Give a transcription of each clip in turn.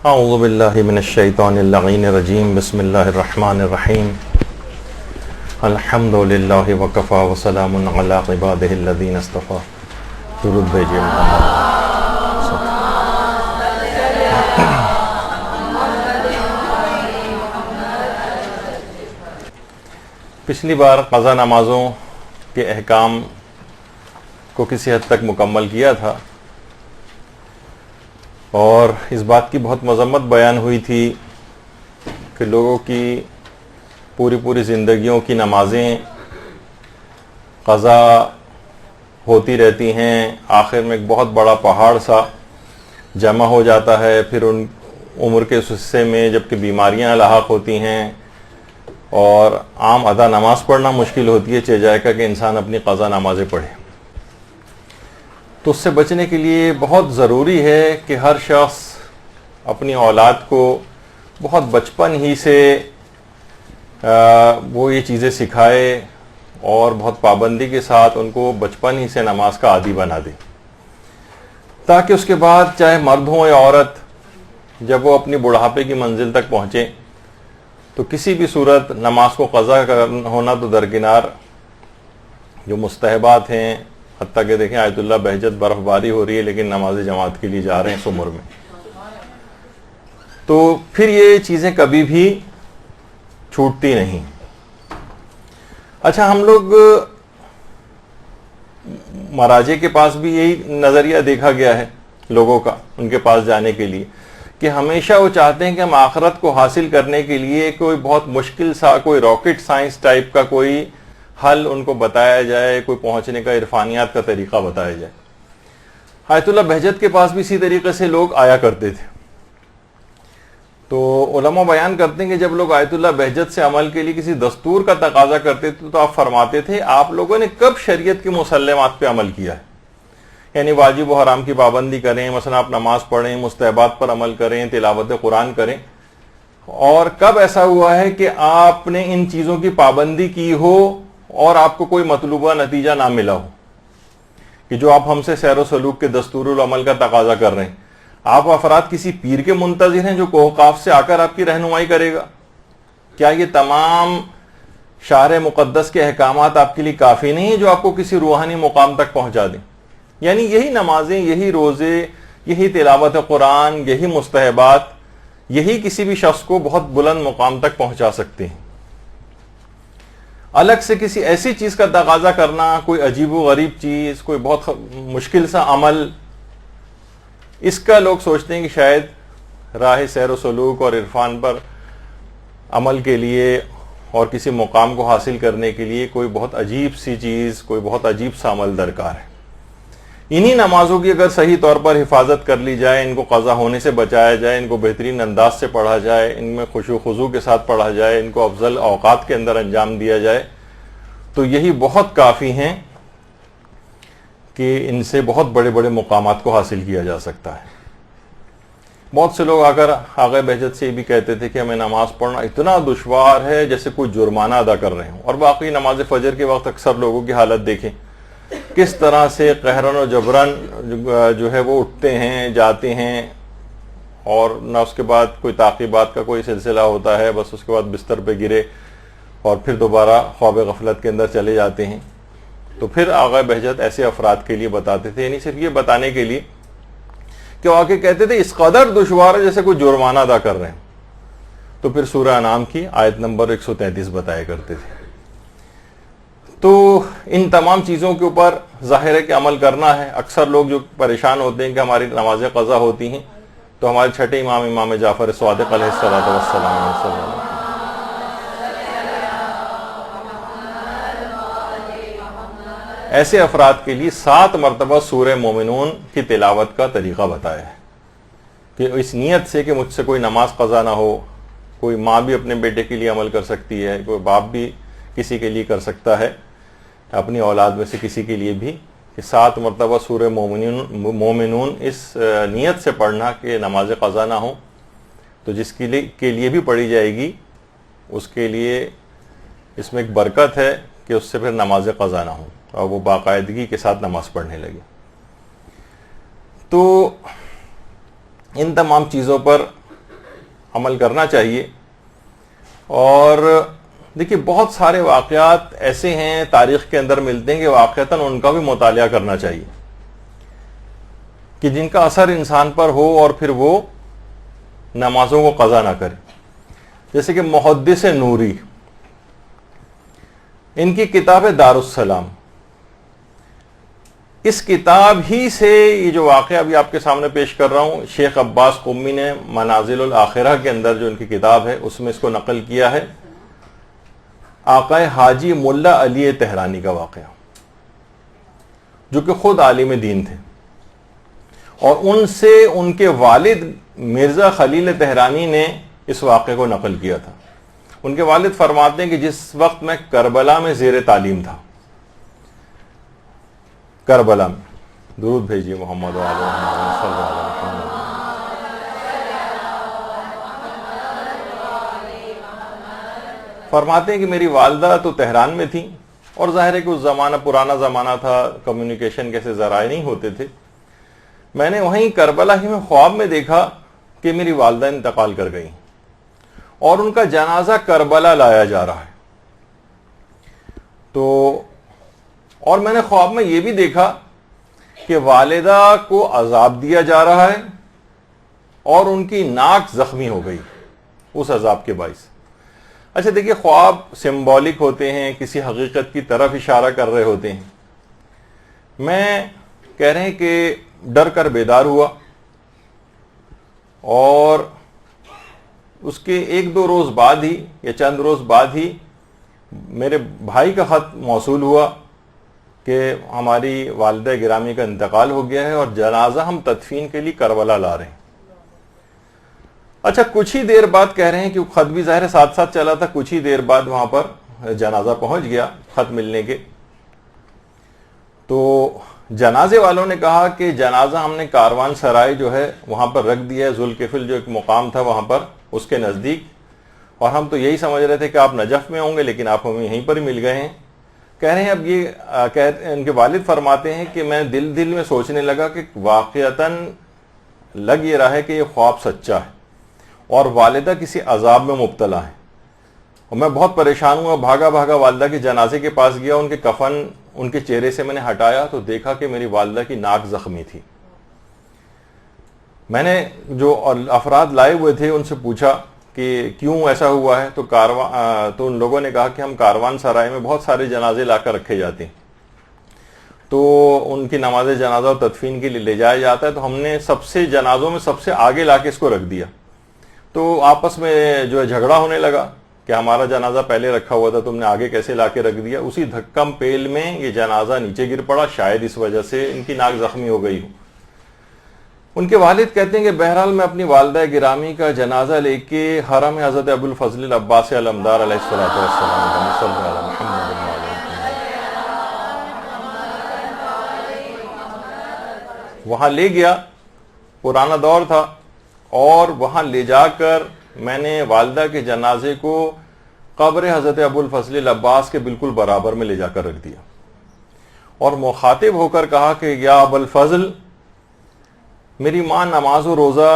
اعوذ باللہ من الشیطان اللعین الرجیم بسم اللہ الرحمن الرحیم الحمد للہ وکفا وسلام علی عبادہ الذین اصطفیٰ. درود بھیجیے محمد. پچھلی بار قضا نمازوں کے احکام کو کسی حد تک مکمل کیا تھا اور اس بات کی بہت مذمت بیان ہوئی تھی کہ لوگوں کی پوری زندگیوں کی نمازیں قضا ہوتی رہتی ہیں، آخر میں ایک بہت بڑا پہاڑ سا جمع ہو جاتا ہے. پھر ان عمر کے اس حصے میں جبکہ بیماریاں لاحق ہوتی ہیں اور عام ادا نماز پڑھنا مشکل ہوتی ہے، چاہے جائے کہ انسان اپنی قضا نمازیں پڑھے. تو اس سے بچنے کے لیے بہت ضروری ہے کہ ہر شخص اپنی اولاد کو بہت بچپن ہی سے وہ یہ چیزیں سکھائے اور بہت پابندی کے ساتھ ان کو بچپن ہی سے نماز کا عادی بنا دے، تاکہ اس کے بعد چاہے مرد ہوں یا عورت جب وہ اپنی بڑھاپے کی منزل تک پہنچے تو کسی بھی صورت نماز کو قضا ہونا تو درکنار، جو مستحبات ہیں، حتیٰ کہ دیکھیں آیت اللہ بہجت برف باری ہو رہی ہے لیکن نماز جماعت کے لیے جا رہے ہیں اس عمر میں، تو پھر یہ چیزیں کبھی بھی چھوٹتی نہیں. اچھا، ہم لوگ مراجع کے پاس بھی یہی نظریہ دیکھا گیا ہے لوگوں کا ان کے پاس جانے کے لیے کہ ہمیشہ وہ چاہتے ہیں کہ ہم آخرت کو حاصل کرنے کے لیے کوئی بہت مشکل سا، کوئی راکٹ سائنس ٹائپ کا کوئی حل ان کو بتایا جائے، کوئی پہنچنے کا عرفانیات کا طریقہ بتایا جائے. آیت اللہ بہجت کے پاس بھی اسی طریقے سے لوگ آیا کرتے تھے. تو علماء بیان کرتے ہیں کہ جب لوگ آیت اللہ بہجت سے عمل کے لیے کسی دستور کا تقاضا کرتے تھے تو آپ فرماتے تھے آپ لوگوں نے کب شریعت کی مسلمات پہ عمل کیا ہے، یعنی واجب و حرام کی پابندی کریں، مثلا آپ نماز پڑھیں، مستحبات پر عمل کریں، تلاوت قرآن کریں، اور کب ایسا ہوا ہے کہ آپ نے ان چیزوں کی پابندی کی ہو اور آپ کو کوئی مطلوبہ نتیجہ نہ ملا ہو کہ جو آپ ہم سے سیر و سلوک کے دستور العمل کا تقاضا کر رہے ہیں. آپ افراد کسی پیر کے منتظر ہیں جو کوہ قاف سے آ کر آپ کی رہنمائی کرے گا؟ کیا یہ تمام شارع مقدس کے احکامات آپ کے لیے کافی نہیں ہیں جو آپ کو کسی روحانی مقام تک پہنچا دیں؟ یعنی یہی نمازیں، یہی روزے، یہی تلاوت قرآن، یہی مستحبات، یہی کسی بھی شخص کو بہت بلند مقام تک پہنچا سکتے ہیں. الگ سے کسی ایسی چیز کا تقاضا کرنا، کوئی عجیب و غریب چیز، کوئی بہت مشکل سا عمل، اس کا لوگ سوچتے ہیں کہ شاید راہ سیر و سلوک اور عرفان پر عمل کے لیے اور کسی مقام کو حاصل کرنے کے لیے کوئی بہت عجیب سی چیز، کوئی بہت عجیب سا عمل درکار ہے. انہی نمازوں کی اگر صحیح طور پر حفاظت کر لی جائے، ان کو قضا ہونے سے بچایا جائے، ان کو بہترین انداز سے پڑھا جائے، ان میں خشوع خضوع کے ساتھ پڑھا جائے، ان کو افضل اوقات کے اندر انجام دیا جائے، تو یہی بہت کافی ہیں کہ ان سے بہت بڑے بڑے مقامات کو حاصل کیا جا سکتا ہے. بہت سے لوگ آ کر آغا بہجت سے یہ بھی کہتے تھے کہ ہمیں نماز پڑھنا اتنا دشوار ہے جیسے کوئی جرمانہ ادا کر رہے ہوں، اور باقی نماز فجر کے وقت اکثر لوگوں کی حالت دیکھیں کس طرح سے قہرن و جبرن جو ہے وہ اٹھتے ہیں، جاتے ہیں، اور نہ اس کے بعد کوئی تعقیبات کا کوئی سلسلہ ہوتا ہے، بس اس کے بعد بستر پہ گرے اور پھر دوبارہ خواب غفلت کے اندر چلے جاتے ہیں. تو پھر آغا بہجت ایسے افراد کے لیے بتاتے تھے، یعنی صرف یہ بتانے کے لیے کہ وہ آگے کہتے تھے اس قدر دشوار ہے جیسے کوئی جرمانہ ادا کر رہے ہیں. تو پھر سورہ انعام کی آیت نمبر 133 بتایا کرتے تھے. تو ان تمام چیزوں کے اوپر ظاہر ہے کہ عمل کرنا ہے. اکثر لوگ جو پریشان ہوتے ہیں کہ ہماری نمازیں قضا ہوتی ہیں، تو ہمارے چھٹے امام جعفر صادق علیہ السلام ایسے افراد کے لیے 7 مرتبہ سورہ مومنون کی تلاوت کا طریقہ بتایا ہے کہ اس نیت سے کہ مجھ سے کوئی نماز قضا نہ ہو. کوئی ماں بھی اپنے بیٹے کے لیے عمل کر سکتی ہے، کوئی باپ بھی کسی کے لیے کر سکتا ہے، اپنی اولاد میں سے کسی کے لیے بھی، کہ 7 مرتبہ سورہ مومنون اس نیت سے پڑھنا کہ نماز قضا نہ ہو. تو جس کے لیے بھی پڑھی جائے گی اس کے لیے اس میں ایک برکت ہے کہ اس سے پھر نماز قضا نہ ہو اور وہ باقاعدگی کے ساتھ نماز پڑھنے لگے. تو ان تمام چیزوں پر عمل کرنا چاہیے. اور دیکھیے بہت سارے واقعات ایسے ہیں تاریخ کے اندر ملتے ہیں کہ واقعتاً ان کا بھی مطالعہ کرنا چاہیے کہ جن کا اثر انسان پر ہو اور پھر وہ نمازوں کو قضا نہ کرے. جیسے کہ محدث نوری، ان کی کتاب ہے دار السلام. اس کتاب ہی سے یہ جو واقعہ ابھی آپ کے سامنے پیش کر رہا ہوں، شیخ عباس قمی نے منازل الاخرہ کے اندر جو ان کی کتاب ہے اس میں اس کو نقل کیا ہے. آقا حاجی ملا علی تہرانی کا واقعہ، جو کہ خود عالم دین تھے، اور ان سے ان کے والد مرزا خلیل تہرانی نے اس واقعے کو نقل کیا تھا. ان کے والد فرماتے ہیں کہ جس وقت میں کربلا میں زیر تعلیم تھا، کربلا میں، درود بھیجیے محمد وعلی محمد صلی اللہ علیہ وسلم. فرماتے ہیں کہ میری والدہ تو تہران میں تھیں، اور ظاہر ہے کہ اس زمانہ پرانا زمانہ تھا، کمیونیکیشن کیسے ذرائع نہیں ہوتے تھے. میں نے وہیں کربلا ہی میں خواب میں دیکھا کہ میری والدہ انتقال کر گئی اور ان کا جنازہ کربلا لایا جا رہا ہے. تو اور میں نے خواب میں یہ بھی دیکھا کہ والدہ کو عذاب دیا جا رہا ہے اور ان کی ناک زخمی ہو گئی اس عذاب کے باعث. اچھا دیکھیے، خواب سمبولک ہوتے ہیں، کسی حقیقت کی طرف اشارہ کر رہے ہوتے ہیں. میں کہہ رہے ہیں کہ ڈر کر بیدار ہوا، اور اس کے ایک دو روز بعد ہی یا چند روز بعد ہی میرے بھائی کا خط موصول ہوا کہ ہماری والدہ گرامی کا انتقال ہو گیا ہے اور جنازہ ہم تدفین کے لیے کربلا لا رہے ہیں. اچھا کچھ ہی دیر بعد کہہ رہے ہیں کہ خط بھی ظاہر ساتھ ساتھ چلا تھا، کچھ ہی دیر بعد وہاں پر جنازہ پہنچ گیا خط ملنے کے. تو جنازے والوں نے کہا کہ جنازہ ہم نے کاروان سرائے جو ہے وہاں پر رکھ دیا ہے، ذوالکفل جو ایک مقام تھا وہاں پر اس کے نزدیک، اور ہم تو یہی سمجھ رہے تھے کہ آپ نجف میں ہوں گے، لیکن آپ ہمیں یہیں پر ہی مل گئے ہیں. کہہ رہے ہیں اب یہ ان کے والد فرماتے ہیں کہ میں دل میں سوچنے لگا کہ واقعتاً لگ یہ رہا ہے کہ یہ خواب سچا ہے اور والدہ کسی عذاب میں مبتلا ہے. اور میں بہت پریشان ہوا، بھاگا والدہ کے جنازے کے پاس گیا، ان کے کفن ان کے چہرے سے میں نے ہٹایا تو دیکھا کہ میری والدہ کی ناک زخمی تھی. میں نے جو افراد لائے ہوئے تھے ان سے پوچھا کہ کیوں ایسا ہوا ہے، تو ان لوگوں نے کہا کہ ہم کاروان سرائے میں بہت سارے جنازے لا کر رکھے جاتے ہیں، تو ان کی نماز جنازہ اور تدفین کے لیے لے جایا جاتا ہے، تو ہم نے سب سے جنازوں میں سب سے آگے لا کے اس کو رکھ دیا. تو آپس میں جو ہے جھگڑا ہونے لگا کہ ہمارا جنازہ پہلے رکھا ہوا تھا، تم نے آگے کیسے لا کے رکھ دیا. اسی دھکم پیل میں یہ جنازہ نیچے گر پڑا، شاید اس وجہ سے ان کی ناک زخمی ہو گئی ہو. ان کے والد کہتے ہیں کہ بہرحال میں اپنی والدہ گرامی کا جنازہ لے کے حرم حضرت ابو الفضل العباس علمدار علیہ الصلوۃ والسلام وہاں لے گیا. پرانا دور تھا، اور وہاں لے جا کر میں نے والدہ کے جنازے کو قبر حضرت ابو الفضل العباس کے بالکل برابر میں لے جا کر رکھ دیا، اور مخاطب ہو کر کہا کہ یا ابو الفضل، میری ماں نماز و روزہ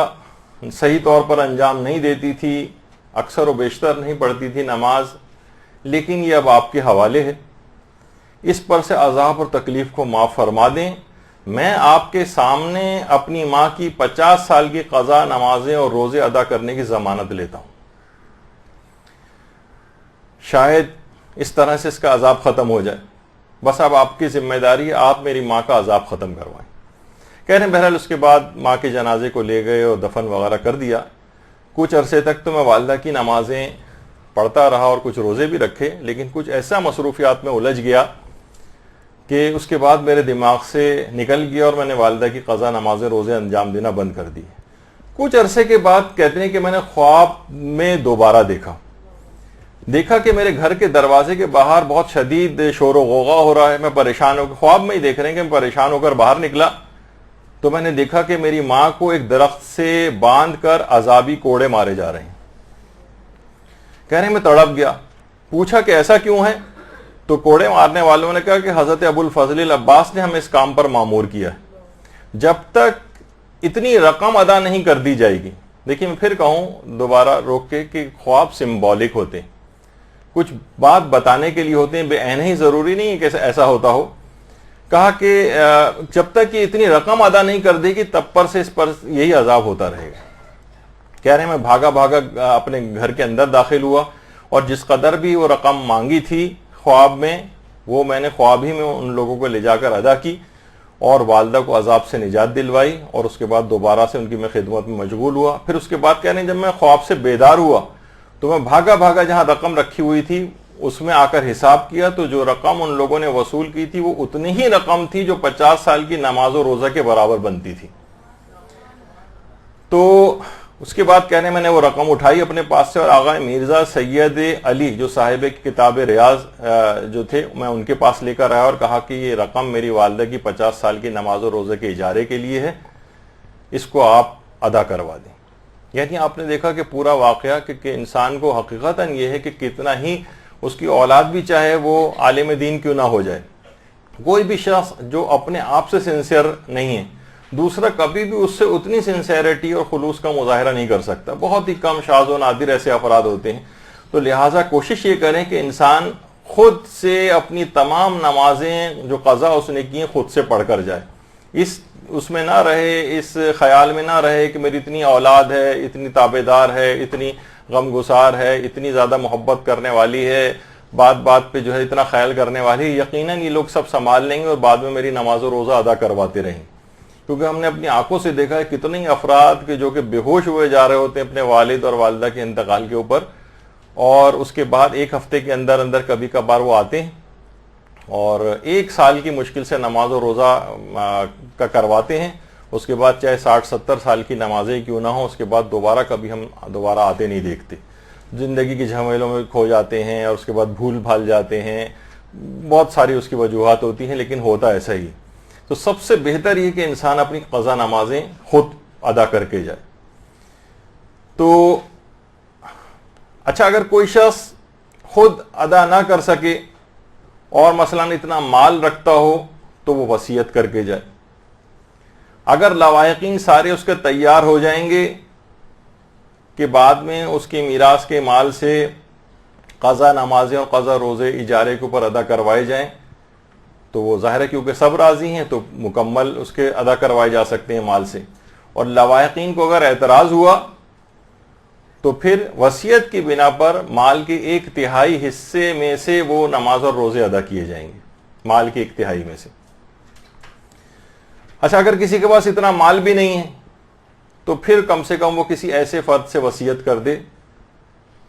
صحیح طور پر انجام نہیں دیتی تھی، اکثر و بیشتر نہیں پڑھتی تھی نماز، لیکن یہ اب آپ کے حوالے ہے. اس پر سے عذاب اور تکلیف کو معاف فرما دیں. میں آپ کے سامنے اپنی ماں کی 50 سال کی قضا نمازیں اور روزے ادا کرنے کی ضمانت لیتا ہوں. شاید اس طرح سے اس کا عذاب ختم ہو جائے. بس اب آپ کی ذمہ داری ہے، آپ میری ماں کا عذاب ختم کروائیں. کہہ رہے ہیں بہرحال اس کے بعد ماں کے جنازے کو لے گئے اور دفن وغیرہ کر دیا. کچھ عرصے تک تو میں والدہ کی نمازیں پڑھتا رہا اور کچھ روزے بھی رکھے، لیکن کچھ ایسا مصروفیات میں الجھ گیا کہ اس کے بعد میرے دماغ سے نکل گیا اور میں نے والدہ کی قضا نمازیں روزے انجام دینا بند کر دی. کچھ عرصے کے بعد کہتے ہیں کہ میں نے خواب میں دوبارہ دیکھا کہ میرے گھر کے دروازے کے باہر بہت شدید شور و غوغا ہو رہا ہے. میں پریشان ہو، خواب میں ہی دیکھ رہے ہیں کہ میں پریشان ہو کر باہر نکلا تو میں نے دیکھا کہ میری ماں کو ایک درخت سے باندھ کر عذابی کوڑے مارے جا رہے ہیں. کہہ رہے ہیں میں تڑپ گیا، پوچھا کہ ایسا کیوں ہے؟ تو کوڑے مارنے والوں نے کہا کہ حضرت ابو الفضل العباس نے ہمیں اس کام پر مامور کیا ہے، جب تک اتنی رقم ادا نہیں کر دی جائے گی دیکھیے میں پھر کہوں دوبارہ روک کے کہ خواب سمبولک ہوتے ہیں, کچھ بات بتانے کے لیے ہوتے ہیں, بے عین ہی ضروری نہیں ہے کہ ایسا ہوتا ہو. کہا کہ جب تک یہ اتنی رقم ادا نہیں کر دے گی تب پر سے اس پر یہی عذاب ہوتا رہے گا. کہہ رہے ہیں میں بھاگا بھاگا اپنے گھر کے اندر داخل ہوا اور جس قدر بھی وہ رقم مانگی تھی خواب میں, وہ میں نے خواب ہی میں ان لوگوں کو لے جا کر ادا کی اور والدہ کو عذاب سے نجات دلوائی, اور اس کے بعد دوبارہ سے ان کی میں خدمت میں مشغول ہوا. پھر اس کے بعد کہہ رہے ہیں جب میں خواب سے بیدار ہوا تو میں بھاگا بھاگا جہاں رقم رکھی ہوئی تھی اس میں آ کر حساب کیا تو جو رقم ان لوگوں نے وصول کی تھی وہ اتنی ہی رقم تھی جو 50 سال کی نماز و روزہ کے برابر بنتی تھی. تو اس کے بعد کہنے میں نے وہ رقم اٹھائی اپنے پاس سے, اور آغا مرزا سید علی جو صاحب کتاب ریاض جو تھے میں ان کے پاس لے کر آیا اور کہا کہ یہ رقم میری والدہ کی 50 سال کی نماز و روزے کے اجارے کے لیے ہے, اس کو آپ ادا کروا دیں. یعنی آپ نے دیکھا کہ پورا واقعہ کہ انسان کو حقیقتاً یہ ہے کہ کتنا ہی اس کی اولاد بھی چاہے وہ عالم دین کیوں نہ ہو جائے, کوئی بھی شخص جو اپنے آپ سے سنسیئر نہیں ہے دوسرا کبھی بھی اس سے اتنی سنسیئرٹی اور خلوص کا مظاہرہ نہیں کر سکتا. بہت ہی کم شاذ و نادر ایسے افراد ہوتے ہیں. تو لہٰذا کوشش یہ کریں کہ انسان خود سے اپنی تمام نمازیں جو قضا اس نے کی ہیں خود سے پڑھ کر جائے, اس میں نہ رہے, اس خیال میں نہ رہے کہ میری اتنی اولاد ہے, اتنی تابع دار ہے, اتنی غم گسار ہے, اتنی زیادہ محبت کرنے والی ہے, بات بات پہ جو ہے اتنا خیال کرنے والی ہے, یقیناً یہ لوگ سب سنبھال لیں گے اور بعد میں میری نماز و روزہ ادا کرواتے رہیں. کیونکہ ہم نے اپنی آنکھوں سے دیکھا ہے کتنے ہی افراد کے جو کہ بے ہوش ہوئے جا رہے ہوتے ہیں اپنے والد اور والدہ کے انتقال کے اوپر, اور اس کے بعد ایک ہفتے کے اندر اندر کبھی کبھار وہ آتے ہیں اور 1 سال کی مشکل سے نماز و روزہ کا کرواتے ہیں. اس کے بعد چاہے 60-70 سال کی نمازیں کیوں نہ ہوں, اس کے بعد دوبارہ کبھی ہم دوبارہ آتے نہیں دیکھتے. زندگی کی جھمیلوں میں کھو جاتے ہیں اور اس کے بعد بھول بھال جاتے ہیں, بہت ساری اس کی وجوہات ہوتی ہیں, لیکن ہوتا ایسا ہی. تو سب سے بہتر یہ کہ انسان اپنی قضا نمازیں خود ادا کر کے جائے. تو اچھا اگر کوئی شخص خود ادا نہ کر سکے اور مثلاً اتنا مال رکھتا ہو تو وہ وصیت کر کے جائے. اگر لوائقین سارے اس کے تیار ہو جائیں گے کہ بعد میں اس کی میراث کے مال سے قضا نمازیں اور قضا روزے اجارے کے اوپر ادا کروائے جائیں تو وہ ظاہر ہے کیونکہ سب راضی ہیں تو مکمل اس کے ادا کروائے جا سکتے ہیں مال سے. اور لوائقین کو اگر اعتراض ہوا تو پھر وصیت کی بنا پر مال کے 1/3 حصے میں سے وہ نماز اور روزے ادا کیے جائیں گے, مال کے 1/3 میں سے. اچھا اگر کسی کے پاس اتنا مال بھی نہیں ہے تو پھر کم سے کم وہ کسی ایسے فرد سے وصیت کر دے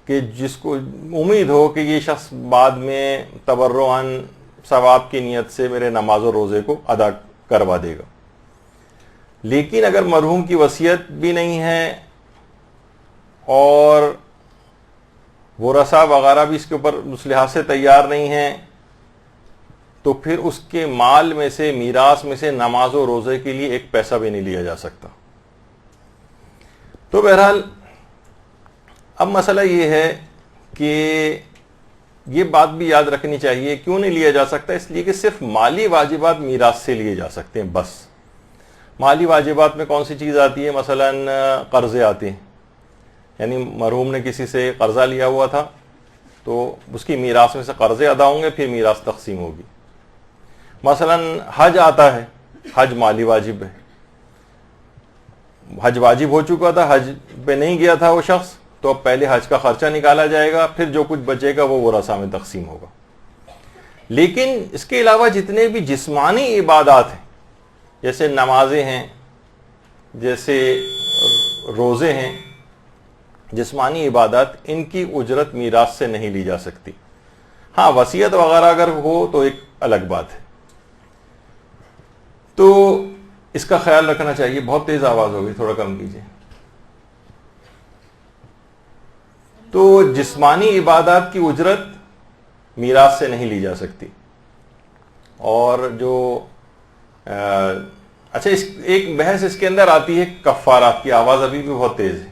کہ جس کو امید ہو کہ یہ شخص بعد میں تبرعاً ثواب کی نیت سے میرے نماز و روزے کو ادا کروا دے گا. لیکن اگر مرحوم کی وصیت بھی نہیں ہے اور ورثاء وغیرہ بھی اس کے اوپر اس لحاظ سے تیار نہیں ہیں تو پھر اس کے مال میں سے میراث میں سے نماز و روزے کے لیے 1 پیسہ بھی نہیں لیا جا سکتا. تو بہرحال اب مسئلہ یہ ہے کہ یہ بات بھی یاد رکھنی چاہیے کیوں نہیں لیا جا سکتا, اس لیے کہ صرف مالی واجبات میراث سے لیے جا سکتے ہیں بس. مالی واجبات میں کون سی چیز آتی ہے؟ مثلاً قرضے آتے ہیں, یعنی مرحوم نے کسی سے قرضہ لیا ہوا تھا تو اس کی میراث میں سے قرضے ادا ہوں گے, پھر میراث تقسیم ہوگی. مثلاً حج آتا ہے, حج مالی واجب ہے, حج واجب ہو چکا تھا, حج پہ نہیں گیا تھا وہ شخص, تو اب پہلے حج کا خرچہ نکالا جائے گا, پھر جو کچھ بچے گا وہ ورثاء میں تقسیم ہوگا. لیکن اس کے علاوہ جتنے بھی جسمانی عبادات ہیں جیسے نمازیں ہیں, جیسے روزے ہیں, جسمانی عبادات, ان کی اجرت میراث سے نہیں لی جا سکتی. ہاں وصیت وغیرہ اگر ہو تو ایک الگ بات ہے. تو اس کا خیال رکھنا چاہیے. بہت تیز آواز ہوگی, تھوڑا کم کیجیے. تو جسمانی عبادات کی اجرت میراث سے نہیں لی جا سکتی. اور جو اچھا ایک بحث اس کے اندر آتی ہے کفارات کی. آواز ابھی بھی بہت تیز ہے.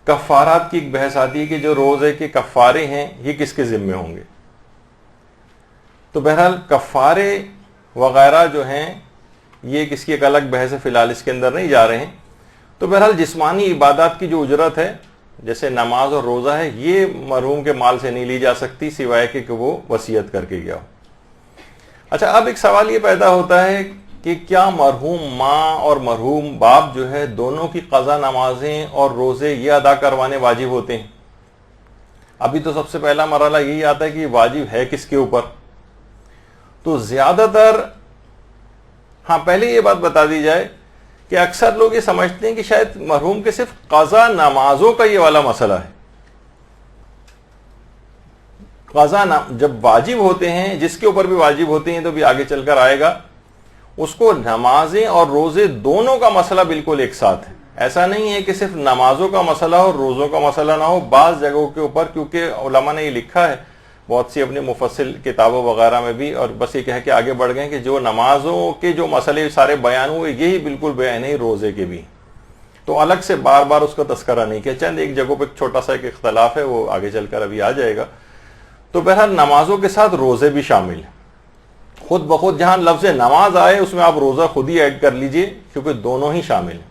کفارات کی ایک بحث آتی ہے کہ جو روزے کے کفارے ہیں یہ کس کے ذمے ہوں گے. تو بہرحال کفارے وغیرہ جو ہیں یہ کس کی ایک الگ بحث ہے، فی الحال اس کے اندر نہیں جا رہے ہیں. تو بہرحال جسمانی عبادات کی جو اجرت ہے جیسے نماز اور روزہ ہے، یہ مرحوم کے مال سے نہیں لی جا سکتی سوائے کہ وہ وصیت کر کے گیا ہو. اچھا، اب ایک سوال یہ پیدا ہوتا ہے کہ کیا مرحوم ماں اور مرحوم باپ جو ہے دونوں کی قضا نمازیں اور روزے یہ ادا کروانے واجب ہوتے ہیں؟ ابھی تو سب سے پہلا مرحلہ یہی آتا ہے کہ واجب ہے کس کے اوپر. تو زیادہ تر پہلے یہ بات بتا دی جائے کہ اکثر لوگ یہ سمجھتے ہیں کہ شاید مرحوم کے صرف قضا نمازوں کا یہ والا مسئلہ ہے. قضا جب واجب ہوتے ہیں، جس کے اوپر بھی واجب ہوتے ہیں تو بھی آگے چل کر آئے گا، اس کو نمازیں اور روزے دونوں کا مسئلہ بالکل ایک ساتھ ہے. ایسا نہیں ہے کہ صرف نمازوں کا مسئلہ ہو روزوں کا مسئلہ نہ ہو. بعض جگہوں کے اوپر کیونکہ علماء نے یہ لکھا ہے بہت سی اپنی مفصل کتابوں وغیرہ میں بھی، اور بس یہ کہہ کے آگے بڑھ گئے کہ جو نمازوں کے جو مسئلے سارے بیان ہوئے یہی بالکل بیان ہے روزے کے بھی. تو الگ سے بار بار اس کا تذکرہ نہیں کیا، چند ایک جگہوں پہ چھوٹا سا ایک اختلاف ہے، وہ آگے چل کر ابھی آ جائے گا. تو بہرحال نمازوں کے ساتھ روزے بھی شامل ہیں. خود بخود جہاں لفظ نماز آئے اس میں آپ روزہ خود ہی ایڈ کر لیجئے کیونکہ دونوں ہی شامل ہیں.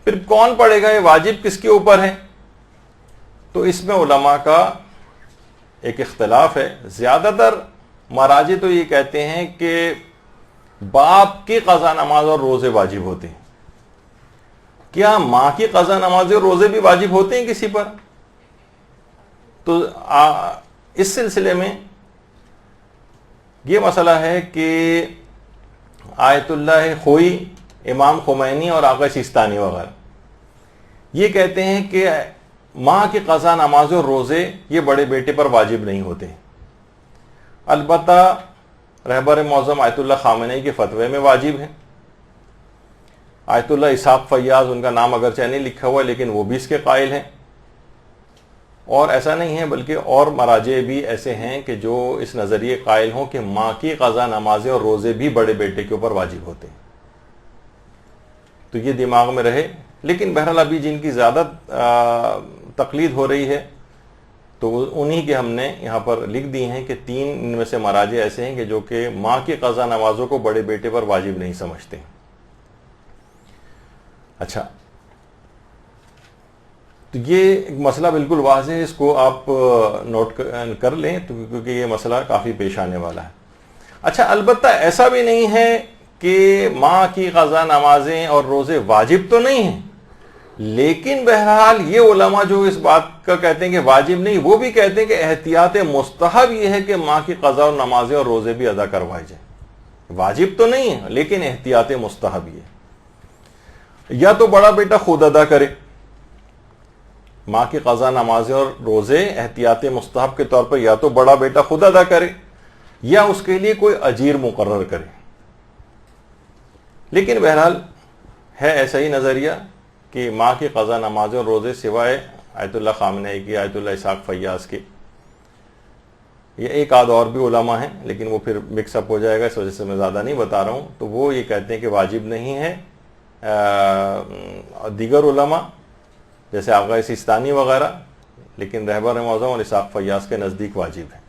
پھر کون پڑھے گا، یہ واجب کس کے اوپر ہے؟ تو اس میں علماء کا ایک اختلاف ہے. زیادہ تر مراجع تو یہ کہتے ہیں کہ باپ کی قضا نماز اور روزے واجب ہوتے ہیں. کیا ماں کی قضا نماز اور روزے بھی واجب ہوتے ہیں کسی پر؟ تو اس سلسلے میں یہ مسئلہ ہے کہ آیت اللہ خوئی، امام خمینی اور آقا سیستانی وغیرہ یہ کہتے ہیں کہ ماں کی قضا نماز اور روزے یہ بڑے بیٹے پر واجب نہیں ہوتے. البتہ رہبر معظم آیت اللہ خامنئی کے فتوے میں واجب ہیں. آیت اللہ اسحاق فیاض، ان کا نام اگرچہ نہیں لکھا ہوا لیکن وہ بھی اس کے قائل ہیں. اور ایسا نہیں ہے بلکہ اور مراجع بھی ایسے ہیں کہ جو اس نظریے قائل ہوں کہ ماں کی قضا نمازیں اور روزے بھی بڑے بیٹے کے اوپر واجب ہوتے ہیں. تو یہ دماغ میں رہے. لیکن بہرحال ابھی جن کی زیادہ تقلید ہو رہی ہے تو انہی کے ہم نے یہاں پر لکھ دی ہیں کہ 3 ان میں سے مراجع ایسے ہیں کہ جو کہ ماں کی قضا نمازوں کو بڑے بیٹے پر واجب نہیں سمجھتے. اچھا، تو یہ ایک مسئلہ بالکل واضح ہے، اس کو آپ نوٹ کر لیں کیونکہ یہ مسئلہ کافی پیش آنے والا ہے. اچھا، البتہ ایسا بھی نہیں ہے کہ ماں کی قضا نمازیں اور روزے واجب تو نہیں ہیں، لیکن بہرحال یہ علماء جو اس بات کا کہتے ہیں کہ واجب نہیں، وہ بھی کہتے ہیں کہ احتیاط مستحب یہ ہے کہ ماں کی قضا اور نمازیں اور روزے بھی ادا کروائے جائیں. واجب تو نہیں ہے لیکن احتیاط مستحب یہ ہے. یا تو بڑا بیٹا خود ادا کرے، ماں کی قضا نمازیں اور روزے احتیاط مستحب کے طور پر یا تو بڑا بیٹا خود ادا کرے یا اس کے لیے کوئی اجیر مقرر کرے. لیکن بہرحال ہے ایسا ہی نظریہ کہ ماں کی قضا نمازیں اور روزے سوائے آیت اللہ خامنئی کی، آیت اللہ اسحاق فیاض کے، یہ ایک آدھ اور بھی علماء ہیں لیکن وہ پھر مکس اپ ہو جائے گا، اس وجہ سے میں زیادہ نہیں بتا رہا ہوں. تو وہ یہ کہتے ہیں کہ واجب نہیں ہے. دیگر علماء جیسے آقا سیستانی وغیرہ، لیکن رہبر معظم اور اسحاق فیاض کے نزدیک واجب ہے.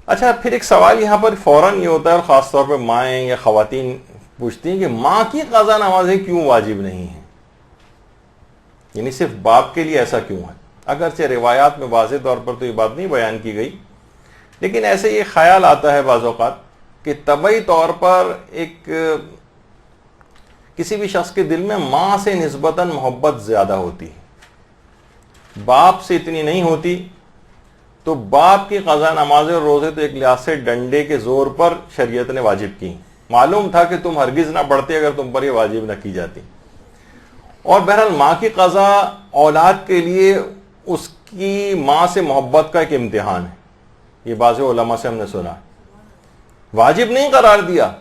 اچھا، پھر ایک سوال یہاں پر فوراً یہ ہوتا ہے، اور خاص طور پہ مائیں یا خواتین پوچھتی ہیں کہ ماں کی قضا نمازیں کیوں واجب نہیں ہیں، یعنی صرف باپ کے لیے ایسا کیوں ہے؟ اگرچہ روایات میں واضح طور پر تو یہ بات نہیں بیان کی گئی، لیکن ایسے یہ خیال آتا ہے بعض اوقات کہ طبعی طور پر ایک کسی بھی شخص کے دل میں ماں سے نسبتاً محبت زیادہ ہوتی ہے، باپ سے اتنی نہیں ہوتی. تو باپ کی قضا نمازیں اور روزے تو ایک لحاظ سے ڈنڈے کے زور پر شریعت نے واجب کی. معلوم تھا کہ تم ہرگز نہ پڑھتے اگر تم پر یہ واجب نہ کی جاتی. اور بہرحال ماں کی قضا اولاد کے لیے اس کی ماں سے محبت کا ایک امتحان ہے. یہ بعض علماء سے ہم نے سنا. واجب نہیں قرار دیا،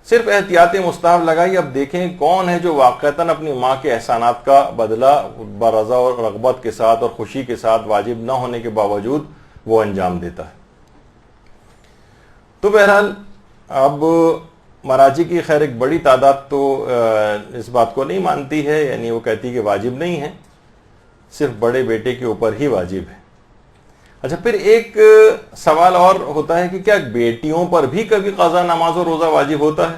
صرف احتیاط مستحب لگائی. اب دیکھیں کون ہے جو واقعتاً اپنی ماں کے احسانات کا بدلہ برضا اور رغبت کے ساتھ اور خوشی کے ساتھ واجب نہ ہونے کے باوجود وہ انجام دیتا ہے. تو بہرحال اب مراجع کی خیر ایک بڑی تعداد تو اس بات کو نہیں مانتی ہے، یعنی وہ کہتی کہ واجب نہیں ہے، صرف بڑے بیٹے کے اوپر ہی واجب ہے. اچھا، پھر ایک سوال اور ہوتا ہے کہ کیا بیٹیوں پر بھی کبھی قضا نماز اور روزہ واجب ہوتا ہے؟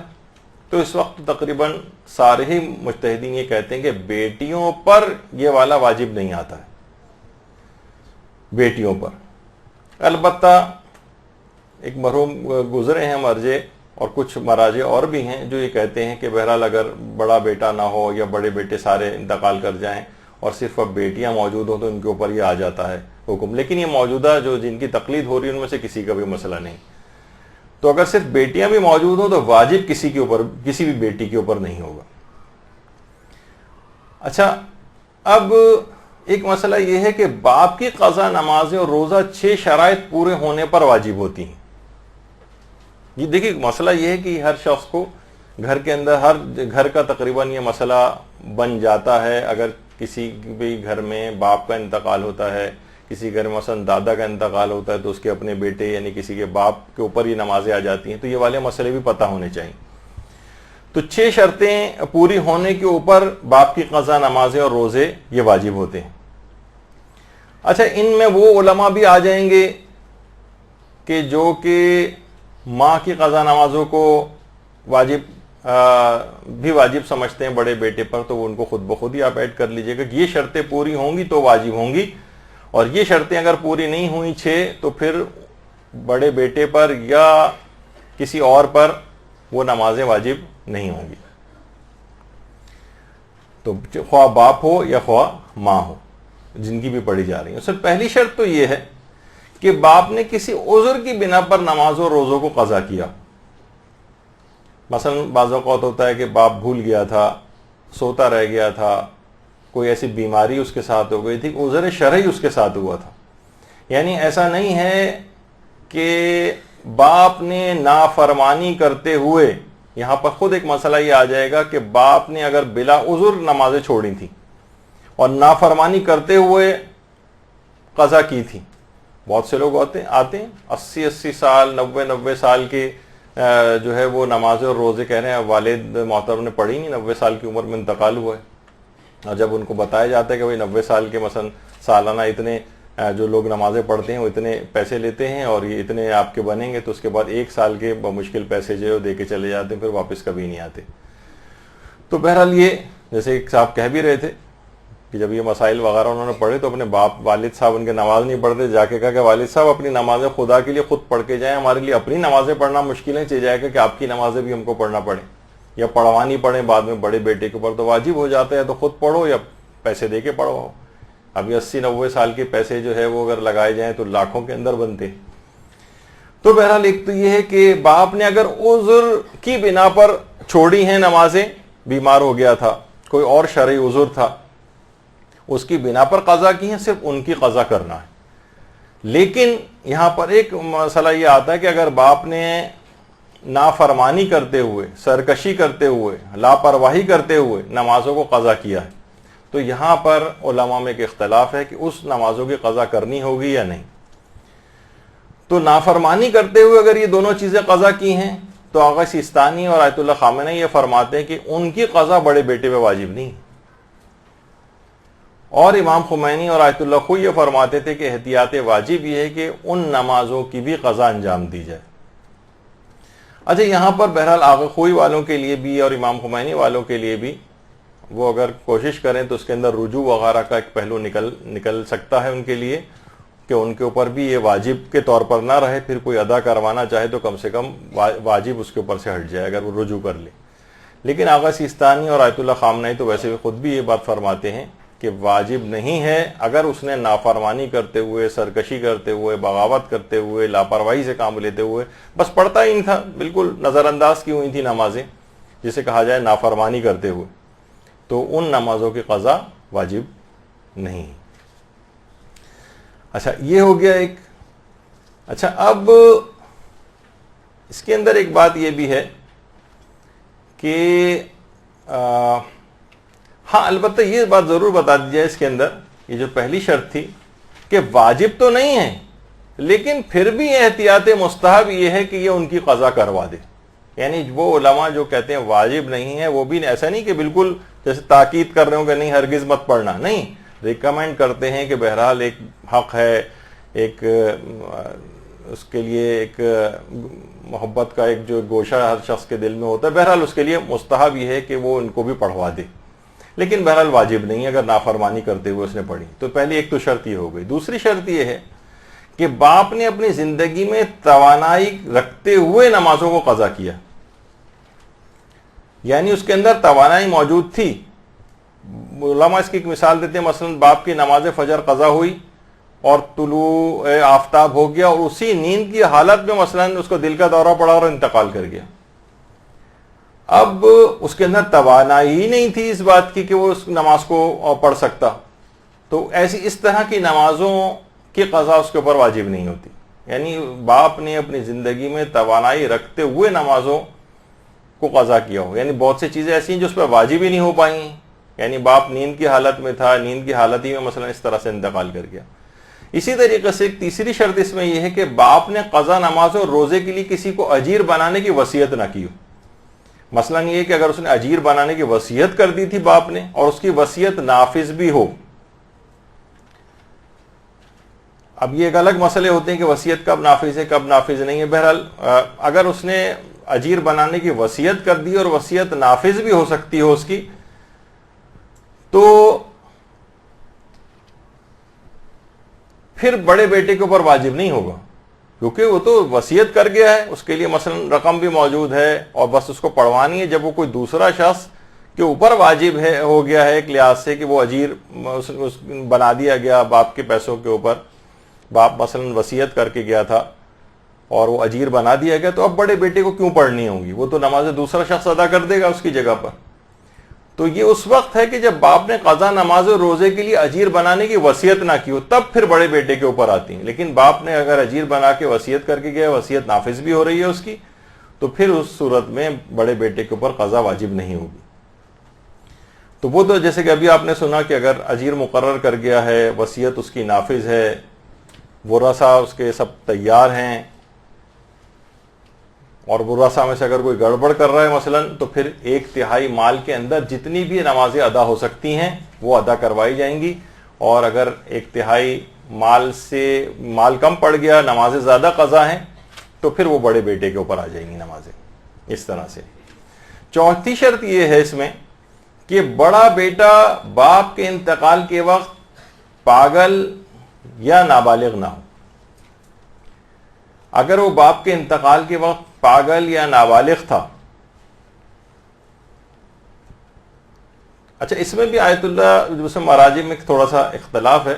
تو اس وقت تقریباً سارے ہی مجتہدین یہ کہتے ہیں کہ بیٹیوں پر یہ والا واجب نہیں آتا ہے، بیٹیوں پر۔ البتہ ایک مرحوم گزرے ہیں مرجع اور کچھ مراجع اور بھی ہیں جو یہ کہتے ہیں کہ بہرحال اگر بڑا بیٹا نہ ہو یا بڑے بیٹے سارے انتقال کر جائیں اور صرف اب بیٹیاں موجود ہوں تو ان کے اوپر یہ آ جاتا ہے حکم، لیکن یہ موجودہ جو جن کی تقلید ہو رہی ہے ان میں سے کسی کا بھی مسئلہ نہیں۔ تو اگر صرف بیٹیاں بھی موجود ہوں تو واجب کسی کے اوپر، کسی بھی بیٹی کے اوپر نہیں ہوگا۔ اچھا، اب ایک مسئلہ یہ ہے کہ باپ کی قضا نمازیں اور روزہ 6 شرائط پورے ہونے پر واجب ہوتی ہیں۔ یہ دیکھیے مسئلہ یہ ہے کہ ہر شخص کو گھر کے اندر، ہر گھر کا تقریباً یہ مسئلہ بن جاتا ہے۔ اگر کسی بھی گھر میں باپ کا انتقال ہوتا ہے، کسی گھر میں مثلا دادا کا انتقال ہوتا ہے تو اس کے اپنے بیٹے یعنی کسی کے باپ کے اوپر یہ نمازیں آ جاتی ہیں، تو یہ والے مسئلے بھی پتہ ہونے چاہیے۔ تو 6 شرطیں پوری ہونے کے اوپر باپ کی قضا نمازیں اور روزے یہ واجب ہوتے ہیں۔ اچھا، ان میں وہ علماء بھی آ جائیں گے کہ جو کہ ماں کی قضا نمازوں کو بھی واجب سمجھتے ہیں بڑے بیٹے پر، تو وہ ان کو خود بخود ہی آپ ایڈ کر لیجئے گا کہ یہ شرطیں پوری ہوں گی تو واجب ہوں گی، اور یہ شرطیں اگر پوری نہیں ہوئی 6 تو پھر بڑے بیٹے پر یا کسی اور پر وہ نمازیں واجب نہیں ہوں گی۔ تو خواہ باپ ہو یا خواہ ماں ہو، جن کی بھی پڑھی جا رہی ہے۔ سر پہلی شرط تو یہ ہے کہ باپ نے کسی عذر کی بنا پر نمازوں اور روزوں کو قضا کیا۔ مثلا بعض اوقات ہوتا ہے کہ باپ بھول گیا تھا، سوتا رہ گیا تھا، کوئی ایسی بیماری اس کے ساتھ ہو گئی تھی، عذر شرعی اس کے ساتھ ہوا تھا۔ یعنی ایسا نہیں ہے کہ باپ نے نافرمانی کرتے ہوئے، یہاں پر خود ایک مسئلہ یہ آ جائے گا کہ باپ نے اگر بلا عذر نمازیں چھوڑی تھیں اور نافرمانی کرتے ہوئے قضا کی تھی۔ بہت سے لوگ آتے ہیں 80 سال 90 سال کے جو ہے وہ نمازیں اور روزے کہہ رہے ہیں والد محترم نے پڑھی نہیں، 90 سال کی عمر میں انتقال ہوا ہے، اور جب ان کو بتایا جاتا ہے کہ بھائی 90 سال کے مثلا سالانہ اتنے جو لوگ نمازیں پڑھتے ہیں وہ اتنے پیسے لیتے ہیں اور یہ اتنے آپ کے بنیں گے، تو اس کے بعد 1 سال کے بمشکل پیسے جو ہے دے کے چلے جاتے ہیں، پھر واپس کبھی نہیں آتے۔ تو بہرحال یہ جیسے ایک صاحب کہہ بھی رہے تھے کہ جب یہ مسائل وغیرہ انہوں نے پڑھے تو اپنے والد صاحب ان کے نماز نہیں پڑھتے، جا کے کہا کہ والد صاحب اپنی نمازیں خدا کے لیے خود پڑھ کے جائیں، ہمارے لیے اپنی نمازیں پڑھنا مشکل ہے، چاہیے جائے گا کہ آپ کی نمازیں بھی ہم کو پڑھنا پڑے یا پڑھوانی پڑیں بعد میں بڑے بیٹے کے اوپر، تو واجب ہو جاتا ہے تو خود پڑھو یا پیسے دے کے پڑھواؤ۔ ابھی 80-90 سال کے پیسے جو ہے وہ اگر لگائے جائیں تو لاکھوں کے اندر بنتے۔ تو بہرحال ایک تو یہ ہے کہ باپ نے اگر عذر کی بنا پر چھوڑی ہیں نمازیں، بیمار ہو گیا تھا، کوئی اور شرعی عذر تھا، اس کی بنا پر قضا کی ہیں، صرف ان کی قضا کرنا ہے۔ لیکن یہاں پر ایک مسئلہ یہ آتا ہے کہ اگر باپ نے نافرمانی کرتے ہوئے، سرکشی کرتے ہوئے، لاپرواہی کرتے ہوئے نمازوں کو قضا کیا ہے، تو یہاں پر علماء میں ایک اختلاف ہے کہ اس نمازوں کی قضا کرنی ہوگی یا نہیں۔ تو نافرمانی کرتے ہوئے اگر یہ دونوں چیزیں قضا کی ہیں تو آغا سیستانی اور آیت اللہ خامنہئی یہ فرماتے ہیں کہ ان کی قضا بڑے بیٹے پہ واجب نہیں، اور امام خمینی اور آیت اللہ خوئی یہ فرماتے تھے کہ احتیاط واجب یہ ہے کہ ان نمازوں کی بھی قضا انجام دی جائے۔ اچھا، یہاں پر بہرحال آغا خوئی والوں کے لیے بھی اور امام خمینی والوں کے لیے بھی وہ اگر کوشش کریں تو اس کے اندر رجوع وغیرہ کا ایک پہلو نکل سکتا ہے ان کے لیے، کہ ان کے اوپر بھی یہ واجب کے طور پر نہ رہے، پھر کوئی ادا کروانا چاہے تو کم سے کم واجب اس کے اوپر سے ہٹ جائے اگر وہ رجوع کر لے۔ لیکن آغا سیستانی اور آیت اللہ خامنہئی تو ویسے بھی خود بھی یہ بات فرماتے ہیں کہ واجب نہیں ہے اگر اس نے نافرمانی کرتے ہوئے، سرکشی کرتے ہوئے، بغاوت کرتے ہوئے، لاپرواہی سے کام لیتے ہوئے بس پڑھتا ہی نہیں تھا، بالکل نظر انداز کی ہوئی تھی نمازیں جسے کہا جائے نافرمانی کرتے ہوئے، تو ان نمازوں کی قضا واجب نہیں۔ اچھا، یہ ہو گیا ایک۔ اچھا، اب اس کے اندر ایک بات یہ بھی ہے کہ ہاں البتہ یہ بات ضرور بتا دی جائے اس کے اندر، یہ جو پہلی شرط تھی کہ واجب تو نہیں ہے لیکن پھر بھی احتیاط مستحب یہ ہے کہ یہ ان کی قضا کروا دے۔ یعنی وہ علماء جو کہتے ہیں واجب نہیں ہے وہ بھی ایسا نہیں کہ بالکل جیسے تاکید کر رہے ہوں کہ نہیں ہرگز مت پڑھنا، نہیں، ریکمینڈ کرتے ہیں کہ بہرحال ایک حق ہے، ایک اس کے لیے ایک محبت کا ایک جو گوشہ ہر شخص کے دل میں ہوتا ہے، بہرحال اس کے لیے مستحب یہ ہے کہ وہ ان کو بھی پڑھوا دے، لیکن بہرحال واجب نہیں ہے اگر نافرمانی کرتے ہوئے اس نے پڑھی تو۔ پہلی ایک تو شرط یہ ہو گئی۔ دوسری شرط یہ ہے کہ باپ نے اپنی زندگی میں توانائی رکھتے ہوئے نمازوں کو قضا کیا، یعنی اس کے اندر توانائی موجود تھی۔ علماء اس کی ایک مثال دیتے ہیں، مثلا باپ کی نماز فجر قضا ہوئی اور طلوع آفتاب ہو گیا، اور اسی نیند کی حالت میں مثلا اس کو دل کا دورہ پڑا اور انتقال کر گیا۔ اب اس کے اندر توانائی ہی نہیں تھی اس بات کی کہ وہ اس نماز کو پڑھ سکتا، تو ایسی اس طرح کی نمازوں کی قضا اس کے اوپر واجب نہیں ہوتی۔ یعنی باپ نے اپنی زندگی میں توانائی رکھتے ہوئے نمازوں کو قضا کیا ہو، یعنی بہت سی چیزیں ایسی ہیں جو اس پر واجب ہی نہیں ہو پائیں، یعنی باپ نیند کی حالت میں تھا، نیند کی حالت ہی میں مثلا اس طرح سے انتقال کر گیا۔ اسی طریقے سے ایک تیسری شرط اس میں یہ ہے کہ باپ نے قضا نماز اور روزے کے لیے کسی کو اجیر بنانے کی وصیت نہ کی ہو۔ مثلا یہ کہ اگر اس نے اجیر بنانے کی وصیت کر دی تھی باپ نے اور اس کی وصیت نافذ بھی ہو۔ اب یہ ایک الگ مسئلے ہوتے ہیں کہ وصیت کب نافذ ہے کب نافذ نہیں ہے۔ بہرحال اگر اس نے اجیر بنانے کی وصیت کر دی اور وصیت نافذ بھی ہو سکتی ہو اس کی، تو پھر بڑے بیٹے کے اوپر واجب نہیں ہوگا، کیونکہ وہ تو وصیت کر گیا ہے، اس کے لیے مثلا رقم بھی موجود ہے اور بس اس کو پڑھوانی ہے۔ جب وہ کوئی دوسرا شخص کے اوپر واجب ہے ہو گیا ہے ایک لحاظ سے کہ وہ اجیر بنا دیا گیا باپ کے پیسوں کے اوپر، باپ مثلا وصیت کر کے گیا تھا اور وہ اجیر بنا دیا گیا، تو اب بڑے بیٹے کو کیوں پڑھنی ہوگی؟ وہ تو نماز دوسرا شخص ادا کر دے گا اس کی جگہ پر۔ تو یہ اس وقت ہے کہ جب باپ نے قضا نماز اور روزے کے لیے اجیر بنانے کی وصیت نہ کی ہو، تب پھر بڑے بیٹے کے اوپر آتی ہیں۔ لیکن باپ نے اگر اجیر بنا کے وصیت کر کے گیا، وصیت نافذ بھی ہو رہی ہے اس کی، تو پھر اس صورت میں بڑے بیٹے کے اوپر قضا واجب نہیں ہوگی۔ تو وہ تو جیسے کہ ابھی آپ نے سنا کہ اگر اجیر مقرر کر گیا ہے، وصیت اس کی نافذ ہے، ورثہ اس کے سب تیار ہیں، اور ورثہ میں سے اگر کوئی گڑبڑ کر رہا ہے مثلا، تو پھر 1/3 مال کے اندر جتنی بھی نمازیں ادا ہو سکتی ہیں وہ ادا کروائی جائیں گی، اور اگر 1/3 مال سے مال کم پڑ گیا، نمازیں زیادہ قضا ہیں، تو پھر وہ بڑے بیٹے کے اوپر آ جائیں گی نمازیں اس طرح سے۔ چوتھی شرط یہ ہے اس میں کہ بڑا بیٹا باپ کے انتقال کے وقت پاگل یا نابالغ نہ ہو۔ اگر وہ باپ کے انتقال کے وقت پاگل یا نابالغ تھا، اچھا اس میں بھی آیت اللہ جیسے مراجع میں تھوڑا سا اختلاف ہے۔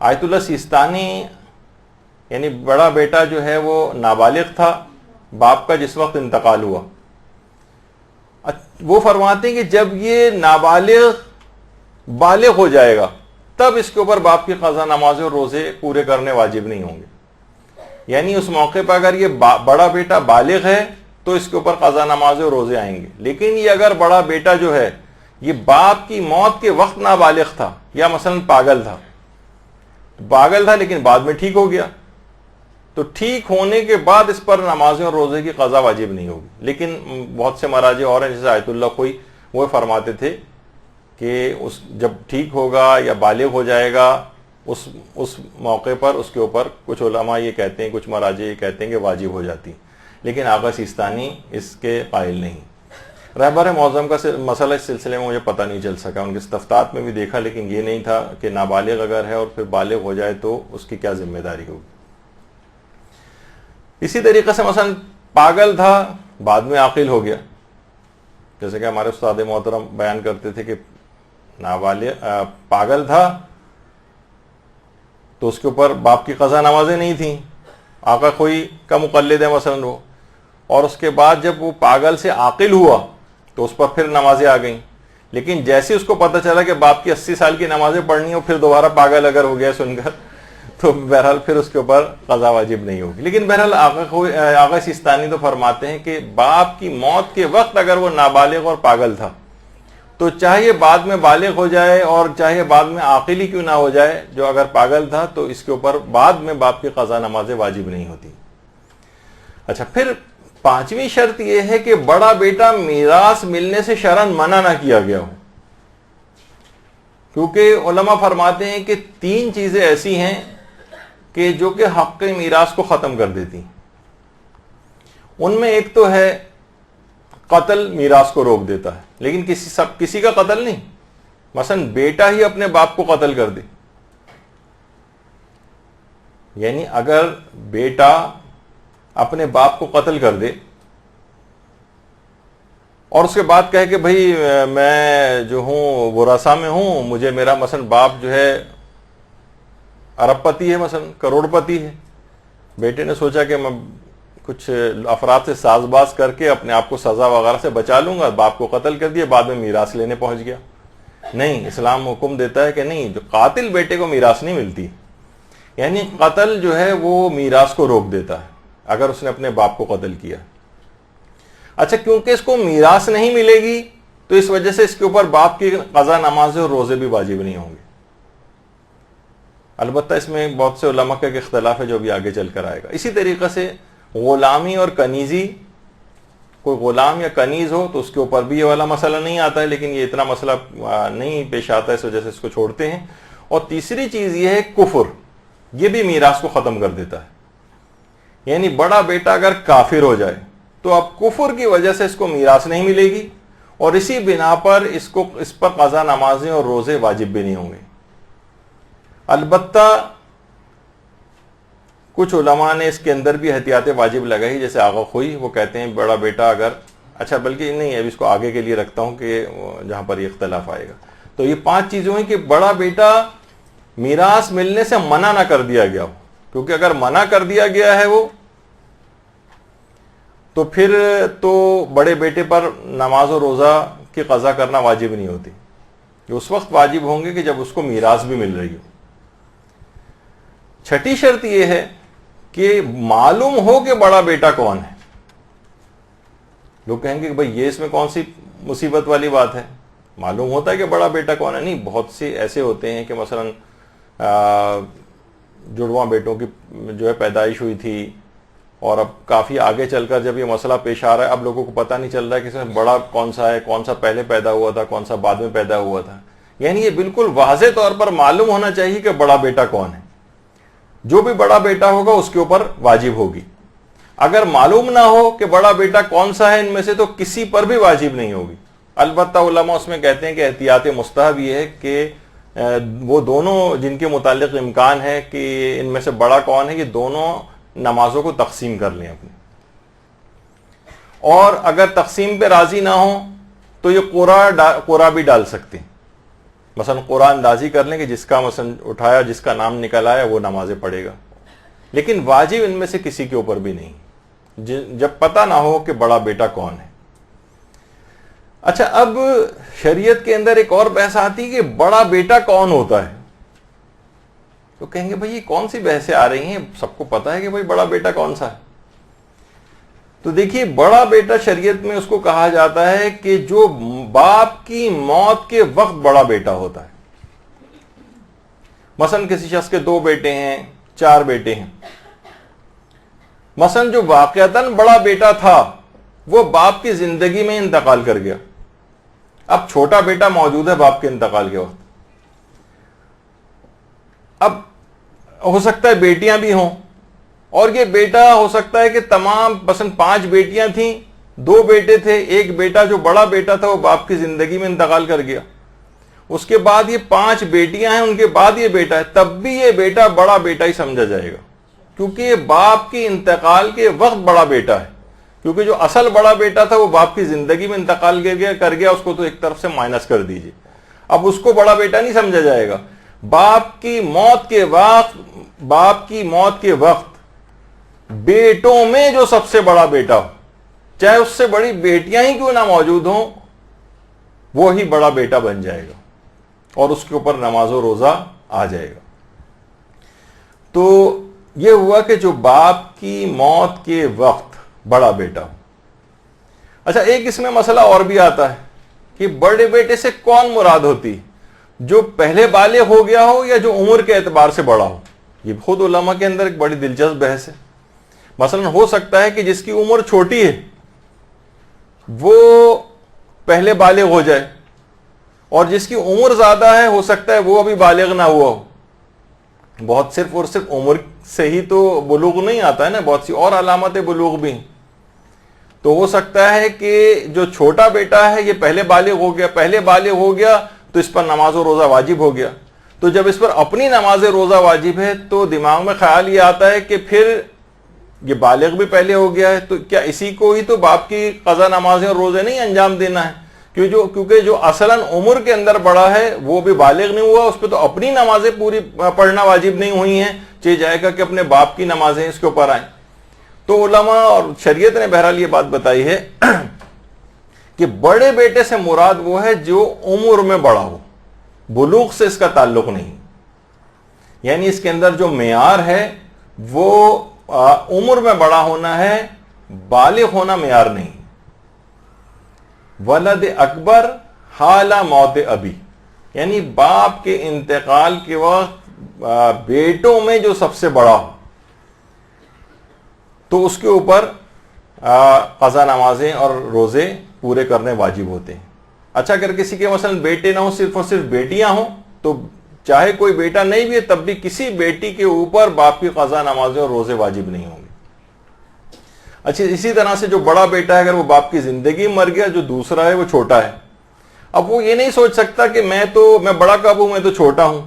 آیت اللہ سیستانی یعنی بڑا بیٹا جو ہے وہ نابالغ تھا باپ کا جس وقت انتقال ہوا، وہ فرماتے ہیں کہ جب یہ نابالغ بالغ ہو جائے گا تب اس کے اوپر باپ کی قضا نماز اور روزے پورے کرنے واجب نہیں ہوں گے۔ یعنی اس موقع پر اگر یہ بڑا بیٹا بالغ ہے تو اس کے اوپر قضا نماز اور روزے آئیں گے، لیکن یہ اگر بڑا بیٹا جو ہے یہ باپ کی موت کے وقت نابالغ تھا یا مثلا پاگل تھا لیکن بعد میں ٹھیک ہو گیا، تو ٹھیک ہونے کے بعد اس پر نمازیں اور روزے کی قضا واجب نہیں ہوگی۔ لیکن بہت سے مراجع اور ہیں جیسے آیت اللہ کوئی، وہ فرماتے تھے کہ جب ٹھیک ہوگا یا بالغ ہو جائے گا اس موقع پر اس کے اوپر کچھ علماء یہ کہتے ہیں، کچھ مراجع یہ کہتے ہیں کہ واجب ہو جاتی، لیکن آقا سیستانی اس کے قائل نہیں۔ رہبر معظم کا مسئلہ اس سلسلے میں مجھے پتہ نہیں چل سکا، ان کے استفتاءات میں بھی دیکھا لیکن یہ نہیں تھا کہ نابالغ اگر ہے اور پھر بالغ ہو جائے تو اس کی کیا ذمہ داری ہوگی۔ اسی طریقے سے مثلا پاگل تھا بعد میں عاقل ہو گیا، جیسے کہ ہمارے استاد محترم بیان کرتے تھے کہ نابالغ پاگل تھا تو اس کے اوپر باپ کی قضا نمازیں نہیں تھیں، آقا کوئی کا مقلد ہے مثلا وہ، اور اس کے بعد جب وہ پاگل سے عاقل ہوا تو اس پر پھر نمازیں آ گئیں، لیکن جیسے اس کو پتہ چلا کہ باپ کی 80 سال کی نمازیں پڑھنی ہو، پھر دوبارہ پاگل اگر ہو گیا سن کر، تو بہرحال پھر اس کے اوپر قضا واجب نہیں ہوگی۔ لیکن بہرحال آقا سیستانی تو فرماتے ہیں کہ باپ کی موت کے وقت اگر وہ نابالغ اور پاگل تھا تو چاہے بعد میں بالغ ہو جائے اور چاہے بعد میں عاقل ہی کیوں نہ ہو جائے، جو اگر پاگل تھا تو اس کے اوپر بعد میں باپ کی قضا نمازیں واجب نہیں ہوتی۔ اچھا پھر 5ویں شرط یہ ہے کہ بڑا بیٹا میراث ملنے سے شرعاً منع نہ کیا گیا ہو، کیونکہ علماء فرماتے ہیں کہ 3 چیزیں ایسی ہیں کہ جو کہ حق میراث کو ختم کر دیتی. ان میں ایک تو ہے قتل میراث کو روک دیتا ہے، لیکن کسی کا قتل نہیں. مثلا بیٹا ہی اپنے باپ کو قتل کر دے، یعنی اگر بیٹا اپنے باپ کو قتل کر دے اور اس کے بعد کہے کہ بھائی میں جو ہوں ورثہ میں ہوں، مجھے میرا مثلا باپ جو ہے ارب پتی ہے، مثلا کروڑ پتی ہے، بیٹے نے سوچا کہ میں کچھ افراد سے ساز باز کر کے اپنے آپ کو سزا وغیرہ سے بچا لوں گا، باپ کو قتل کر دیا، بعد میں میراث لینے پہنچ گیا. نہیں، اسلام حکم دیتا ہے کہ نہیں، جو قاتل بیٹے کو میراث نہیں ملتی. یعنی قتل جو ہے وہ میراث کو روک دیتا ہے اگر اس نے اپنے باپ کو قتل کیا. اچھا، کیونکہ اس کو میراث نہیں ملے گی تو اس وجہ سے اس کے اوپر باپ کی قضا نمازیں اور روزے بھی واجب نہیں ہوں گے. البتہ اس میں بہت سے علماء کا ایک اختلاف ہے جو بھی آگے چل کر آئے گا. اسی طریقے سے غلامی اور کنیزی، کوئی غلام یا کنیز ہو تو اس کے اوپر بھی یہ والا مسئلہ نہیں آتا ہے، لیکن یہ اتنا مسئلہ نہیں پیش آتا ہے، اس وجہ سے اس کو چھوڑتے ہیں. اور تیسری چیز یہ ہے کفر، یہ بھی میراث کو ختم کر دیتا ہے. یعنی بڑا بیٹا اگر کافر ہو جائے تو اب کفر کی وجہ سے اس کو میراث نہیں ملے گی، اور اسی بنا پر اس پر قضا نمازیں اور روزے واجب بھی نہیں ہوں گے. البتہ کچھ علماء نے اس کے اندر بھی احتیاط واجب لگائی، جیسے آغا خوئی، وہ کہتے ہیں بڑا بیٹا اگر، اچھا بلکہ نہیں، ابھی اس کو آگے کے لیے رکھتا ہوں کہ جہاں پر یہ اختلاف آئے گا. تو یہ 5 چیزیں ہیں کہ بڑا بیٹا میراث ملنے سے منع نہ کر دیا گیا ہو، کیونکہ اگر منع کر دیا گیا ہے وہ تو پھر تو بڑے بیٹے پر نماز و روزہ کی قضا کرنا واجب نہیں ہوتی. یہ اس وقت واجب ہوں گے کہ جب اس کو میراث بھی مل رہی ہو. چھٹی شرط یہ ہے کہ معلوم ہو کہ بڑا بیٹا کون ہے. لوگ کہیں گے کہ بھئی یہ اس میں کون سی مصیبت والی بات ہے، معلوم ہوتا ہے کہ بڑا بیٹا کون ہے. نہیں، بہت سے ایسے ہوتے ہیں کہ مثلا جڑواں بیٹوں کی جو ہے پیدائش ہوئی تھی، اور اب کافی آگے چل کر جب یہ مسئلہ پیش آ رہا ہے اب لوگوں کو پتہ نہیں چل رہا ہے کہ اس میں بڑا کون سا ہے، کون سا پہلے پیدا ہوا تھا، کون سا بعد میں پیدا ہوا تھا. یعنی یہ بالکل واضح طور پر معلوم ہونا چاہیے کہ بڑا بیٹا کون ہے. جو بھی بڑا بیٹا ہوگا اس کے اوپر واجب ہوگی. اگر معلوم نہ ہو کہ بڑا بیٹا کون سا ہے ان میں سے تو کسی پر بھی واجب نہیں ہوگی. البتہ علماء اس میں کہتے ہیں کہ احتیاط مستحب یہ ہے کہ وہ دونوں جن کے متعلق امکان ہے کہ ان میں سے بڑا کون ہے، یہ دونوں نمازوں کو تقسیم کر لیں اپنی، اور اگر تقسیم پہ راضی نہ ہوں تو یہ قرعہ بھی ڈال سکتے ہیں. مثلا قرآن اندازی کر لیں کہ جس کا مثلا اٹھایا، جس کا نام نکل آیا وہ نمازیں پڑھے گا، لیکن واجب ان میں سے کسی کے اوپر بھی نہیں جب پتہ نہ ہو کہ بڑا بیٹا کون ہے. اچھا، اب شریعت کے اندر ایک اور بحث آتی کہ بڑا بیٹا کون ہوتا ہے. تو کہیں گے بھئی یہ کون سی بحثیں آ رہی ہیں، سب کو پتا ہے کہ بھئی بڑا بیٹا کون سا ہے. تو دیکھیے، بڑا بیٹا شریعت میں اس کو کہا جاتا ہے کہ جو باپ کی موت کے وقت بڑا بیٹا ہوتا ہے. مثلا کسی شخص کے 2 بیٹے ہیں، 4 بیٹے ہیں، مثلا جو واقعتاً بڑا بیٹا تھا وہ باپ کی زندگی میں انتقال کر گیا، اب چھوٹا بیٹا موجود ہے باپ کے انتقال کے وقت. اب ہو سکتا ہے بیٹیاں بھی ہوں، اور یہ بیٹا ہو سکتا ہے کہ تمام مثلا 5 بیٹیاں تھیں، 2 بیٹے تھے، ایک بیٹا جو بڑا بیٹا تھا وہ باپ کی زندگی میں انتقال کر گیا. اس کے بعد یہ 5 بیٹیاں ہیں، ان کے بعد یہ بیٹا ہے، تب بھی یہ بیٹا بڑا بیٹا ہی سمجھا جائے گا، کیونکہ یہ باپ کی انتقال کے وقت بڑا بیٹا ہے. کیونکہ جو اصل بڑا بیٹا تھا وہ باپ کی زندگی میں انتقال کر گیا، اس کو تو ایک طرف سے مائنس کر دیجئے، اب اس کو بڑا بیٹا نہیں سمجھا جائے گا. باپ کی موت کے وقت بیٹوں میں جو سب سے بڑا بیٹا ہو، چاہے اس سے بڑی بیٹیاں ہی کیوں نہ موجود ہوں، وہی بڑا بیٹا بن جائے گا اور اس کے اوپر نماز و روزہ آ جائے گا. تو یہ ہوا کہ جو باپ کی موت کے وقت بڑا بیٹا ہو. اچھا، ایک اس میں مسئلہ اور بھی آتا ہے کہ بڑے بیٹے سے کون مراد ہوتی، جو پہلے بالغ ہو گیا ہو یا جو عمر کے اعتبار سے بڑا ہو. یہ خود علماء کے اندر ایک بڑی دلچسپ بحث ہے. مثلا ہو سکتا ہے کہ جس کی عمر چھوٹی ہے وہ پہلے بالغ ہو جائے، اور جس کی عمر زیادہ ہے ہو سکتا ہے وہ ابھی بالغ نہ ہوا ہو. بہت صرف اور صرف عمر سے ہی تو بلوغ نہیں آتا ہے نا, بہت سی اور علامت بلوغ بھی ہیں. تو ہو سکتا ہے کہ جو چھوٹا بیٹا ہے یہ پہلے بالغ ہو گیا تو اس پر نماز و روزہ واجب ہو گیا. تو جب اس پر اپنی نماز روزہ واجب ہے تو دماغ میں خیال یہ آتا ہے کہ پھر یہ بالغ بھی پہلے ہو گیا ہے, تو کیا اسی کو ہی تو باپ کی قضا نمازیں اور روزے نہیں انجام دینا ہے؟ کیونکہ جو اصلاً عمر کے اندر بڑا ہے وہ بھی بالغ نہیں ہوا, اس پہ تو اپنی نمازیں پوری پڑھنا واجب نہیں ہوئی ہیں, چاہے جائے گا کہ اپنے باپ کی نمازیں اس کے اوپر آئیں. تو علماء اور شریعت نے بہرحال یہ بات بتائی ہے کہ بڑے بیٹے سے مراد وہ ہے جو عمر میں بڑا ہو, بلوغ سے اس کا تعلق نہیں. یعنی اس کے اندر جو معیار ہے وہ عمر میں بڑا ہونا ہے, بالغ ہونا معیار نہیں. ولد اکبر حال موت ابی, یعنی باپ کے انتقال کے وقت بیٹوں میں جو سب سے بڑا ہو تو اس کے اوپر قضا نمازیں اور روزے پورے کرنے واجب ہوتے ہیں. اچھا, اگر کسی کے مثلا بیٹے نہ ہوں, صرف اور صرف بیٹیاں ہوں, تو چاہے کوئی بیٹا نہیں بھی ہے تب بھی کسی بیٹی کے اوپر باپ کی قضا نمازیں اور روزے واجب نہیں ہوں گے. اچھا, اسی طرح سے جو بڑا بیٹا ہے اگر وہ باپ کی زندگی مر گیا, جو دوسرا ہے وہ چھوٹا ہے, اب وہ یہ نہیں سوچ سکتا کہ میں بڑا کب ہوں, میں تو چھوٹا ہوں,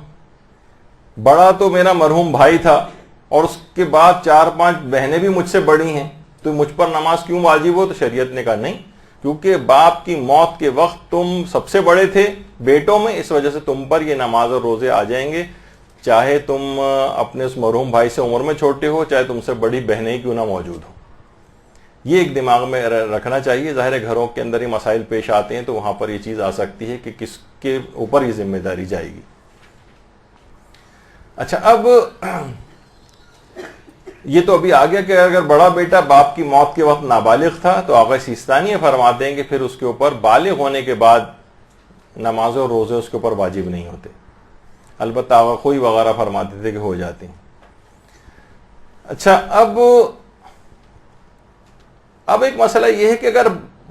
بڑا تو میرا مرحوم بھائی تھا اور اس کے بعد 4-5 بہنیں بھی مجھ سے بڑی ہیں, تو مجھ پر نماز کیوں واجب ہو؟ تو شریعت نے کہا نہیں, کیونکہ باپ کی موت کے وقت تم سب سے بڑے تھے بیٹوں میں, اس وجہ سے تم پر یہ نماز اور روزے آ جائیں گے, چاہے تم اپنے اس مرحوم بھائی سے عمر میں چھوٹے ہو, چاہے تم سے بڑی بہنیں کیوں نہ موجود ہو. یہ ایک دماغ میں رکھنا چاہیے. ظاہر ہے گھروں کے اندر یہ مسائل پیش آتے ہیں تو وہاں پر یہ چیز آ سکتی ہے کہ کس کے اوپر یہ ذمہ داری جائے گی. اچھا, اب یہ تو ابھی آ گیا کہ اگر بڑا بیٹا باپ کی موت کے وقت نابالغ تھا تو آقا سیستانی فرماتے ہیں کہ پھر اس کے اوپر بالغ ہونے کے بعد نماز اور روزے اس کے اوپر واجب نہیں ہوتے, البتہ آقا خوئی وغیرہ فرماتے تھے کہ ہو جاتے ہیں. اچھا, اب ایک مسئلہ یہ ہے کہ اگر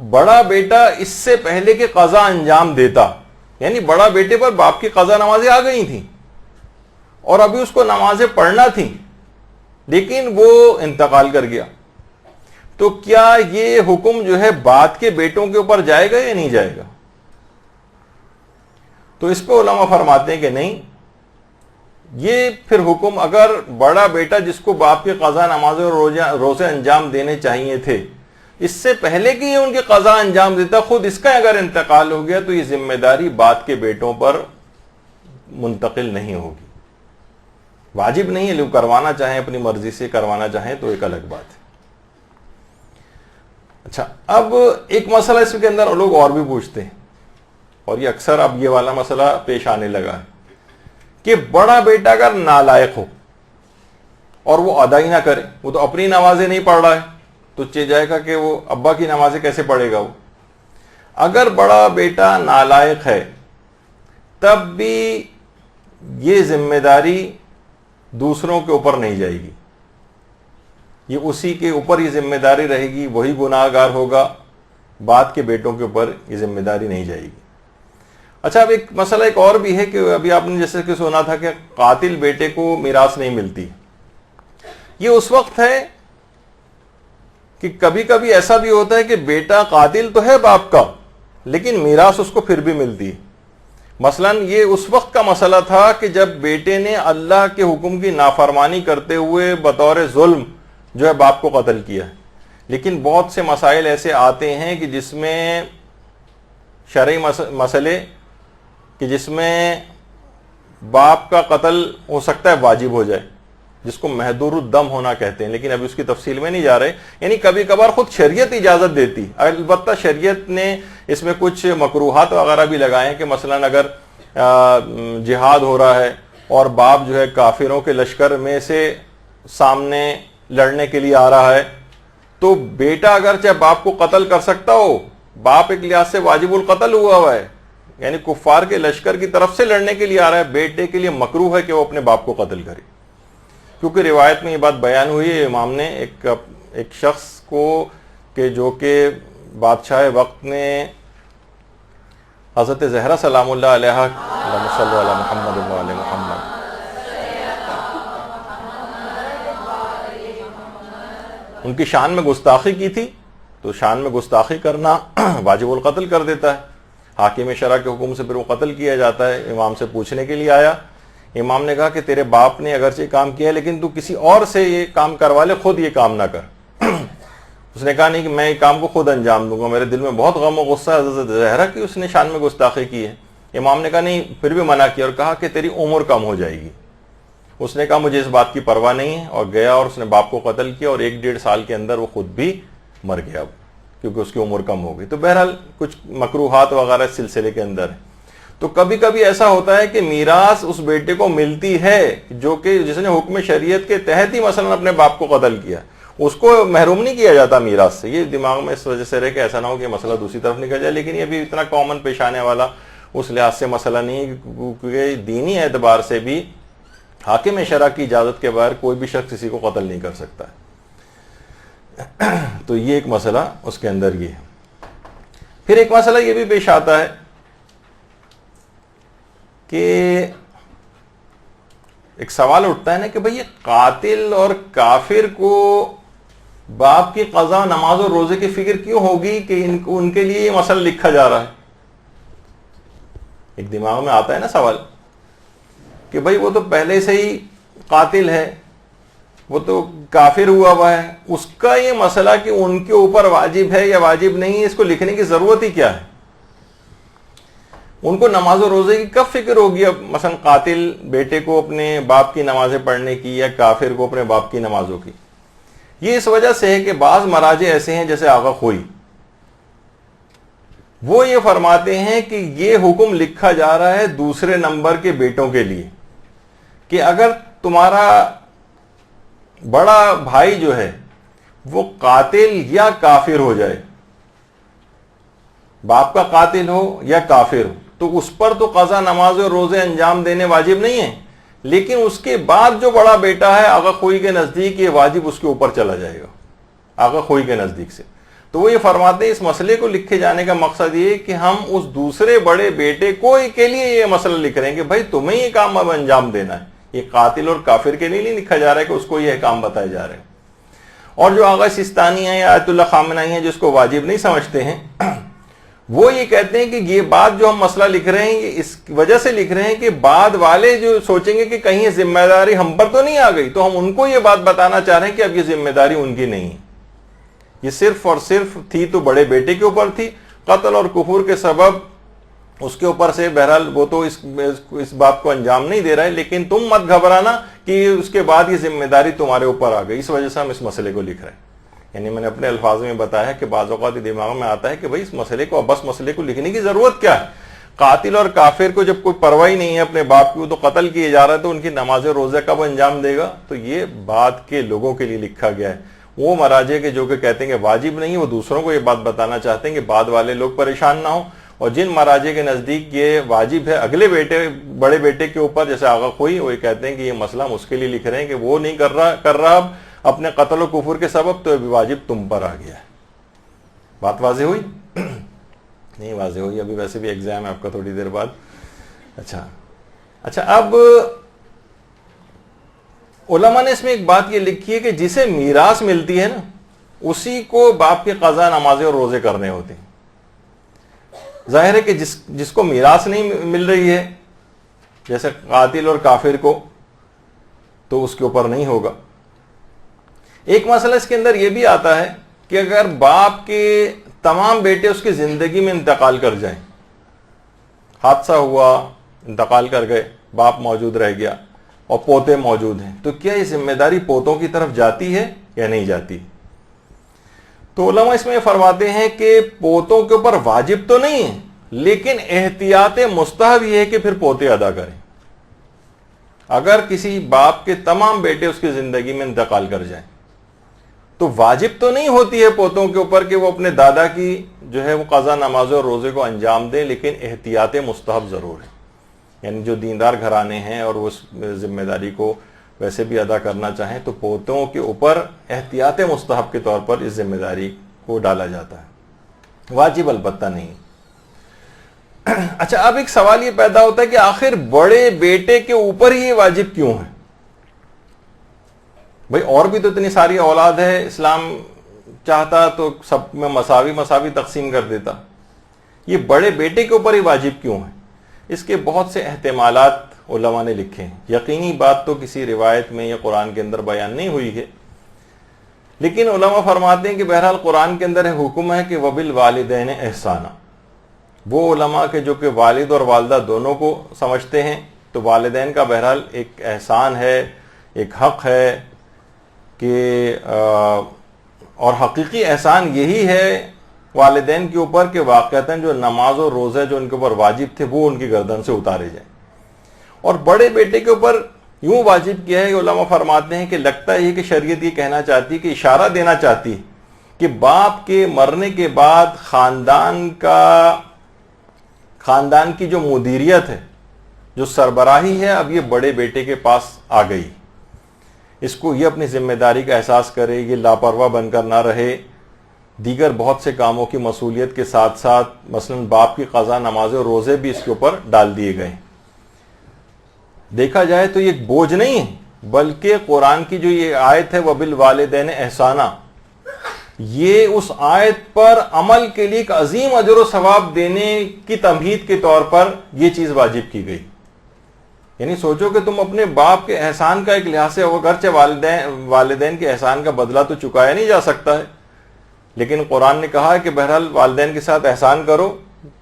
بڑا بیٹا اس سے پہلے کہ قضا انجام دیتا, یعنی بڑا بیٹے پر باپ کی قضا نمازیں آ گئی تھیں اور ابھی اس کو نمازیں پڑھنا تھیں لیکن وہ انتقال کر گیا, تو کیا یہ حکم جو ہے بعد کے بیٹوں کے اوپر جائے گا یا نہیں جائے گا؟ تو اس پہ علماء فرماتے ہیں کہ نہیں, یہ پھر حکم اگر بڑا بیٹا جس کو باپ کی قضا نمازیں اور روزے انجام دینے چاہیے تھے اس سے پہلے کہ یہ ان کی قضا انجام دیتا, خود اس کا اگر انتقال ہو گیا تو یہ ذمہ داری بعد کے بیٹوں پر منتقل نہیں ہوگی, واجب نہیں ہے. لوگ کروانا چاہیں اپنی مرضی سے کروانا چاہیں تو ایک الگ بات ہے. اچھا, اب ایک مسئلہ اس کے اندر لوگ اور بھی پوچھتے ہیں, اور یہ اکثر اب یہ والا مسئلہ پیش آنے لگا ہے کہ بڑا بیٹا اگر نالائق ہو اور وہ ادا ہی نہ کرے, وہ تو اپنی نمازیں نہیں پڑھ رہا ہے, تو چل جائے گا کہ وہ ابا کی نمازیں کیسے پڑھے گا وہ. اگر بڑا بیٹا نالائق ہے تب بھی یہ ذمہ داری دوسروں کے اوپر نہیں جائے گی, یہ اسی کے اوپر یہ ذمہ داری رہے گی, وہی گناہ گار ہوگا, بعد کے بیٹوں کے اوپر یہ ذمہ داری نہیں جائے گی. اچھا, اب ایک مسئلہ ایک اور بھی ہے کہ ابھی آپ نے جیسے کہ سنا تھا کہ قاتل بیٹے کو میراث نہیں ملتی. یہ اس وقت ہے کہ کبھی کبھی ایسا بھی ہوتا ہے کہ بیٹا قاتل تو ہے باپ کا لیکن میراث اس کو پھر بھی ملتی ہے. مثلا یہ اس وقت کا مسئلہ تھا کہ جب بیٹے نے اللہ کے حکم کی نافرمانی کرتے ہوئے بطور ظلم جو ہے باپ کو قتل کیا ہے, لیکن بہت سے مسائل ایسے آتے ہیں کہ جس میں شرعی مسئلے کہ جس میں باپ کا قتل ہو سکتا ہے واجب ہو جائے, جس کو محدور الدم ہونا کہتے ہیں, لیکن ابھی اس کی تفصیل میں نہیں جا رہے. یعنی کبھی کبھار خود شریعت اجازت دیتی, البتہ شریعت نے اس میں کچھ مکروہات وغیرہ بھی لگائے ہیں کہ مثلا اگر جہاد ہو رہا ہے اور باپ جو ہے کافروں کے لشکر میں سے سامنے لڑنے کے لیے آ رہا ہے تو بیٹا اگرچہ باپ کو قتل کر سکتا ہو, باپ ایک لحاظ سے واجب القتل ہوا ہے, یعنی کفار کے لشکر کی طرف سے لڑنے کے لیے آ رہا ہے, بیٹے کے لیے مکروہ ہے کہ وہ اپنے باپ کو قتل کرے. کیونکہ روایت میں یہ بات بیان ہوئی ہے, امام نے ایک شخص کو کہ جو کہ بادشاہ وقت نے حضرت زہرا سلام اللہ علیہ اللہم صلی علی محمد و علی محمد ان کی شان میں گستاخی کی تھی تو شان میں گستاخی کرنا واجب القتل کر دیتا ہے. حاکم شرع کے حکم سے پھر وہ قتل کیا جاتا ہے. امام سے پوچھنے کے لیے آیا, امام نے کہا کہ تیرے باپ نے اگرچہ کام کیا لیکن تو کسی اور سے یہ کام کروا لے, خود یہ کام نہ کر. اس نے کہا نہیں کہ میں یہ کام کو خود انجام دوں گا, میرے دل میں بہت غم و غصہ ہے حضرت زہرا کی اس نے شان میں گستاخی کی ہے. امام نے کہا نہیں, پھر بھی منع کیا اور کہا کہ تیری عمر کم ہو جائے گی. اس نے کہا مجھے اس بات کی پرواہ نہیں ہے, اور گیا اور اس نے باپ کو قتل کیا, اور 1-1.5 سال کے اندر وہ خود بھی مر گیا کیونکہ اس کی عمر کم ہو گئی. تو بہرحال کچھ مکروہات وغیرہ اس سلسلے کے اندر ہے. تو کبھی کبھی ایسا ہوتا ہے کہ میراث اس بیٹے کو ملتی ہے جو کہ جس نے حکم شریعت کے تحت ہی مثلا اپنے باپ کو قتل کیا, اس کو محروم نہیں کیا جاتا میراث سے. یہ دماغ میں اس وجہ سے رہے کہ ایسا نہ ہو کہ مسئلہ دوسری طرف نکل جائے, لیکن یہ بھی اتنا کامن پیش آنے والا اس لحاظ سے مسئلہ نہیں ہے, کیونکہ دینی اعتبار سے بھی حاکم شرع کی اجازت کے بغیر کوئی بھی شخص کسی کو قتل نہیں کر سکتا ہے. تو یہ ایک مسئلہ اس کے اندر یہ ہے. پھر ایک مسئلہ یہ بھی پیش آتا ہے کہ ایک سوال اٹھتا ہے نا کہ بھئی یہ قاتل اور کافر کو باپ کی قضا, نماز اور روزے کی فکر کیوں ہوگی کہ ان کے لیے یہ مسئلہ لکھا جا رہا ہے. ایک دماغ میں آتا ہے نا سوال کہ بھئی وہ تو پہلے سے ہی قاتل ہے, وہ تو کافر ہوا ہے, اس کا یہ مسئلہ کہ ان کے اوپر واجب ہے یا واجب نہیں, اس کو لکھنے کی ضرورت ہی کیا ہے. ان کو نماز و روزے کی کب فکر ہوگی اب مثلا قاتل بیٹے کو اپنے باپ کی نمازیں پڑھنے کی یا کافر کو اپنے باپ کی نمازوں کی. یہ اس وجہ سے ہے کہ بعض مراجع ایسے ہیں جیسے آغا خوئی, وہ یہ فرماتے ہیں کہ یہ حکم لکھا جا رہا ہے دوسرے نمبر کے بیٹوں کے لیے کہ اگر تمہارا بڑا بھائی جو ہے وہ قاتل یا کافر ہو جائے, باپ کا قاتل ہو یا کافر ہو, تو اس پر تو قضا نماز اور روزے انجام دینے واجب نہیں ہے, لیکن اس کے بعد جو بڑا بیٹا ہے آغا خوئی کے نزدیک یہ واجب اس کے اوپر چلا جائے گا, آغا خوئی کے نزدیک سے. تو وہ یہ فرماتے ہیں اس مسئلے کو لکھے جانے کا مقصد یہ کہ ہم اس دوسرے بڑے بیٹے کو کے لیے یہ مسئلہ لکھ رہے ہیں کہ بھائی تمہیں یہ کام اب انجام دینا ہے. یہ قاتل اور کافر کے لیے نہیں لکھا جا رہا ہے کہ اس کو یہ کام بتائے جا رہے ہیں. اور جو آغا سستانی ہیں یا آیت اللہ خامنہئی ہیں جس کو واجب نہیں سمجھتے ہیں, وہ یہ کہتے ہیں کہ یہ بات جو ہم مسئلہ لکھ رہے ہیں یہ اس وجہ سے لکھ رہے ہیں کہ بعد والے جو سوچیں گے کہ کہیں یہ ذمہ داری ہم پر تو نہیں آ گئی, تو ہم ان کو یہ بات بتانا چاہ رہے ہیں کہ اب یہ ذمہ داری ان کی نہیں ہے, یہ صرف اور صرف تھی تو بڑے بیٹے کے اوپر تھی, قتل اور کفر کے سبب اس کے اوپر سے بہرحال وہ تو اس بات کو انجام نہیں دے رہا ہے, لیکن تم مت گھبرانا کہ اس کے بعد یہ ذمہ داری تمہارے اوپر آ گئی. اس وجہ سے ہم اس مسئلے کو لکھ رہے ہیں. یعنی میں نے اپنے الفاظ میں بتایا کہ بعض اوقات دماغ میں آتا ہے کہ بھائی اس مسئلے کو بس مسئلے کو لکھنے کی ضرورت کیا ہے. قاتل اور کافر کو جب کوئی پرواہ نہیں ہے اپنے باپ کی, تو قتل کیے جا رہا ہے, تو ان کی نماز روزہ کب انجام دے گا. تو یہ بات کے لوگوں کے لیے لکھا گیا ہے. وہ مراجع کے جو کہ کہتے ہیں کہ واجب نہیں, وہ دوسروں کو یہ بات بتانا چاہتے ہیں کہ بعد والے لوگ پریشان نہ ہوں. اور جن مراجع کے نزدیک یہ واجب ہے اگلے بڑے بیٹے کے اوپر, جیسے آغا خوئی, وہ یہ کہتے ہیں کہ یہ مسئلہ ہم اس کے لیے لکھ رہے ہیں کہ وہ نہیں کر رہا اب اپنے قتل و کفر کے سبب, تو ابھی واجب تم پر آ گیا ہے. بات واضح ہوئی؟ نہیں واضح ہوئی, ابھی ویسے بھی ایگزام ہے آپ کا تھوڑی دیر بعد. اچھا اب علماء نے اس میں ایک بات یہ لکھی ہے کہ جسے میراث ملتی ہے نا, اسی کو باپ کی قضا نمازیں اور روزے کرنے ہوتے ہیں. ظاہر ہے کہ جس کو میراث نہیں مل رہی ہے جیسے قاتل اور کافر کو, تو اس کے اوپر نہیں ہوگا. ایک مسئلہ اس کے اندر یہ بھی آتا ہے کہ اگر باپ کے تمام بیٹے اس کی زندگی میں انتقال کر جائیں, حادثہ ہوا, انتقال کر گئے, باپ موجود رہ گیا اور پوتے موجود ہیں, تو کیا یہ ذمہ داری پوتوں کی طرف جاتی ہے یا نہیں جاتی؟ تو علماء اس میں فرماتے ہیں کہ پوتوں کے اوپر واجب تو نہیں ہے, لیکن احتیاط مستحب یہ ہے کہ پھر پوتے ادا کریں. اگر کسی باپ کے تمام بیٹے اس کی زندگی میں انتقال کر جائیں تو واجب تو نہیں ہوتی ہے پوتوں کے اوپر کہ وہ اپنے دادا کی جو ہے وہ قضا نماز اور روزے کو انجام دیں, لیکن احتیاط مستحب ضرور ہے. یعنی جو دیندار گھرانے ہیں اور وہ اس ذمہ داری کو ویسے بھی ادا کرنا چاہیں تو پوتوں کے اوپر احتیاط مستحب کے طور پر اس ذمہ داری کو ڈالا جاتا ہے, واجب البتہ نہیں. اچھا اب ایک سوال یہ پیدا ہوتا ہے کہ آخر بڑے بیٹے کے اوپر ہی یہ واجب کیوں ہے؟ بھئی اور بھی تو اتنی ساری اولاد ہے، اسلام چاہتا تو سب میں مساوی تقسیم کر دیتا، یہ بڑے بیٹے کے اوپر ہی واجب کیوں ہے؟ اس کے بہت سے احتمالات علماء نے لکھے ہیں، یقینی بات تو کسی روایت میں یا قرآن کے اندر بیان نہیں ہوئی ہے، لیکن علماء فرماتے ہیں کہ بہرحال قرآن کے اندر حکم ہے کہ وبالوالدین احسانا. وہ علماء کے جو کہ والد اور والدہ دونوں کو سمجھتے ہیں تو والدین کا بہرحال ایک احسان ہے، ایک حق ہے کہ اور حقیقی احسان یہی ہے والدین کے اوپر کہ واقعتاً جو نماز اور روزے جو ان کے اوپر واجب تھے وہ ان کی گردن سے اتارے جائیں. اور بڑے بیٹے کے اوپر یوں واجب کیا ہے کہ علماء فرماتے ہیں کہ لگتا ہے کہ شریعت یہ کہنا چاہتی کہ اشارہ دینا چاہتی کہ باپ کے مرنے کے بعد خاندان کی جو مدیریت ہے، جو سربراہی ہے، اب یہ بڑے بیٹے کے پاس آ گئی. اس کو یہ اپنی ذمہ داری کا احساس کرے، یہ لاپرواہ بن کر نہ رہے. دیگر بہت سے کاموں کی مسئولیت کے ساتھ ساتھ مثلا باپ کی قضا نماز اور روزے بھی اس کے اوپر ڈال دیے گئے. دیکھا جائے تو یہ ایک بوجھ نہیں ہے، بلکہ قرآن کی جو یہ آیت ہے وبالوالدین احسانا، یہ اس آیت پر عمل کے لیے ایک عظیم اجر و ثواب دینے کی تمہید کے طور پر یہ چیز واجب کی گئی. یعنی سوچو کہ تم اپنے باپ کے احسان کا ایک لحاظ سے، اگرچہ والدین کے احسان کا بدلہ تو چکایا نہیں جا سکتا ہے، لیکن قرآن نے کہا ہے کہ بہرحال والدین کے ساتھ احسان کرو،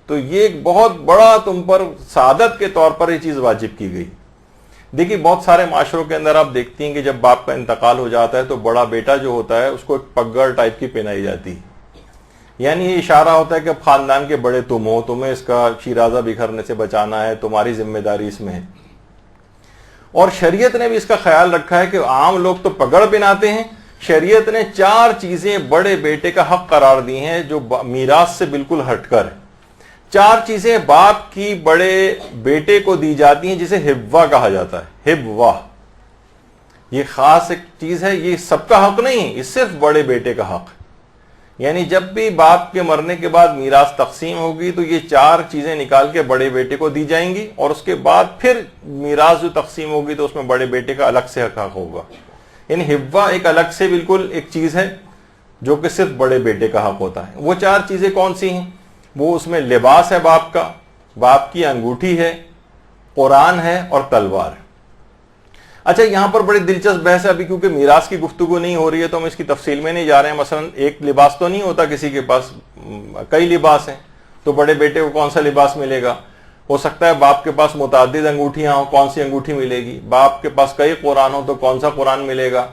تو یہ ایک بہت بڑا تم پر سعادت کے طور پر یہ چیز واجب کی گئی. دیکھیے بہت سارے معاشروں کے اندر آپ دیکھتی ہیں کہ جب باپ کا انتقال ہو جاتا ہے تو بڑا بیٹا جو ہوتا ہے اس کو ایک پگڑ ٹائپ کی پہنائی جاتی ہے. یعنی یہ اشارہ ہوتا ہے کہ اب خاندان کے بڑے تم ہو، تمہیں اس کا شیرازہ بکھرنے سے بچانا ہے، تمہاری ذمہ داری اس میں ہے. اور شریعت نے بھی اس کا خیال رکھا ہے کہ عام لوگ تو پگڑ پہناتے ہیں، شریعت نے 4 چیزیں بڑے بیٹے کا حق قرار دی ہیں جو میراث سے بالکل ہٹ کر ہے. 4 چیزیں باپ کی بڑے بیٹے کو دی جاتی ہیں جسے ہبوا کہا جاتا ہے. ہبوا یہ خاص ایک چیز ہے، یہ سب کا حق نہیں ہے، یہ صرف بڑے بیٹے کا حق ہے. یعنی جب بھی باپ کے مرنے کے بعد میراث تقسیم ہوگی تو یہ 4 چیزیں نکال کے بڑے بیٹے کو دی جائیں گی، اور اس کے بعد پھر میراث جو تقسیم ہوگی تو اس میں بڑے بیٹے کا الگ سے حق ہوگا. یعنی ہبوا ایک الگ سے بالکل ایک چیز ہے جو کہ صرف بڑے بیٹے کا حق ہوتا ہے. وہ 4 چیزیں کون سی ہیں؟ وہ اس میں لباس ہے باپ کا، باپ کی انگوٹھی ہے، قرآن ہے اور تلوار ہے. اچھا یہاں پر بڑی دلچسپ بحث ہے، ابھی کیونکہ میراث کی گفتگو نہیں ہو رہی ہے تو ہم اس کی تفصیل میں نہیں جا رہے ہیں. مثلا ایک لباس تو نہیں ہوتا کسی کے پاس، کئی لباس ہیں، تو بڑے بیٹے کو کون سا لباس ملے گا؟ ہو سکتا ہے باپ کے پاس متعدد انگوٹھیاں ہوں، کون سی انگوٹھی ملے گی؟ باپ کے پاس کئی قرآن ہوں تو کون سا قرآن ملے گا؟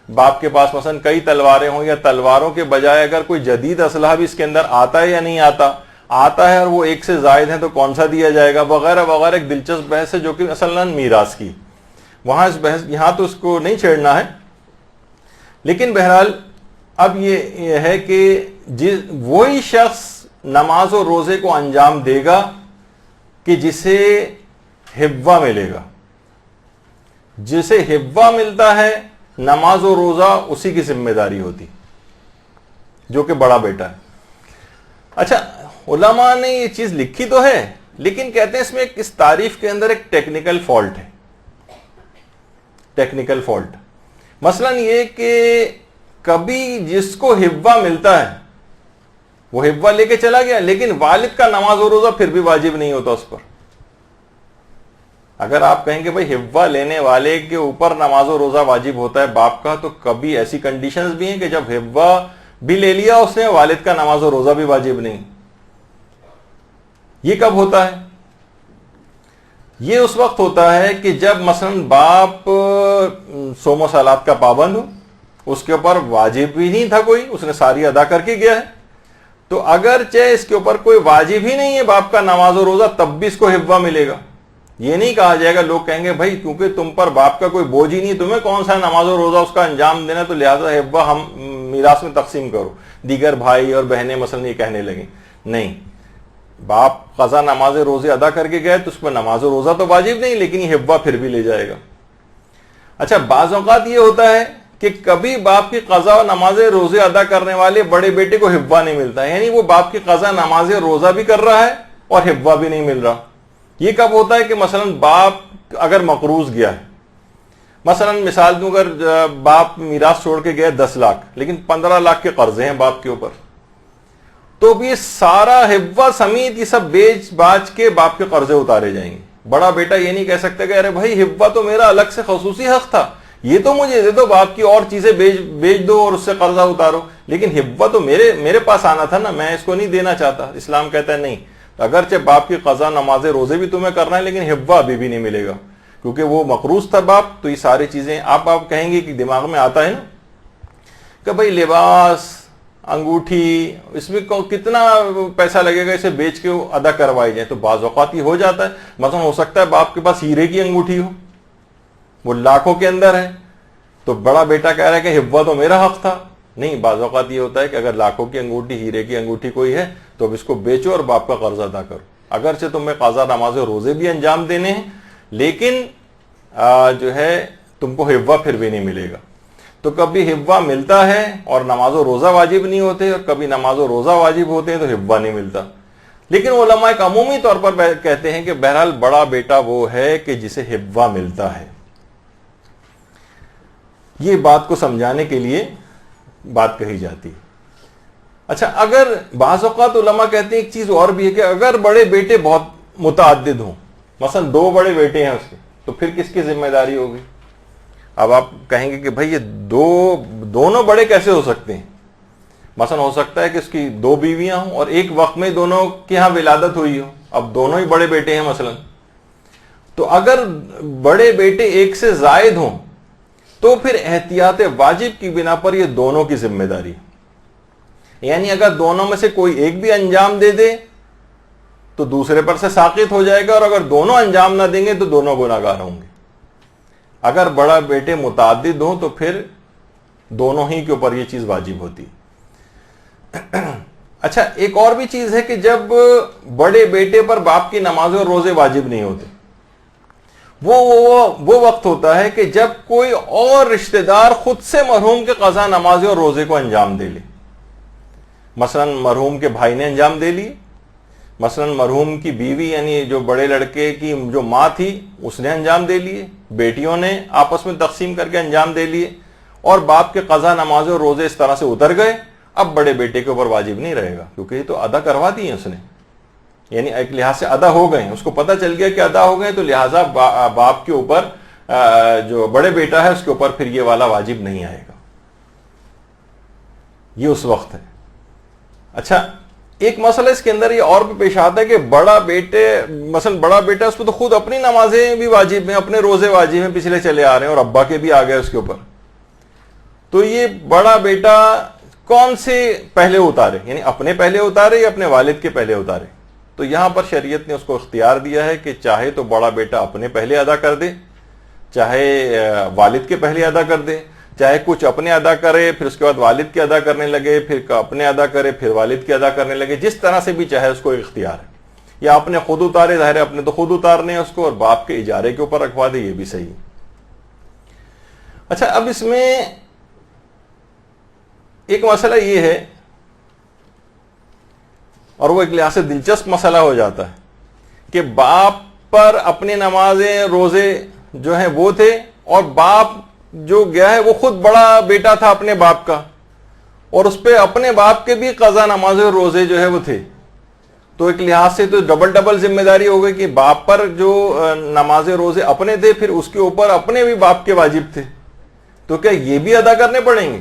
باپ کے پاس مثلا کئی تلواریں ہوں، یا تلواروں کے بجائے اگر کوئی جدید اسلحہ بھی اس کے اندر آتا ہے یا نہیں آتا ہے اور وہ ایک سے زائد ہیں تو کون سا دیا جائے گا، وغیرہ وغیرہ. ایک دلچسپ بحث ہے جو کہ اصلاً میراث کی، وہاں اس بحث یہاں تو اس کو نہیں چھیڑنا ہے. لیکن بہرحال اب یہ ہے کہ وہی شخص نماز و روزے کو انجام دے گا کہ جسے ہبوا ملے گا. جسے ہبوا ملتا ہے نماز و روزہ اسی کی ذمہ داری ہوتی جو کہ بڑا بیٹا ہے. اچھا علماء نے یہ چیز لکھی تو ہے لیکن کہتے ہیں اس میں اس تعریف کے اندر ایک ٹیکنیکل فالٹ ہے. ٹیکنیکل فالٹ مثلا یہ کہ کبھی جس کو ہبوا ملتا ہے وہ ہبوا لے کے چلا گیا، لیکن والد کا نماز و روزہ پھر بھی واجب نہیں ہوتا اس پر. اگر آپ کہیں کہ بھائی ہبوا لینے والے کے اوپر نماز و روزہ واجب ہوتا ہے باپ کا، تو کبھی ایسی کنڈیشنز بھی ہیں کہ جب ہبوا بھی لے لیا اس نے، والد کا نماز و روزہ بھی واجب نہیں. یہ کب ہوتا ہے؟ یہ اس وقت ہوتا ہے کہ جب مثلا باپ صوم و صلات کا پابند ہو، اس کے اوپر واجب بھی نہیں تھا کوئی، اس نے ساری ادا کر کے گیا ہے، تو اگرچہ اس کے اوپر کوئی واجب ہی نہیں ہے باپ کا نماز و روزہ، تب بھی اس کو ہبوا ملے گا. یہ نہیں کہا جائے گا، لوگ کہیں گے بھائی کیونکہ تم پر باپ کا کوئی بوجھ ہی نہیں، تمہیں کون سا نماز و روزہ اس کا انجام دینا، تو لہٰذا ہبوا ہم میراث میں تقسیم کرو. دیگر بھائی اور بہنیں مثلا یہ کہنے لگیں نہیں، باپ قضا نماز روزے ادا کر کے گئے تو اس پر نماز و روزہ تو واجب نہیں، لیکن یہ ہبوا پھر بھی لے جائے گا. اچھا بعض اوقات یہ ہوتا ہے کہ کبھی باپ کی قضا و نماز روزے ادا کرنے والے بڑے بیٹے کو ہبوا نہیں ملتا، یعنی وہ باپ کی قضا نماز روزہ بھی کر رہا ہے اور ہبوا بھی نہیں مل رہا. یہ کب ہوتا ہے کہ مثلا باپ اگر مقروض گیا ہے، مثلا مثال دوں، اگر باپ میراث چھوڑ کے گئے 10 لاکھ لیکن 15 لاکھ کے قرضے ہیں باپ کے اوپر، تو بھی سارا حفظہ سمیت یہ سب بیچ باچ کے باپ کے قرضے اتارے جائیں گے. بڑا بیٹا یہ نہیں کہہ سکتا کہ ارے بھائی حفظہ تو میرا الگ سے خصوصی حق تھا، یہ تو مجھے دے دو، باپ کی اور چیزیں بیچ دو اور اس سے قرضہ اتارو، لیکن حفظہ تو میرے پاس آنا تھا نا، میں اس کو نہیں دینا چاہتا. اسلام کہتا ہے نہیں، اگرچہ باپ کی قضا نماز روزے بھی تمہیں کرنا ہے لیکن حفظہ ابھی بھی نہیں ملے گا، کیونکہ وہ مقروض تھا باپ. تو یہ ساری چیزیں آپ کہیں گے کہ دماغ میں آتا ہے نا کہ بھائی لباس، انگوٹھی، اس میں کتنا پیسہ لگے گا، اسے بیچ کے ادا کروائی جائے. تو بعض اوقات یہ ہو جاتا ہے، مثلا ہو سکتا ہے باپ کے پاس ہیرے کی انگوٹھی ہو، وہ لاکھوں کے اندر ہے، تو بڑا بیٹا کہہ رہا ہے کہ حفظہ تو میرا حق تھا. نہیں، بعض اوقات یہ ہوتا ہے کہ اگر لاکھوں کی انگوٹھی، ہیرے کی انگوٹھی کوئی ہے تو اب اس کو بیچو اور باپ کا قرض ادا کرو. اگرچہ تمہیں قضا نماز روزے بھی انجام دینے ہیں لیکن جو ہے تم کو حفظہ پھر بھی نہیں ملے گا. تو کبھی حفظہ ملتا ہے اور نماز و روزہ واجب نہیں ہوتے، اور کبھی نماز و روزہ واجب ہوتے ہیں تو حفظہ نہیں ملتا. لیکن علماء ایک عمومی طور پر کہتے ہیں کہ بہرحال بڑا بیٹا وہ ہے کہ جسے حفظہ ملتا ہے. یہ بات کو سمجھانے کے لیے بات کہی جاتی ہے. اچھا، اگر بعض اوقات علماء کہتے ہیں ایک چیز اور بھی ہے کہ اگر بڑے بیٹے بہت متعدد ہوں، مثلا 2 بڑے بیٹے ہیں اس کے، تو پھر کس کی ذمہ داری ہوگی؟ اب آپ کہیں گے کہ بھائی یہ دونوں بڑے کیسے ہو سکتے ہیں؟ مثلا ہو سکتا ہے کہ اس کی 2 بیویاں ہوں اور ایک وقت میں دونوں کے ہاں ولادت ہوئی ہو، اب دونوں ہی بڑے بیٹے ہیں مثلا. تو اگر بڑے بیٹے ایک سے زائد ہوں تو پھر احتیاط واجب کی بنا پر یہ دونوں کی ذمہ داری ہے. یعنی اگر دونوں میں سے کوئی ایک بھی انجام دے دے تو دوسرے پر سے ساقط ہو جائے گا، اور اگر دونوں انجام نہ دیں گے تو دونوں گناہگار ہوں گے. اگر بڑا بیٹے متعدد ہوں تو پھر دونوں ہی کے اوپر یہ چیز واجب ہوتی. اچھا، ایک اور بھی چیز ہے کہ جب بڑے بیٹے پر باپ کی نمازیں اور روزے واجب نہیں ہوتے، وہ وقت ہوتا ہے کہ جب کوئی اور رشتہ دار خود سے مرحوم کے قضا نمازیں اور روزے کو انجام دے لے. مثلا مرحوم کے بھائی نے انجام دے لی، مثلا مرحوم کی بیوی یعنی جو بڑے لڑکے کی جو ماں تھی اس نے انجام دے لیے، بیٹیوں نے آپس میں تقسیم کر کے انجام دے لیے، اور باپ کے قضا نمازیں اور روزے اس طرح سے اتر گئے. اب بڑے بیٹے کے اوپر واجب نہیں رہے گا کیونکہ یہ تو ادا کروا دی ہیں اس نے، یعنی ایک لحاظ سے ادا ہو گئے ہیں، اس کو پتہ چل گیا کہ ادا ہو گئے، تو لہٰذا باپ کے اوپر جو بڑے بیٹا ہے اس کے اوپر پھر یہ والا واجب نہیں آئے گا. یہ اس وقت ہے. اچھا، ایک مسئلہ اس کے اندر یہ اور بھی پیش آتا ہے کہ بڑا بیٹا اس پہ تو خود اپنی نمازیں بھی واجب ہیں، اپنے روزے واجب ہیں، پچھلے چلے آ رہے ہیں، اور ابا کے بھی آ گئے اس کے اوپر. تو یہ بڑا بیٹا کون سے پہلے اتارے، یعنی اپنے پہلے اتارے یا اپنے والد کے پہلے اتارے؟ تو یہاں پر شریعت نے اس کو اختیار دیا ہے کہ چاہے تو بڑا بیٹا اپنے پہلے ادا کر دے، چاہے والد کے پہلے ادا کر دے، چاہے کچھ اپنے ادا کرے پھر اس کے بعد والد کے ادا کرنے لگے، پھر اپنے ادا کرے پھر والد کے ادا کرنے لگے، جس طرح سے بھی چاہے اس کو اختیار ہے. یا اپنے خود اتارے، ظاہر ہے اپنے تو خود اتارنے ہیں اس کو، اور باپ کے اجارے کے اوپر رکھوا دے، یہ بھی صحیح. اچھا، اب اس میں ایک مسئلہ یہ ہے، اور وہ ایک لحاظ سے دلچسپ مسئلہ ہو جاتا ہے کہ باپ پر اپنی نمازیں روزے جو ہیں وہ تھے، اور باپ جو گیا ہے وہ خود بڑا بیٹا تھا اپنے باپ کا، اور اس پہ اپنے باپ کے بھی قضا نمازیں روزے جو ہے وہ تھے. تو ایک لحاظ سے تو ڈبل ذمہ داری ہو گئی کہ باپ پر جو نمازیں روزے اپنے تھے، پھر اس کے اوپر اپنے بھی باپ کے واجب تھے، تو کیا یہ بھی ادا کرنے پڑیں گے؟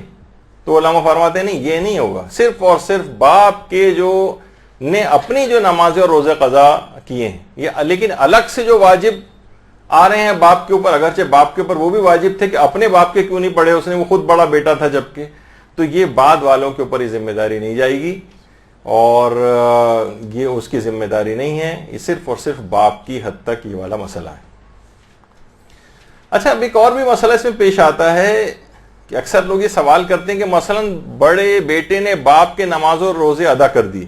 تو علماء فرماتے ہیں نہیں، یہ نہیں ہوگا. صرف اور صرف باپ کے جو نے اپنی جو نمازیں اور روزے قضا کیے ہیں، یہ لیکن الگ سے جو واجب آ رہے ہیں باپ کے اوپر، اگرچہ باپ کے اوپر وہ بھی واجب تھے کہ اپنے باپ کے کیوں نہیں پڑے، اس نے وہ خود بڑا بیٹا تھا جبکہ، تو یہ بعد والوں کے اوپر یہ ذمہ داری نہیں جائے گی، اور یہ اس کی ذمہ داری نہیں ہے، یہ صرف اور صرف باپ کی حد تک یہ والا مسئلہ ہے. اچھا، اب ایک اور بھی مسئلہ اس میں پیش آتا ہے کہ اکثر لوگ یہ سوال کرتے ہیں کہ مثلا بڑے بیٹے نے باپ کے نماز اور روزے ادا کر دی،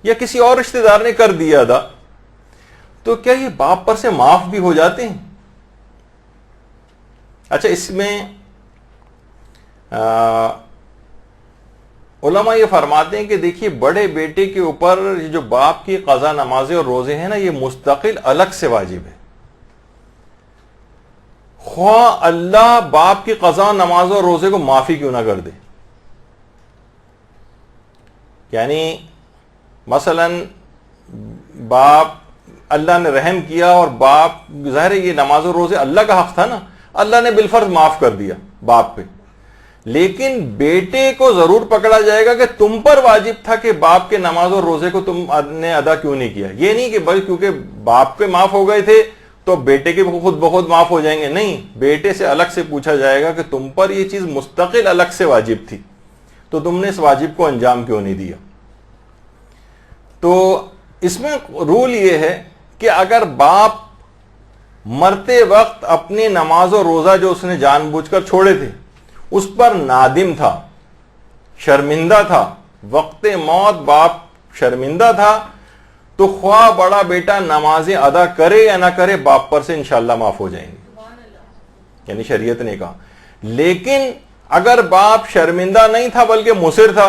یا کسی اور رشتہ دار نے کر دیا ادا، تو کیا یہ باپ پر سے معاف بھی ہو جاتے ہیں؟ اچھا، اس میں علماء یہ فرماتے ہیں کہ دیکھیے بڑے بیٹے کے اوپر جو باپ کی قضا نمازیں اور روزے ہیں نا، یہ مستقل الگ سے واجب ہے. خواہ اللہ باپ کی قضا نماز اور روزے کو معافی کیوں نہ کر دے. یعنی مثلا باپ اللہ نے رحم کیا اور باپ ظاہر ہے یہ نماز اور روزے اللہ کا حق تھا نا, اللہ نے بالفرض معاف کر دیا باپ پہ, لیکن بیٹے کو ضرور پکڑا جائے گا کہ تم پر واجب تھا کہ باپ کے نماز اور روزے کو تم نے ادا کیوں نہیں کیا. یہ نہیں کہ بھائی کیونکہ باپ کے معاف ہو گئے تھے تو بیٹے کے خود بخود معاف ہو جائیں گے, نہیں, بیٹے سے الگ سے پوچھا جائے گا کہ تم پر یہ چیز مستقل الگ سے واجب تھی تو تم نے اس واجب کو انجام کیوں نہیں دیا. تو اس میں رول یہ ہے کہ اگر باپ مرتے وقت اپنی نماز اور روزہ جو اس نے جان بوجھ کر چھوڑے تھے اس پر نادم تھا, شرمندہ تھا, وقت موت باپ شرمندہ تھا, تو خواہ بڑا بیٹا نمازیں ادا کرے یا نہ کرے باپ پر سے انشاءاللہ معاف ہو جائیں گے, یعنی شریعت نے کہا. لیکن اگر باپ شرمندہ نہیں تھا بلکہ مصر تھا,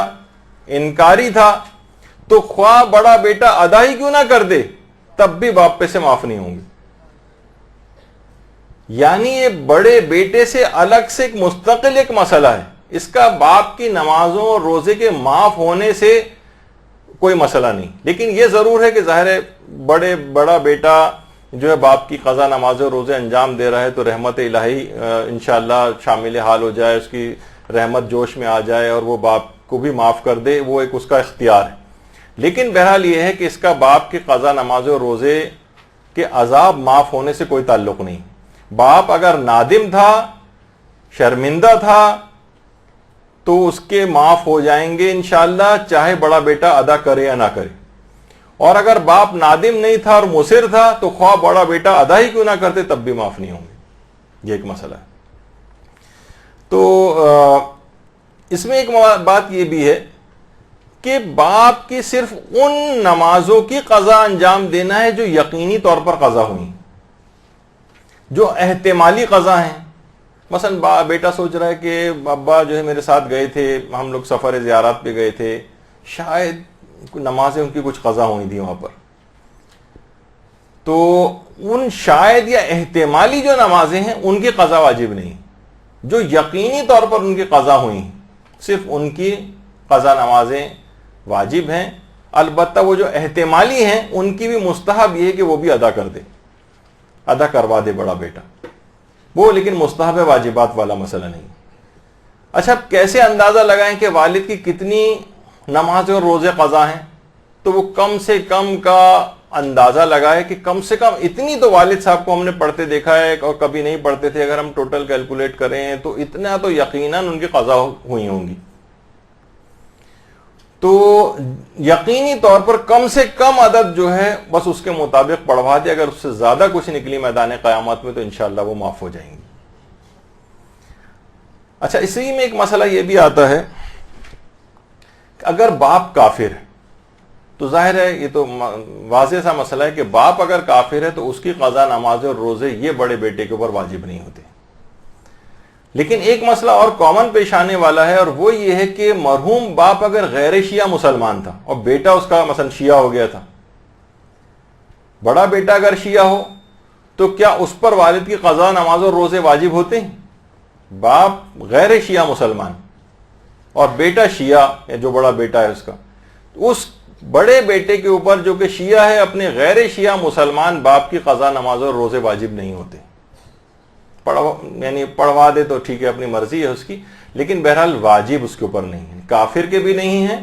انکاری تھا, تو خواہ بڑا بیٹا ادا ہی کیوں نہ کر دے تب بھی باپ پہ سے معاف نہیں ہوں گے. یعنی یہ بڑے بیٹے سے الگ سے ایک مستقل ایک مسئلہ ہے, اس کا باپ کی نمازوں اور روزے کے معاف ہونے سے کوئی مسئلہ نہیں. لیکن یہ ضرور ہے کہ ظاہر ہے بڑا بیٹا جو ہے باپ کی قضا نماز اور روزے انجام دے رہا ہے تو رحمت الہی انشاءاللہ شامل حال ہو جائے, اس کی رحمت جوش میں آ جائے اور وہ باپ کو بھی معاف کر دے, وہ ایک اس کا اختیار ہے. لیکن بہرحال یہ ہے کہ اس کا باپ کی قضا نماز اور روزے کے عذاب معاف ہونے سے کوئی تعلق نہیں. باپ اگر نادم تھا, شرمندہ تھا, تو اس کے معاف ہو جائیں گے انشاءاللہ چاہے بڑا بیٹا ادا کرے یا نہ کرے. اور اگر باپ نادم نہیں تھا اور مصر تھا تو خواہ بڑا بیٹا ادا ہی کیوں نہ کرتے تب بھی معاف نہیں ہوں گے. یہ ایک مسئلہ ہے. تو اس میں ایک بات یہ بھی ہے کہ باپ کی صرف ان نمازوں کی قضا انجام دینا ہے جو یقینی طور پر قضا ہوئی, جو احتمالی قضا ہیں. مثلا بیٹا سوچ رہا ہے کہ ابا جو ہے میرے ساتھ گئے تھے, ہم لوگ سفر زیارات پہ گئے تھے, شاید نمازیں ان کی کچھ قضا ہوئی تھی وہاں پر, تو ان شاید یا احتمالی جو نمازیں ہیں ان کی قضا واجب نہیں. جو یقینی طور پر ان کی قضا ہوئی صرف ان کی قضا نمازیں واجب ہیں. البتہ وہ جو احتمالی ہیں ان کی بھی مستحب یہ ہے کہ وہ بھی ادا کر دے, ادا کروا دے بڑا بیٹا, وہ لیکن مستحب واجبات والا مسئلہ نہیں. اچھا, اب کیسے اندازہ لگائیں کہ والد کی کتنی نماز اور روزے قضا ہیں؟ تو وہ کم سے کم کا اندازہ لگائے کہ کم سے کم اتنی تو والد صاحب کو ہم نے پڑھتے دیکھا ہے اور کبھی نہیں پڑھتے تھے, اگر ہم ٹوٹل کیلکولیٹ کریں تو اتنا تو یقیناً ان کی قضا ہوئی ہوں گی. تو یقینی طور پر کم سے کم عدد جو ہے بس اس کے مطابق پڑھوا دے, اگر اس سے زیادہ کچھ نکلی میدان قیامت میں تو انشاءاللہ وہ معاف ہو جائیں گی. اچھا, اسی میں ایک مسئلہ یہ بھی آتا ہے کہ اگر باپ کافر ہے تو ظاہر ہے یہ تو واضح سا مسئلہ ہے کہ باپ اگر کافر ہے تو اس کی قضا نماز اور روزے یہ بڑے بیٹے کے اوپر واجب نہیں ہوتے. لیکن ایک مسئلہ اور کامن پیش آنے والا ہے, اور وہ یہ ہے کہ مرحوم باپ اگر غیر شیعہ مسلمان تھا اور بیٹا اس کا مثلا شیعہ ہو گیا تھا, بڑا بیٹا اگر شیعہ ہو تو کیا اس پر والد کی قضا نماز اور روزے واجب ہوتے ہیں؟ باپ غیر شیعہ مسلمان اور بیٹا شیعہ, جو بڑا بیٹا ہے اس کا, اس بڑے بیٹے کے اوپر جو کہ شیعہ ہے اپنے غیر شیعہ مسلمان باپ کی قضا نماز اور روزے واجب نہیں ہوتے. یعنی پڑھوا دے تو ٹھیک ہے, اپنی مرضی ہے اس کی, لیکن بہرحال واجب اس کے اوپر نہیں ہے. کافر کے بھی نہیں ہیں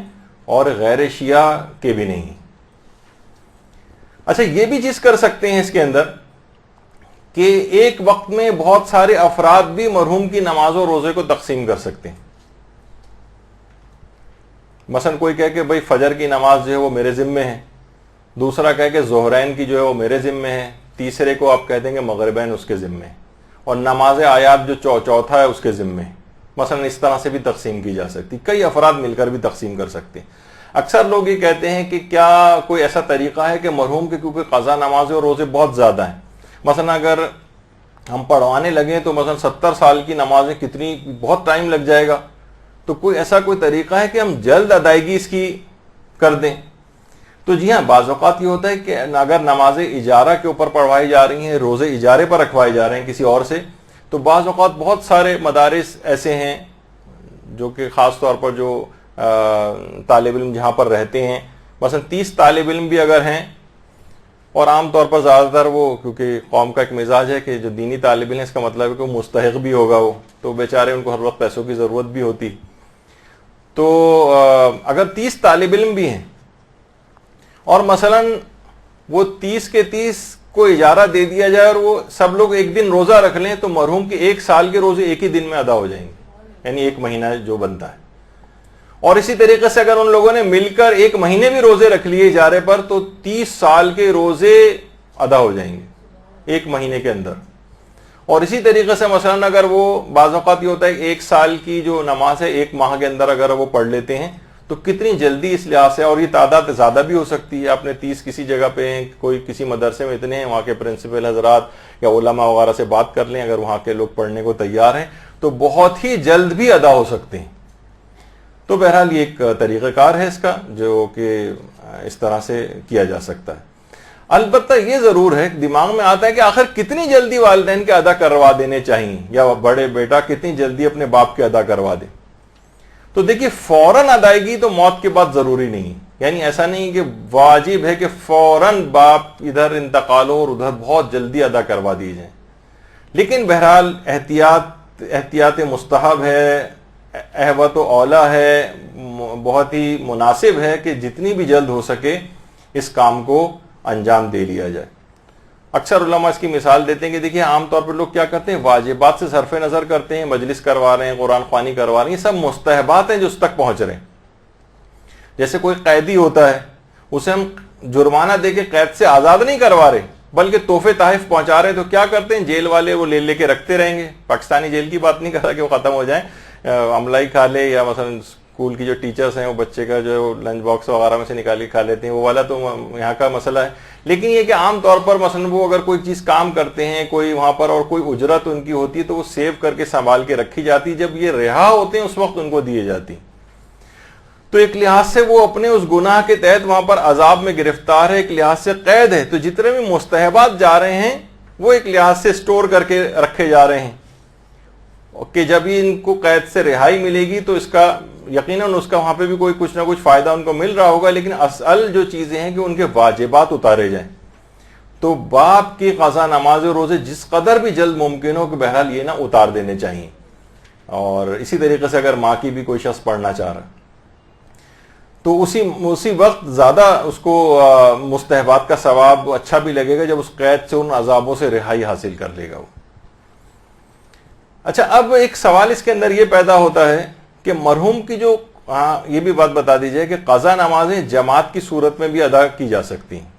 اور غیر شیعہ کے بھی نہیں ہیں. اچھا, یہ بھی چیز کر سکتے ہیں اس کے اندر کہ ایک وقت میں بہت سارے افراد بھی مرحوم کی نماز و روزے کو تقسیم کر سکتے ہیں. مثلا کوئی کہے کہ بھائی فجر کی نماز جو ہے وہ میرے ذمے ہے, دوسرا کہے کہ ظہرین کی جو ہے وہ میرے ذمے ہے, تیسرے کو آپ کہہ دیں گے مغربین اس کے ذمے ہے, اور نماز آیات جو چوتھا ہے اس کے ذمے. مثلا اس طرح سے بھی تقسیم کی جا سکتی, کئی افراد مل کر بھی تقسیم کر سکتے ہیں. اکثر لوگ یہ کہتے ہیں کہ کیا کوئی ایسا طریقہ ہے کہ مرحوم کے کیونکہ قضا نماز اور روزے بہت زیادہ ہیں, مثلا اگر ہم پڑھوانے لگیں تو مثلا 70 سال کی نمازیں کتنی, بہت ٹائم لگ جائے گا, تو کوئی ایسا کوئی طریقہ ہے کہ ہم جلد ادائیگی اس کی کر دیں؟ تو جی ہاں, بعض اوقات یہ ہوتا ہے کہ اگر نمازیں اجارہ کے اوپر پڑھوائی جا رہی ہیں, روزے اجارے پر رکھوائے جا رہے ہیں کسی اور سے, تو بعض اوقات بہت سارے مدارس ایسے ہیں جو کہ خاص طور پر جو طالب علم جہاں پر رہتے ہیں، مثلا 30 طالب علم بھی اگر ہیں، اور عام طور پر زیادہ تر وہ، کیونکہ قوم کا ایک مزاج ہے کہ جو دینی طالب علم ہے اس کا مطلب ہے کہ وہ مستحق بھی ہوگا، وہ تو بیچارے ان کو ہر وقت پیسوں کی ضرورت بھی ہوتی، تو اگر 30 طالب علم بھی ہیں اور مثلا وہ 30 کے 30 کو اجارہ دے دیا جائے اور وہ سب لوگ ایک دن روزہ رکھ لیں، تو مرحوم کے 1 سال کے روزے ایک ہی دن میں ادا ہو جائیں گے، یعنی 1 مہینہ جو بنتا ہے. اور اسی طریقے سے اگر ان لوگوں نے مل کر 1 مہینے بھی روزے رکھ لیے اجارے پر، تو 30 سال کے روزے ادا ہو جائیں گے 1 مہینے کے اندر. اور اسی طریقے سے مثلا اگر وہ بعض اوقات یہ ہوتا ہے 1 سال کی جو نماز ہے 1 ماہ کے اندر اگر وہ پڑھ لیتے ہیں تو کتنی جلدی اس لحاظ سے، اور یہ تعداد زیادہ بھی ہو سکتی ہے، آپ نے 30 کسی جگہ پہ ہیں، کوئی کسی مدرسے میں اتنے ہیں، وہاں کے پرنسپل حضرات یا علماء وغیرہ سے بات کر لیں، اگر وہاں کے لوگ پڑھنے کو تیار ہیں تو بہت ہی جلد بھی ادا ہو سکتے ہیں. تو بہرحال یہ ایک طریقہ کار ہے اس کا جو کہ اس طرح سے کیا جا سکتا ہے. البتہ یہ ضرور ہے دماغ میں آتا ہے کہ آخر کتنی جلدی والدین کے ادا کروا دینے چاہیے، یا بڑے بیٹا کتنی جلدی اپنے باپ کے ادا کروا دے. تو دیکھیے فوراً ادائیگی تو موت کے بعد ضروری نہیں، یعنی ایسا نہیں کہ واجب ہے کہ فوراً باپ ادھر انتقال ہو اور ادھر بہت جلدی ادا کروا دی جائیں، لیکن بہرحال احتیاط مستحب ہے، احوط و اولا ہے، بہت ہی مناسب ہے کہ جتنی بھی جلد ہو سکے اس کام کو انجام دے لیا جائے. اکثر علماء اس کی مثال دیتے ہیں کہ دیکھیے عام طور پر لوگ کیا کرتے ہیں، واجبات سے صرف نظر کرتے ہیں، مجلس کروا رہے ہیں، قرآن خوانی کروا رہے ہیں، یہ سب مستحبات ہیں جو اس تک پہنچ رہے ہیں. جیسے کوئی قیدی ہوتا ہے، اسے ہم جرمانہ دے کے قید سے آزاد نہیں کروا رہے بلکہ تحفے تحائف پہنچا رہے ہیں، تو کیا کرتے ہیں جیل والے وہ لے کے رکھتے رہیں گے. پاکستانی جیل کی بات نہیں کر رہا کہ وہ ختم ہو جائیں، عملہ ہی کھا لے، یا مثلا اسکول کی جو ٹیچرز ہیں وہ بچے کا جو لنچ باکس وغیرہ میں سے نکال کے کھا لیتے ہیں، وہ والا تو یہاں کا مسئلہ ہے. لیکن یہ کہ عام طور پر مثلا وہ اگر کوئی چیز کام کرتے ہیں کوئی وہاں پر اور کوئی اجرت ان کی ہوتی ہے تو وہ سیو کر کے سنبھال کے رکھی جاتی، جب یہ رہا ہوتے ہیں اس وقت ان کو دیے جاتی. تو ایک لحاظ سے وہ اپنے اس گناہ کے تحت وہاں پر عذاب میں گرفتار ہے، ایک لحاظ سے قید ہے. تو جتنے بھی مستحبات جا رہے ہیں وہ ایک لحاظ سے سٹور کر کے رکھے جا رہے ہیں کہ جب ہی ان کو قید سے رہائی ملے گی تو اس کا یقیناً اس کا وہاں پہ بھی کوئی کچھ نہ کچھ فائدہ ان کو مل رہا ہوگا. لیکن اصل جو چیزیں ہیں کہ ان کے واجبات اتارے جائیں. تو باپ کی قضا نماز و روزے جس قدر بھی جلد ممکن ہو کہ بہرحال یہ نہ اتار دینے چاہیے. اور اسی طریقے سے اگر ماں کی بھی کوئی شخص پڑھنا چاہ رہا تو اسی وقت زیادہ اس کو مستحبات کا ثواب اچھا بھی لگے گا جب اس قید سے ان عذابوں سے رہائی حاصل کر لے گا وہ. اچھا، اب ایک سوال اس کے اندر یہ پیدا ہوتا ہے کہ مرحوم کی جو یہ بھی بات بتا دی جائے کہ قضا نمازیں جماعت کی صورت میں بھی ادا کی جا سکتی ہیں.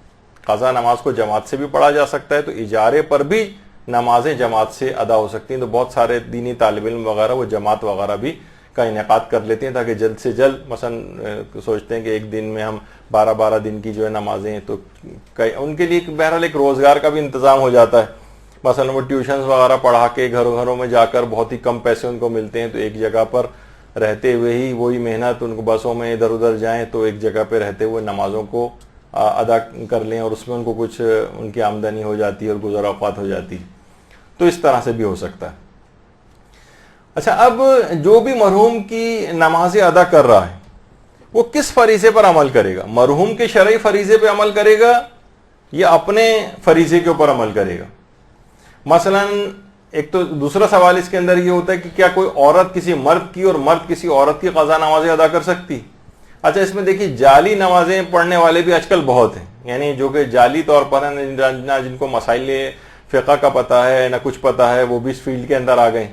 قضا نماز کو جماعت سے بھی پڑھا جا سکتا ہے، تو اجارے پر بھی نمازیں جماعت سے ادا ہو سکتی ہیں. تو بہت سارے دینی طالب علم وغیرہ وہ جماعت وغیرہ بھی کا انعقاد کر لیتے ہیں تاکہ جلد سے جلد مثلا سوچتے ہیں کہ ایک دن میں ہم 12 دن کی جو ہے نمازیں، تو ان کے لیے بہرحال ایک روزگار کا بھی انتظام ہو جاتا ہے. مثلا وہ ٹیوشنز وغیرہ پڑھا کے گھروں میں جا کر بہت ہی کم پیسے ان کو ملتے ہیں، تو ایک جگہ پر رہتے ہوئے ہی وہی محنت، ان کو بسوں میں ادھر ادھر جائیں تو ایک جگہ پہ رہتے ہوئے نمازوں کو ادا کر لیں اور اس میں ان کو کچھ ان کی آمدنی ہو جاتی ہے اور گزر اوقات ہو جاتی ہے. تو اس طرح سے بھی ہو سکتا ہے. اچھا، اب جو بھی مرحوم کی نمازیں ادا کر رہا ہے وہ کس فریضے پر عمل کرے گا؟ مرحوم کے شرعی فریضے پہ عمل کرے گا یا اپنے فریضے کے اوپر عمل کرے گا؟ مثلا ایک تو دوسرا سوال اس کے اندر یہ ہوتا ہے کہ کیا کوئی عورت کسی مرد کی اور مرد کسی عورت کی قضا نمازیں ادا کر سکتی؟ اچھا، اس میں دیکھیے جعلی نمازیں پڑھنے والے بھی آج کل بہت ہیں، یعنی جو کہ جعلی طور پر ہیں، نہ جن کو مسائل فقہ کا پتہ ہے نہ کچھ پتہ ہے، وہ بھی اس فیلڈ کے اندر آ گئے.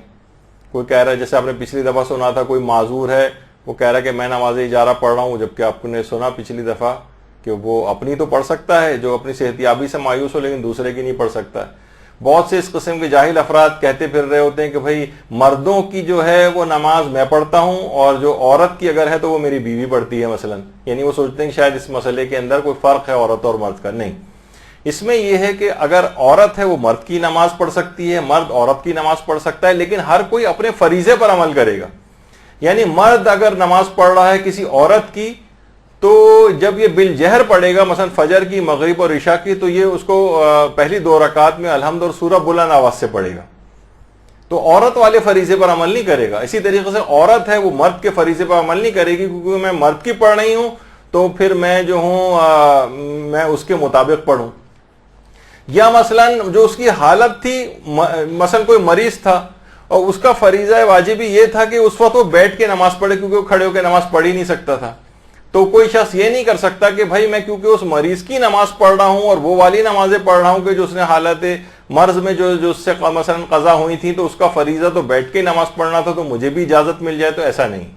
کوئی کہہ رہا ہے، جیسے آپ نے پچھلی دفعہ سنا تھا کوئی معذور ہے وہ کہہ رہا ہے کہ میں نماز اجارہ پڑھ رہا ہوں، جبکہ آپ نے سنا پچھلی دفعہ کہ وہ اپنی تو پڑھ سکتا ہے جو اپنی صحت یابی سے مایوس ہو، لیکن دوسرے کی نہیں پڑھ سکتا ہے. بہت سے اس قسم کے جاہل افراد کہتے پھر رہے ہوتے ہیں کہ بھائی مردوں کی جو ہے وہ نماز میں پڑھتا ہوں اور جو عورت کی اگر ہے تو وہ میری بیوی پڑھتی ہے مثلا. یعنی وہ سوچتے ہیں کہ شاید اس مسئلے کے اندر کوئی فرق ہے عورت اور مرد کا. نہیں، اس میں یہ ہے کہ اگر عورت ہے وہ مرد کی نماز پڑھ سکتی ہے، مرد عورت کی نماز پڑھ سکتا ہے، لیکن ہر کوئی اپنے فریضے پر عمل کرے گا. یعنی مرد اگر نماز پڑھ رہا ہے کسی عورت کی تو جب یہ بالجہر پڑھے گا مثلا فجر کی، مغرب اور عشاء کی، تو یہ اس کو پہلی 2 رکعات میں الحمد اور سورہ بلند آواز سے پڑھے گا. تو عورت والے فریضے پر عمل نہیں کرے گا. اسی طریقے سے عورت ہے وہ مرد کے فریضے پر عمل نہیں کرے گی کیونکہ میں مرد کی پڑھ رہی ہوں تو پھر میں جو ہوں میں اس کے مطابق پڑھوں. یا مثلاً جو اس کی حالت تھی, مثلاً کوئی مریض تھا اور اس کا فریضہ واجبی یہ تھا کہ اس وقت وہ بیٹھ کے نماز پڑھے کیونکہ وہ کھڑے ہو کے نماز پڑھ ہی نہیں سکتا تھا, تو کوئی شخص یہ نہیں کر سکتا کہ بھائی میں کیونکہ اس مریض کی نماز پڑھ رہا ہوں اور وہ والی نمازیں پڑھ رہا ہوں کہ جو اس نے حالت مرض میں جو اس سے مثلاً قضا ہوئی تھی تو اس کا فریضہ تو بیٹھ کے نماز پڑھنا تھا تو مجھے بھی اجازت مل جائے, تو ایسا نہیں.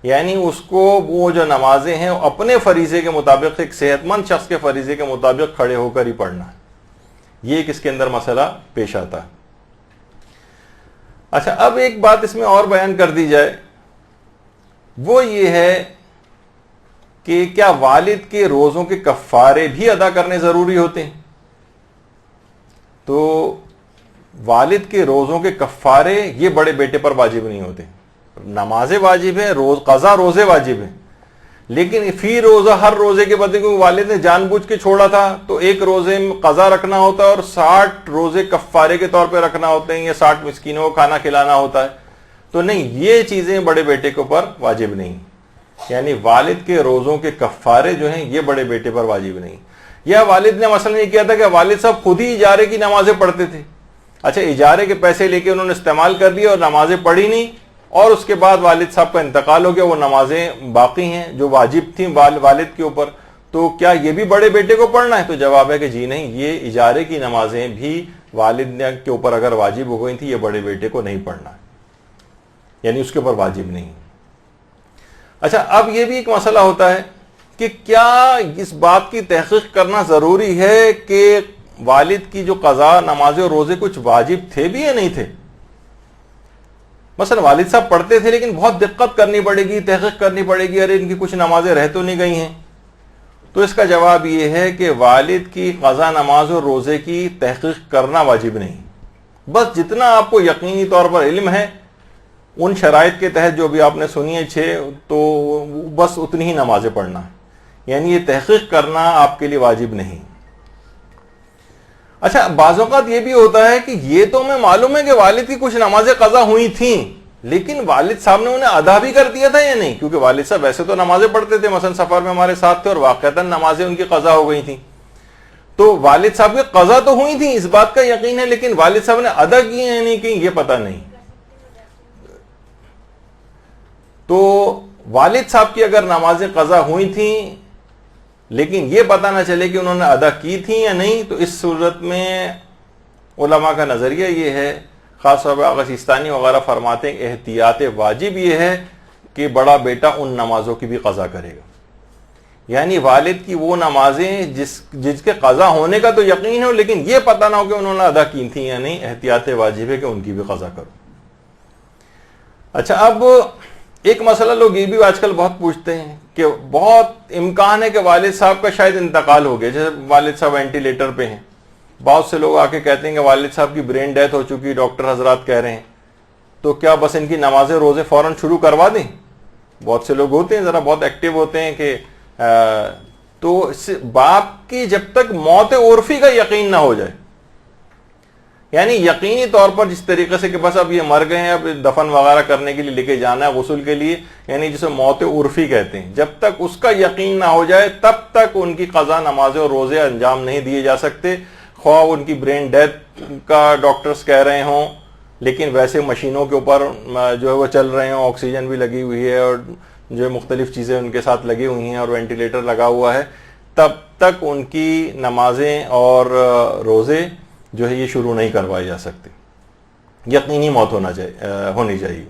یعنی اس کو وہ جو نمازیں ہیں اپنے فریضے کے مطابق, ایک صحت مند شخص کے فریضے کے مطابق کھڑے ہو کر ہی پڑھنا ہے. یہ کس کے اندر مسئلہ پیش آتا ہے. اچھا, اب ایک بات اس میں اور بیان کر دی جائے, وہ یہ ہے کہ کیا والد کے روزوں کے کفارے بھی ادا کرنے ضروری ہوتے ہیں؟ تو والد کے روزوں کے کفارے یہ بڑے بیٹے پر واجب نہیں ہوتے. نمازیں واجب ہیں, قضا روزے واجب ہیں, لیکن فی روزہ ہر روزے کے بدلے کیونکہ والد نے جان بوجھ کے چھوڑا تھا تو ایک روزے میں قضا رکھنا ہوتا ہے اور 60 روزے کفارے کے طور پہ رکھنا ہوتے ہیں یا 60 مسکینوں کو کھانا کھلانا ہوتا ہے. تو نہیں, یہ چیزیں بڑے بیٹے کے اوپر واجب نہیں. یعنی والد کے روزوں کے کفارے جو ہیں یہ بڑے بیٹے پر واجب نہیں. یا والد نے مثلا یہ کیا تھا کہ والد صاحب خود ہی اجارے کی نمازیں پڑھتے تھے, اچھا اجارے کے پیسے لے کے انہوں نے استعمال کر لیے اور نمازیں پڑھی نہیں, اور اس کے بعد والد صاحب کا انتقال ہو گیا, وہ نمازیں باقی ہیں جو واجب تھیں والد کے اوپر, تو کیا یہ بھی بڑے بیٹے کو پڑھنا ہے؟ تو جواب ہے کہ جی نہیں, یہ اجارے کی نمازیں بھی والد کے اوپر اگر واجب ہو گئی تھی یہ بڑے بیٹے کو نہیں پڑھنا ہے, یعنی اس کے اوپر واجب نہیں. اچھا, اب یہ بھی ایک مسئلہ ہوتا ہے کہ کیا اس بات کی تحقیق کرنا ضروری ہے کہ والد کی جو قضا نمازیں اور روزے کچھ واجب تھے بھی یا نہیں تھے؟ مثلا والد صاحب پڑھتے تھے لیکن بہت دقت کرنی پڑے گی, تحقیق کرنی پڑے گی, ارے ان کی کچھ نمازیں رہ تو نہیں گئی ہیں. تو اس کا جواب یہ ہے کہ والد کی قضا نماز اور روزے کی تحقیق کرنا واجب نہیں. بس جتنا آپ کو یقینی طور پر علم ہے ان شرائط کے تحت جو بھی آپ نے سنی ہے 6, تو بس اتنی ہی نمازیں پڑھنا ہے, یعنی یہ تحقیق کرنا آپ کے لیے واجب نہیں. اچھا, بعض اوقات یہ بھی ہوتا ہے کہ یہ تو ہمیں معلوم ہے کہ والد کی کچھ نمازیں قضا ہوئی تھیں لیکن والد صاحب نے انہیں ادا بھی کر دیا تھا یا نہیں, کیونکہ والد صاحب ویسے تو نمازیں پڑھتے تھے, مثلا سفر میں ہمارے ساتھ تھے اور واقعتاً نمازیں ان کی قضا ہو گئی تھیں, تو والد صاحب کی قضا تو ہوئی تھیں اس بات کا یقین ہے, لیکن والد صاحب نے ادا کی ہیں یا نہیں کی یہ پتہ نہیں. تو والد صاحب کی اگر نمازیں قضا ہوئی تھیں لیکن یہ پتہ نہ چلے کہ انہوں نے ادا کی تھیں یا نہیں, تو اس صورت میں علماء کا نظریہ یہ ہے, خاص طور پر آغا سیستانی وغیرہ فرماتے ہیں کہ احتیاط واجب یہ ہے کہ بڑا بیٹا ان نمازوں کی بھی قضا کرے گا. یعنی والد کی وہ نمازیں جس کے قضا ہونے کا تو یقین ہو لیکن یہ پتہ نہ ہو کہ انہوں نے ادا کی تھیں یا نہیں, احتیاط واجب ہے کہ ان کی بھی قضا کرو. اچھا, اب ایک مسئلہ لوگ یہ بھی آج کل بہت پوچھتے ہیں کہ بہت امکان ہے کہ والد صاحب کا شاید انتقال ہو گیا, جیسے والد صاحب وینٹیلیٹر پہ ہیں, بہت سے لوگ آ کے کہتے ہیں کہ والد صاحب کی برین ڈیتھ ہو چکی, ڈاکٹر حضرات کہہ رہے ہیں, تو کیا بس ان کی نمازیں روزے فوراً شروع کروا دیں؟ بہت سے لوگ ہوتے ہیں ذرا بہت ایکٹیو ہوتے ہیں کہ تو باپ کی جب تک موت عرفی کا یقین نہ ہو جائے, یعنی یقینی طور پر جس طریقے سے کہ بس اب یہ مر گئے ہیں, اب دفن وغیرہ کرنے کے لیے لے کے جانا ہے غسل کے لیے, یعنی جسے موت عرفی کہتے ہیں, جب تک اس کا یقین نہ ہو جائے تب تک ان کی قضا نمازیں اور روزے انجام نہیں دیے جا سکتے, خواہ ان کی برین ڈیتھ کا ڈاکٹرز کہہ رہے ہوں لیکن ویسے مشینوں کے اوپر جو ہے وہ چل رہے ہوں, آکسیجن بھی لگی ہوئی ہے اور جو مختلف چیزیں ان کے ساتھ لگی ہوئی ہیں اور وینٹیلیٹر لگا ہوا ہے, تب تک ان کی نمازیں اور روزے جو ہے یہ شروع نہیں کروائی جا سکتے, یقینی موت ہونی چاہیے.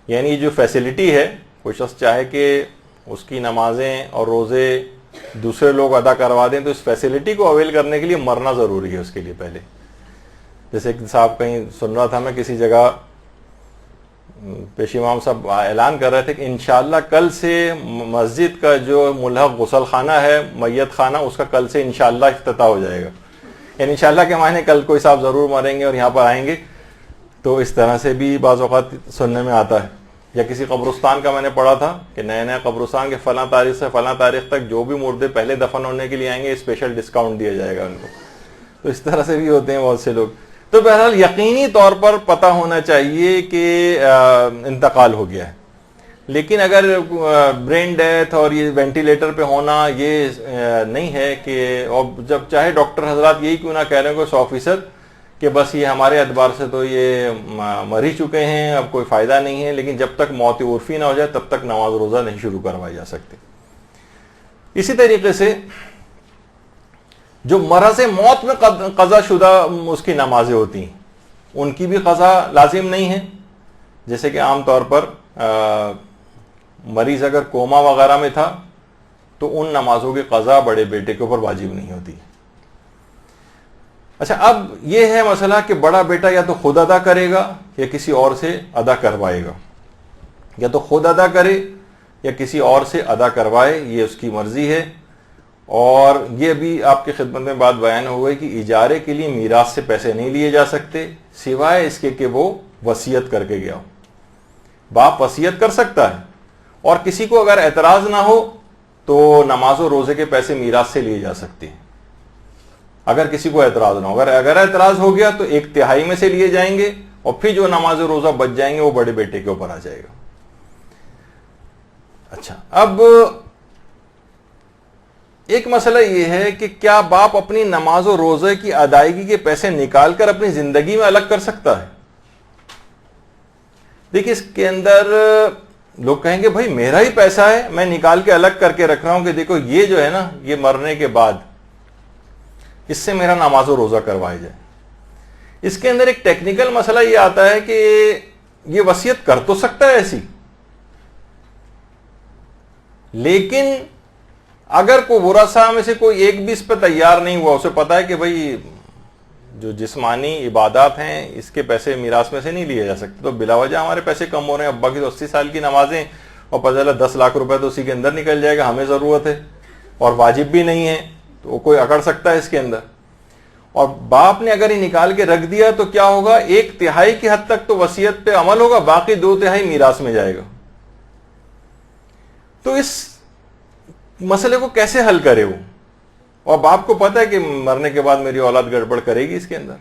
یعنی جو فیسلٹی ہے, کوئی شخص چاہے کہ اس کی نمازیں اور روزے دوسرے لوگ ادا کروا دیں تو اس فیسلٹی کو اویل کرنے کے لیے مرنا ضروری ہے اس کے لیے پہلے. جیسے ایک صاحب کہیں سن رہا تھا میں کسی جگہ, پیش امام صاحب اعلان کر رہے تھے کہ انشاءاللہ کل سے مسجد کا جو ملحق غسل خانہ ہے, میت خانہ, اس کا کل سے انشاءاللہ افتتاح ہو جائے گا. یعنی انشاءاللہ کے معنی کل کوئی صاحب ضرور مریں گے اور یہاں پر آئیں گے. تو اس طرح سے بھی بعض اوقات سننے میں آتا ہے. یا کسی قبرستان کا میں نے پڑھا تھا کہ نئے نئے قبرستان کے فلاں تاریخ سے فلاں تاریخ تک جو بھی مردے پہلے دفن ہونے کے لیے آئیں گے اسپیشل ڈسکاؤنٹ دیا جائے گا ان کو. تو اس طرح سے بھی ہوتے ہیں بہت سے لوگ. تو بہرحال یقینی طور پر پتہ ہونا چاہیے کہ انتقال ہو گیا ہے. لیکن اگر برین ڈیتھ اور یہ وینٹیلیٹر پہ ہونا یہ نہیں ہے کہ، اور جب چاہے ڈاکٹر حضرات یہی کیوں نہ کہہ رہے ہیں کہ 100% کہ بس یہ ہمارے اعتبار سے تو یہ مر ہی چکے ہیں، اب کوئی فائدہ نہیں ہے، لیکن جب تک موت عرفی نہ ہو جائے تب تک نماز روزہ نہیں شروع کروائی جا سکتی. اسی طریقے سے جو مرض موت میں قضا شدہ اس کی نمازیں ہوتی ہیں ان کی بھی قضا لازم نہیں ہے. جیسے کہ عام طور پر مریض اگر کوما وغیرہ میں تھا تو ان نمازوں کی قضا بڑے بیٹے کے اوپر واجب نہیں ہوتی. اچھا، اب یہ ہے مسئلہ کہ بڑا بیٹا یا تو خود ادا کرے گا یا کسی اور سے ادا کروائے گا. یا تو خود ادا کرے یا کسی اور سے ادا کروائے، یہ اس کی مرضی ہے. اور یہ بھی آپ کی خدمت میں بات بیان ہو گئی کہ اجارے کے لیے میراث سے پیسے نہیں لیے جا سکتے سوائے اس کے کہ وہ وصیت کر کے گیا ہو. باپ وصیت کر سکتا ہے، اور کسی کو اگر اعتراض نہ ہو تو نماز و روزے کے پیسے میراث سے لیے جا سکتے ہیں. اگر کسی کو اعتراض نہ ہو، اگر اعتراض ہو گیا تو 1/3 میں سے لیے جائیں گے، اور پھر جو نماز و روزہ بچ جائیں گے وہ بڑے بیٹے کے اوپر آ جائے گا. اچھا، اب ایک مسئلہ یہ ہے کہ کیا باپ اپنی نماز و روزے کی ادائیگی کے پیسے نکال کر اپنی زندگی میں الگ کر سکتا ہے؟ دیکھیں، اس کے اندر لوگ کہیں گے بھائی میرا ہی پیسہ ہے، میں نکال کے الگ کر کے رکھ رہا ہوں کہ دیکھو یہ جو ہے نا، یہ مرنے کے بعد اس سے میرا نماز و روزہ کروایا جائے. اس کے اندر ایک ٹیکنیکل مسئلہ یہ آتا ہے کہ یہ وصیت کر تو سکتا ہے ایسی، لیکن اگر کوئی ورثاء میں سے کوئی ایک بھی اس پہ تیار نہیں ہوا، اسے پتا ہے کہ بھائی جو جسمانی عبادات ہیں اس کے پیسے میراث میں سے نہیں لیے جا سکتے، تو بلا وجہ ہمارے پیسے کم ہو رہے ہیں، ابا کی تو 80 سال کی نمازیں اور پتہ چلا 10 لاکھ روپے تو اسی کے اندر نکل جائے گا، ہمیں ضرورت ہے اور واجب بھی نہیں ہے، تو وہ کوئی اکڑ سکتا ہے اس کے اندر. اور باپ نے اگر یہ نکال کے رکھ دیا تو کیا ہوگا، 1/3 کی حد تک تو وصیت پہ عمل ہوگا، باقی 2/3 میراث میں جائے گا. تو اس مسئلے کو کیسے حل کرے وہ؟ اور باپ کو پتا ہے کہ مرنے کے بعد میری اولاد گڑبڑ کرے گی اس کے اندر.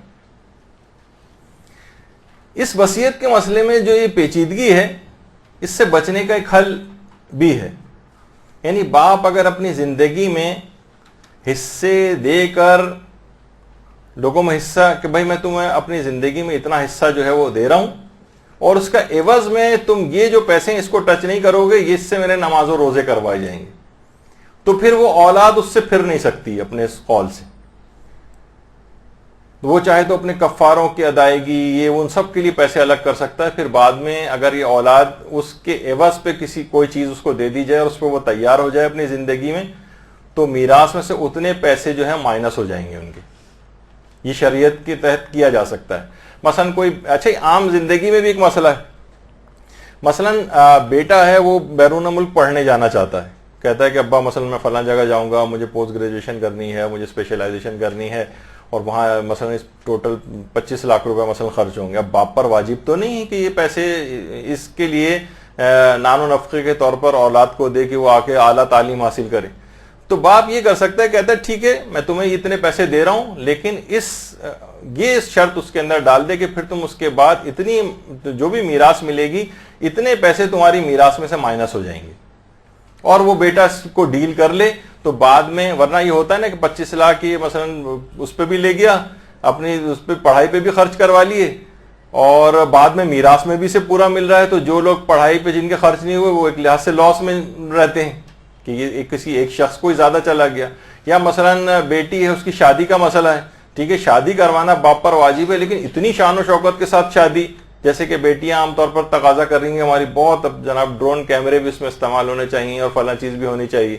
اس وصیت کے مسئلے میں جو یہ پیچیدگی ہے، اس سے بچنے کا ایک حل بھی ہے. یعنی باپ اگر اپنی زندگی میں حصے دے کر لوگوں میں حصہ کہ بھائی میں تمہیں اپنی زندگی میں اتنا حصہ جو ہے وہ دے رہا ہوں، اور اس کا عوض میں تم یہ جو پیسے ہیں اس کو ٹچ نہیں کرو گے، اس سے میرے نماز و روزے کروائے جائیں گے، تو پھر وہ اولاد اس سے پھر نہیں سکتی اپنے اس قول سے. وہ چاہے تو اپنے کفاروں کی ادائیگی یہ ان سب کے لیے پیسے الگ کر سکتا ہے. پھر بعد میں اگر یہ اولاد اس کے عوض پہ کوئی چیز اس کو دے دی جائے اور اس پہ وہ تیار ہو جائے اپنی زندگی میں، تو میراث میں سے اتنے پیسے جو ہیں مائنس ہو جائیں گے ان کے. یہ شریعت کے تحت کیا جا سکتا ہے. مثلا کوئی اچھا عام زندگی میں بھی ایک مسئلہ ہے. مثلا بیٹا ہے وہ بیرون ملک پڑھنے جانا چاہتا ہے، کہتا ہے کہ ابا مثلا میں فلاں جگہ جاؤں گا، مجھے پوسٹ گریجویشن کرنی ہے، مجھے اسپیشلائزیشن کرنی ہے، اور وہاں مثلا ٹوٹل 25 لاکھ روپے مثلا خرچ ہوں گے. اب باپ پر واجب تو نہیں ہے کہ یہ پیسے اس کے لیے نان و نفقے کے طور پر اولاد کو دے کہ وہ آ کے اعلیٰ تعلیم حاصل کرے. تو باپ یہ کر سکتا ہے، کہتا ہے ٹھیک ہے میں تمہیں اتنے پیسے دے رہا ہوں، لیکن یہ شرط اس کے اندر ڈال دے کہ پھر تم اس کے بعد اتنی جو بھی میراث ملے گی اتنے پیسے تمہاری میراث میں سے مائنس ہو جائیں گے. اور وہ بیٹا اس کو ڈیل کر لے تو بعد میں، ورنہ یہ ہوتا ہے نا کہ 25 لاکھ کی مثلا اس پہ بھی لے گیا، اپنی اس پہ پڑھائی پہ بھی خرچ کروا لیے، اور بعد میں میراث میں بھی سے پورا مل رہا ہے. تو جو لوگ پڑھائی پہ جن کے خرچ نہیں ہوئے وہ ایک لحاظ سے لاس میں رہتے ہیں کہ یہ کسی ایک شخص کو ہی زیادہ چلا گیا. یا مثلا بیٹی ہے، اس کی شادی کا مسئلہ ہے، ٹھیک ہے شادی کروانا باپ پر واجب ہے، لیکن اتنی شان و شوکت کے ساتھ شادی، جیسے کہ بیٹیاں عام طور پر تقاضا کر رہی ہیں ہماری بہت اب جناب ڈرون کیمرے بھی اس میں استعمال ہونے چاہیے اور فلاں چیز بھی ہونی چاہیے.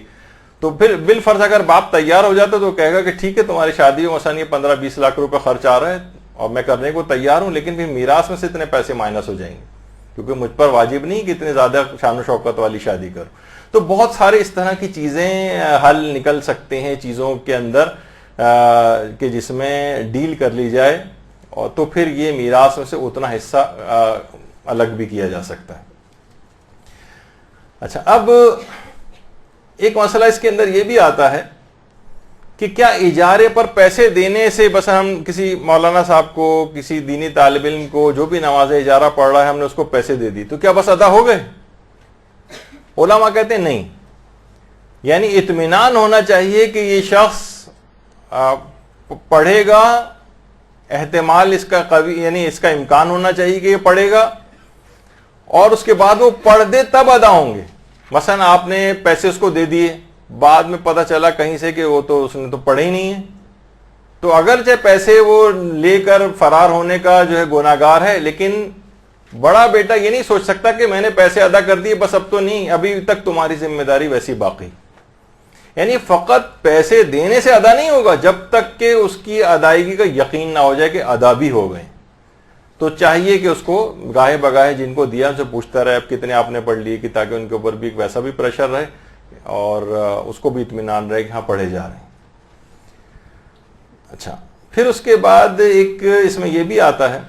تو پھر بالفرض اگر باپ تیار ہو جاتا تو کہے گا کہ ٹھیک ہے تمہاری شادی میں مثلا یہ 15-20 لاکھ روپے خرچ آ رہا ہے اور میں کرنے کو تیار ہوں، لیکن پھر میراث میں سے اتنے پیسے مائنس ہو جائیں گے، کیونکہ مجھ پر واجب نہیں کہ اتنے زیادہ شان و شوکت والی شادی کروں. تو بہت سارے اس طرح کی چیزیں حل نکل سکتے ہیں چیزوں کے اندر کہ جس میں ڈیل کر لی جائے، اور تو پھر یہ میراث میں سے اتنا حصہ الگ بھی کیا جا سکتا ہے. اچھا، اب ایک مسئلہ اس کے اندر یہ بھی آتا ہے کہ کیا اجارے پر پیسے دینے سے بس ہم کسی مولانا صاحب کو, کسی دینی طالب علم کو جو بھی نماز اجارہ پڑھ رہا ہے ہم نے اس کو پیسے دے دی تو کیا بس ادا ہو گئے؟ علماء کہتے ہیں نہیں. یعنی اطمینان ہونا چاہیے کہ یہ شخص پڑھے گا, احتمال اس کا قوی, یعنی اس کا امکان ہونا چاہیے کہ یہ پڑھے گا, اور اس کے بعد وہ پڑھ دے تب ادا ہوں گے. مثلا آپ نے پیسے اس کو دے دیے, بعد میں پتہ چلا کہیں سے کہ وہ تو اس نے تو پڑھے ہی نہیں ہے, تو اگرچہ پیسے وہ لے کر فرار ہونے کا جو ہے گناہگار ہے, لیکن بڑا بیٹا یہ نہیں سوچ سکتا کہ میں نے پیسے ادا کر دیے بس اب تو نہیں, ابھی تک تمہاری ذمہ داری ویسی باقی. یعنی فقط پیسے دینے سے ادا نہیں ہوگا جب تک کہ اس کی ادائیگی کا یقین نہ ہو جائے کہ ادا بھی ہو گئے. تو چاہیے کہ اس کو گاہے بگاہے جن کو دیا ان سے پوچھتا رہے اب کتنے آپ نے پڑھ لیے, کہ تاکہ ان کے اوپر بھی ویسا بھی پریشر رہے اور اس کو بھی اطمینان رہے کہ ہاں پڑھے جا رہے ہیں. اچھا, پھر اس کے بعد ایک اس میں یہ بھی آتا ہے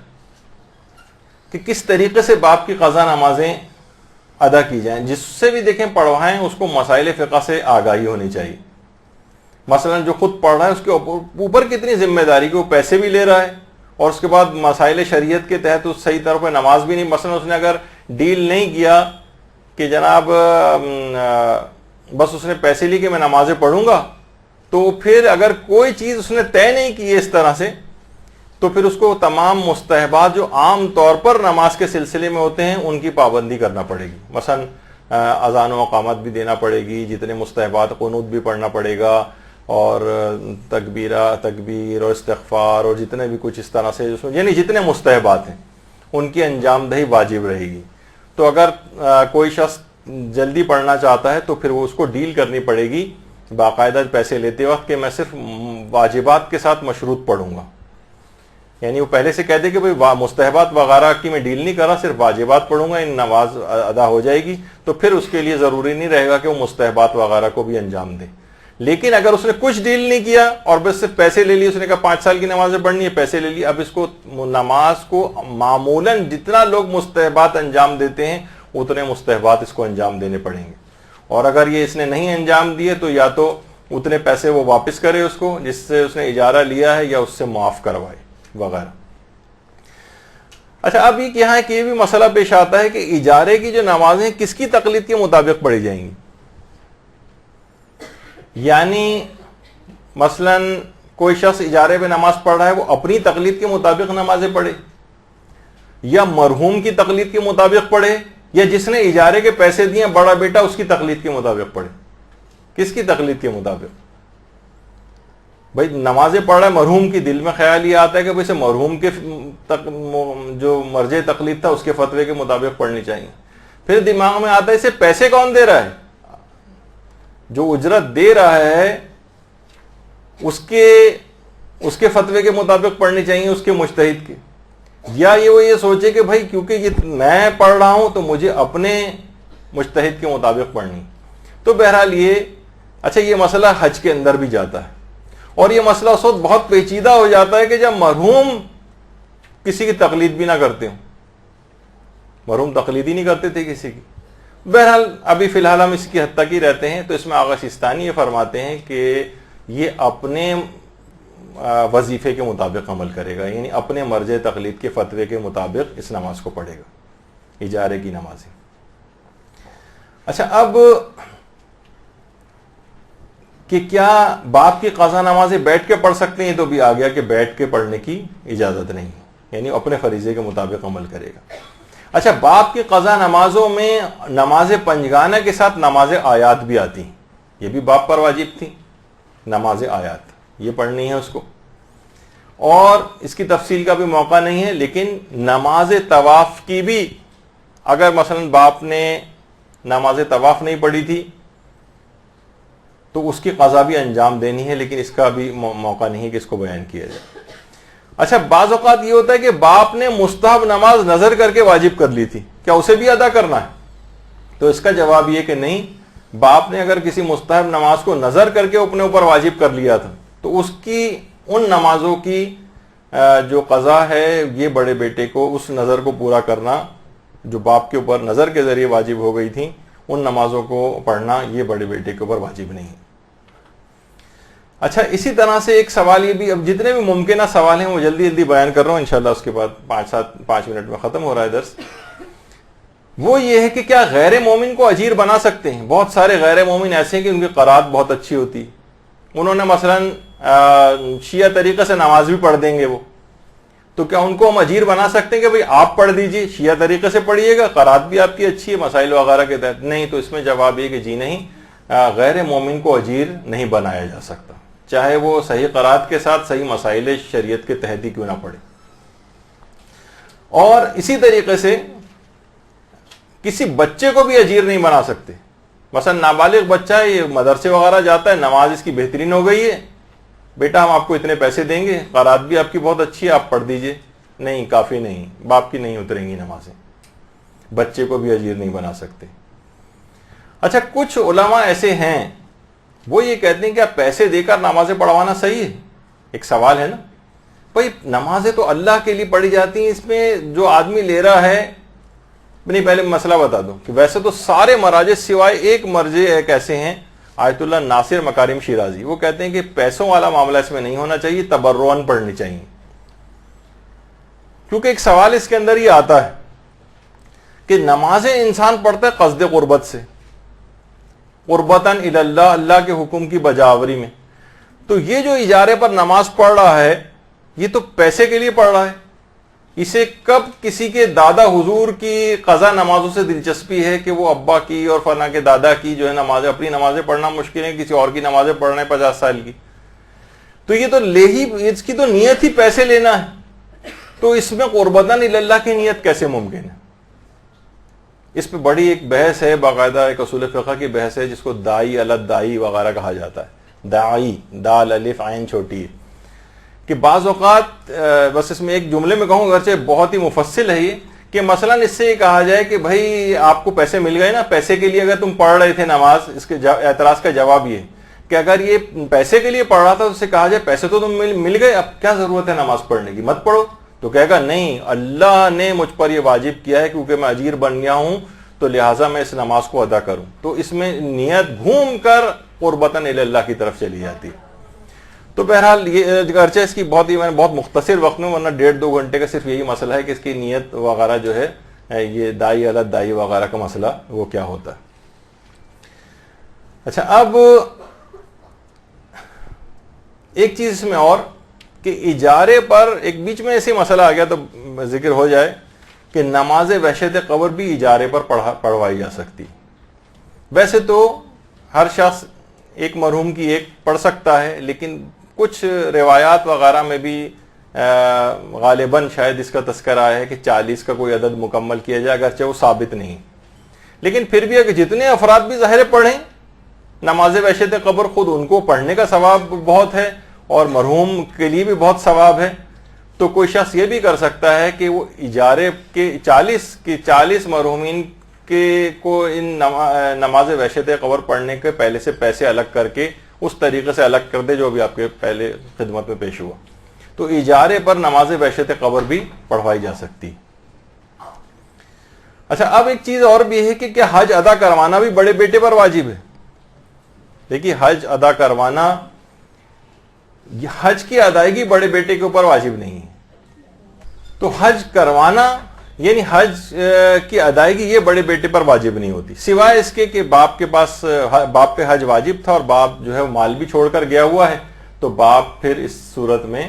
کہ کس طریقے سے باپ کی قضا نمازیں ادا کی جائیں. جس سے بھی دیکھیں پڑھوائیں اس کو مسائل فقہ سے آگاہی ہونی چاہیے. مثلا جو خود پڑھ رہا ہے اس کے اوپر کتنی ذمہ داری, کہ وہ پیسے بھی لے رہا ہے اور اس کے بعد مسائل شریعت کے تحت اس صحیح طور پہ نماز بھی نہیں. مثلا اس نے اگر ڈیل نہیں کیا کہ جناب بس اس نے پیسے لی کہ میں نمازیں پڑھوں گا, تو پھر اگر کوئی چیز اس نے طے نہیں کی ہے اس طرح سے, تو پھر اس کو تمام مستحبات جو عام طور پر نماز کے سلسلے میں ہوتے ہیں ان کی پابندی کرنا پڑے گی. مثلا اذان و اقامت بھی دینا پڑے گی, جتنے مستحبات قنوت بھی پڑھنا پڑے گا, اور تکبیر اور استغفار اور جتنے بھی کچھ اس طرح سے یعنی جتنے مستحبات ہیں ان کی انجام دہی واجب رہے گی. تو اگر کوئی شخص جلدی پڑھنا چاہتا ہے تو پھر وہ اس کو ڈیل کرنی پڑے گی باقاعدہ پیسے لیتے وقت کہ میں صرف واجبات کے ساتھ مشروط پڑھوں گا. یعنی وہ پہلے سے کہہ دے کہ بھئی مستحبات وغیرہ کی میں ڈیل نہیں کر رہا, صرف واجبات پڑھوں گا, ان نماز ادا ہو جائے گی. تو پھر اس کے لیے ضروری نہیں رہے گا کہ وہ مستحبات وغیرہ کو بھی انجام دے. لیکن اگر اس نے کچھ ڈیل نہیں کیا اور بس صرف پیسے لے لیے, اس نے کہا 5 سال کی نمازیں پڑھنی ہے, پیسے لے لی, اب اس کو نماز کو معمولاً جتنا لوگ مستحبات انجام دیتے ہیں اتنے مستحبات اس کو انجام دینے پڑیں گے. اور اگر یہ اس نے نہیں انجام دیے تو یا تو اتنے پیسے وہ واپس کرے اس کو جس سے اس نے اجارہ لیا ہے, یا اس سے معاف کروائے وغیرہ. اچھا, اب یہاں ہے کہ یہ بھی مسئلہ پیش آتا ہے کہ اجارے کی جو نمازیں کس کی تقلید کے مطابق پڑھی جائیں گی. یعنی مثلا کوئی شخص اجارے پہ نماز پڑھ رہا ہے, وہ اپنی تقلید کے مطابق نمازیں پڑھے, یا مرحوم کی تقلید کے مطابق پڑھے, یا جس نے اجارے کے پیسے دیے بڑا بیٹا اس کی تقلید کے مطابق پڑھے. کس کی تقلید کے مطابق؟ بھائی نمازیں پڑھ رہا ہے مرحوم کی, دل میں خیال یہ آتا ہے کہ اسے مرحوم کے جو مرجع تقلید تھا اس کے فتوے کے مطابق پڑھنی چاہیے. پھر دماغ میں آتا ہے اسے پیسے کون دے رہا ہے, جو اجرت دے رہا ہے اس کے فتوے کے مطابق پڑھنی چاہیے, اس کے مجتہد کے, یا وہ یہ سوچے کہ بھائی کیونکہ یہ میں پڑھ رہا ہوں تو مجھے اپنے مجتہد کے مطابق پڑھنی. تو بہرحال یہ اچھا, یہ مسئلہ حج کے اندر بھی جاتا ہے, اور یہ مسئلہ اس وقت بہت پیچیدہ ہو جاتا ہے کہ جب مرحوم کسی کی تقلید بھی نہ کرتے ہوں. مرحوم تقلید ہی نہیں کرتے تھے کسی کی. بہرحال ابھی فی الحال ہم اس کی حد تک ہی رہتے ہیں. تو اس میں آغا سیستانی یہ فرماتے ہیں کہ یہ اپنے وظیفے کے مطابق عمل کرے گا, یعنی اپنے مرجع تقلید کے فتوے کے مطابق اس نماز کو پڑھے گا, اجارے کی نمازیں. اچھا, اب کہ کیا باپ کی قضا نمازیں بیٹھ کے پڑھ سکتے ہیں, تو بھی آ گیا کہ بیٹھ کے پڑھنے کی اجازت نہیں, یعنی اپنے فریضے کے مطابق عمل کرے گا. اچھا, باپ کی قضا نمازوں میں نماز پنجگانہ کے ساتھ نماز آیات بھی آتی ہیں, یہ بھی باپ پر واجب تھی. نماز آیات یہ پڑھنی ہے اس کو, اور اس کی تفصیل کا بھی موقع نہیں ہے, لیکن نماز طواف کی بھی اگر مثلا باپ نے نماز طواف نہیں پڑھی تھی تو اس کی قضا بھی انجام دینی ہے, لیکن اس کا بھی موقع نہیں ہے کہ اس کو بیان کیا جائے. اچھا, بعض اوقات یہ ہوتا ہے کہ باپ نے مستحب نماز نظر کر کے واجب کر لی تھی, کیا اسے بھی ادا کرنا ہے؟ تو اس کا جواب یہ کہ نہیں. باپ نے اگر کسی مستحب نماز کو نظر کر کے اپنے اوپر واجب کر لیا تھا تو اس کی ان نمازوں کی جو قضا ہے یہ بڑے بیٹے کو اس نظر کو پورا کرنا جو باپ کے اوپر نظر کے ذریعے واجب ہو گئی تھی, ان نمازوں کو پڑھنا یہ بڑے بیٹے کے اوپر واجب نہیں. اچھا اسی طرح سے ایک سوال یہ بھی, اب جتنے بھی ممکنہ سوال ہیں وہ جلدی جلدی بیان کر رہا ہوں, انشاءاللہ اس کے بعد 5 منٹ میں ختم ہو رہا ہے درس. وہ یہ ہے کہ کیا غیر مومن کو اجیر بنا سکتے ہیں؟ بہت سارے غیر مومن ایسے ہیں کہ ان کی قرات بہت اچھی ہوتی, انہوں نے مثلا شیعہ طریقے سے نماز بھی پڑھ دیں گے وہ, تو کیا ان کو ہم اجیر بنا سکتے ہیں کہ بھئی آپ پڑھ دیجئے, شیعہ طریقے سے پڑھیے گا, قرات بھی آپ کی اچھی ہے مسائل وغیرہ کے تحت؟ نہیں. تو اس میں جواب یہ کہ جی نہیں, غیر مومن کو اجیر نہیں بنایا جا سکتا, چاہے وہ صحیح قرات کے ساتھ صحیح مسائل شریعت کے تحت ہی کیوں نہ پڑھے. اور اسی طریقے سے کسی بچے کو بھی اجیر نہیں بنا سکتے. مثلا نابالغ بچہ ہے, یہ مدرسے وغیرہ جاتا ہے, نماز اس کی بہترین ہو گئی ہے, بیٹا ہم آپ کو اتنے پیسے دیں گے, قرات بھی آپ کی بہت اچھی ہے, آپ پڑھ دیجئے. نہیں, کافی نہیں, باپ کی نہیں اتریں گی نمازیں, بچے کو بھی اجیر نہیں بنا سکتے. اچھا کچھ علماء ایسے ہیں وہ یہ کہتے ہیں کہ آپ پیسے دے کر نمازیں پڑھوانا صحیح ہے؟ ایک سوال ہے نا بھائی, نمازیں تو اللہ کے لیے پڑھی جاتی ہیں, اس میں جو آدمی لے رہا ہے, نہیں پہلے مسئلہ بتا دوں کہ ویسے تو سارے مراجع سوائے ایک مرجع ایک ایسے ہیں, آیت اللہ ناصر مکارم شیرازی, وہ کہتے ہیں کہ پیسوں والا معاملہ اس میں نہیں ہونا چاہیے, تبرعاً پڑھنی چاہیے. کیونکہ ایک سوال اس کے اندر یہ آتا ہے کہ نمازیں انسان پڑھتا ہے قصد قربت سے, قربتاً الی اللہ, اللہ کے حکم کی بجاوری میں. تو یہ جو اجارے پر نماز پڑھ رہا ہے یہ تو پیسے کے لیے پڑھ رہا ہے. اسے کب کسی کے دادا حضور کی قضا نمازوں سے دلچسپی ہے کہ وہ ابا کی اور فلاں کے دادا کی جو ہے نمازیں, اپنی نمازیں پڑھنا مشکل ہے, کسی اور کی نمازیں پڑھنا ہے 50 سال کی. تو یہ تو لے ہی, اس کی تو نیت ہی پیسے لینا ہے, تو اس میں قربتاً الی اللہ کی نیت کیسے ممکن ہے؟ اس پہ بڑی ایک بحث ہے, باقاعدہ ایک اصول فقہ کی بحث ہے جس کو دائی الد دائی وغیرہ کہا جاتا ہے. دائی, دال الف عین چھوٹی ہے, کہ بعض اوقات بس اس میں ایک جملے میں کہوں اگرچہ بہت ہی مفصل ہے یہ, کہ مثلا اس سے یہ کہا جائے کہ بھائی آپ کو پیسے مل گئے نا, پیسے کے لیے اگر تم پڑھ رہے تھے نماز, اس کے اعتراض کا جواب یہ کہ اگر یہ پیسے کے لیے پڑھ رہا تھا تو اسے کہا جائے پیسے تو تم مل گئے, اب کیا ضرورت ہے نماز پڑھنے کی, مت پڑھو. تو کہے گا نہیں, اللہ نے مجھ پر یہ واجب کیا ہے کیونکہ میں اجیر بن گیا ہوں تو لہٰذا میں اس نماز کو ادا کروں. تو اس میں نیت گھوم کر قربتاً الی اللہ کی طرف چلی جاتی. تو بہرحال یہ اگرچہ اس کی میں نے بہت مختصر وقت میں, ورنہ 1.5-2 گھنٹے کا صرف یہی مسئلہ ہے کہ اس کی نیت وغیرہ جو ہے یہ دائی الد دائی وغیرہ کا مسئلہ وہ کیا ہوتا ہے. اچھا اب ایک چیز اس میں اور کہ اجارے پر ایک بیچ میں ایسے مسئلہ آ گیا تو ذکر ہو جائے کہ نماز وحشت قبر بھی اجارے پر پڑھوائی جا سکتی. ویسے تو ہر شخص ایک مرحوم کی ایک پڑھ سکتا ہے, لیکن کچھ روایات وغیرہ میں بھی غالباً شاید اس کا تذکرہ آیا ہے کہ 40 کا کوئی عدد مکمل کیا جائے, اگرچہ وہ ثابت نہیں. لیکن پھر بھی اگر جتنے افراد بھی ظاہر پڑھیں نماز وحشت قبر, خود ان کو پڑھنے کا ثواب بہت ہے اور مرحوم کے لیے بھی بہت ثواب ہے. تو کوئی شخص یہ بھی کر سکتا ہے کہ وہ اجارے کے 40 مرحومین کے کو ان نماز وحشت قبر پڑھنے کے پہلے سے پیسے الگ کر کے اس طریقے سے الگ کر دے جو بھی آپ کے پہلے خدمت میں پیش ہوا. تو اجارے پر نماز وحشت قبر بھی پڑھوائی جا سکتی. اچھا اب ایک چیز اور بھی ہے کہ کیا حج ادا کروانا بھی بڑے بیٹے پر واجب ہے؟ دیکھیے حج ادا کروانا, حج کی ادائیگی بڑے بیٹے کے اوپر واجب نہیں ہے. تو حج کروانا یعنی حج کی ادائیگی یہ بڑے بیٹے پر واجب نہیں ہوتی, سوائے اس کے کہ باپ پہ حج واجب تھا اور باپ جو ہے مال بھی چھوڑ کر گیا ہوا ہے, تو باپ پھر اس صورت میں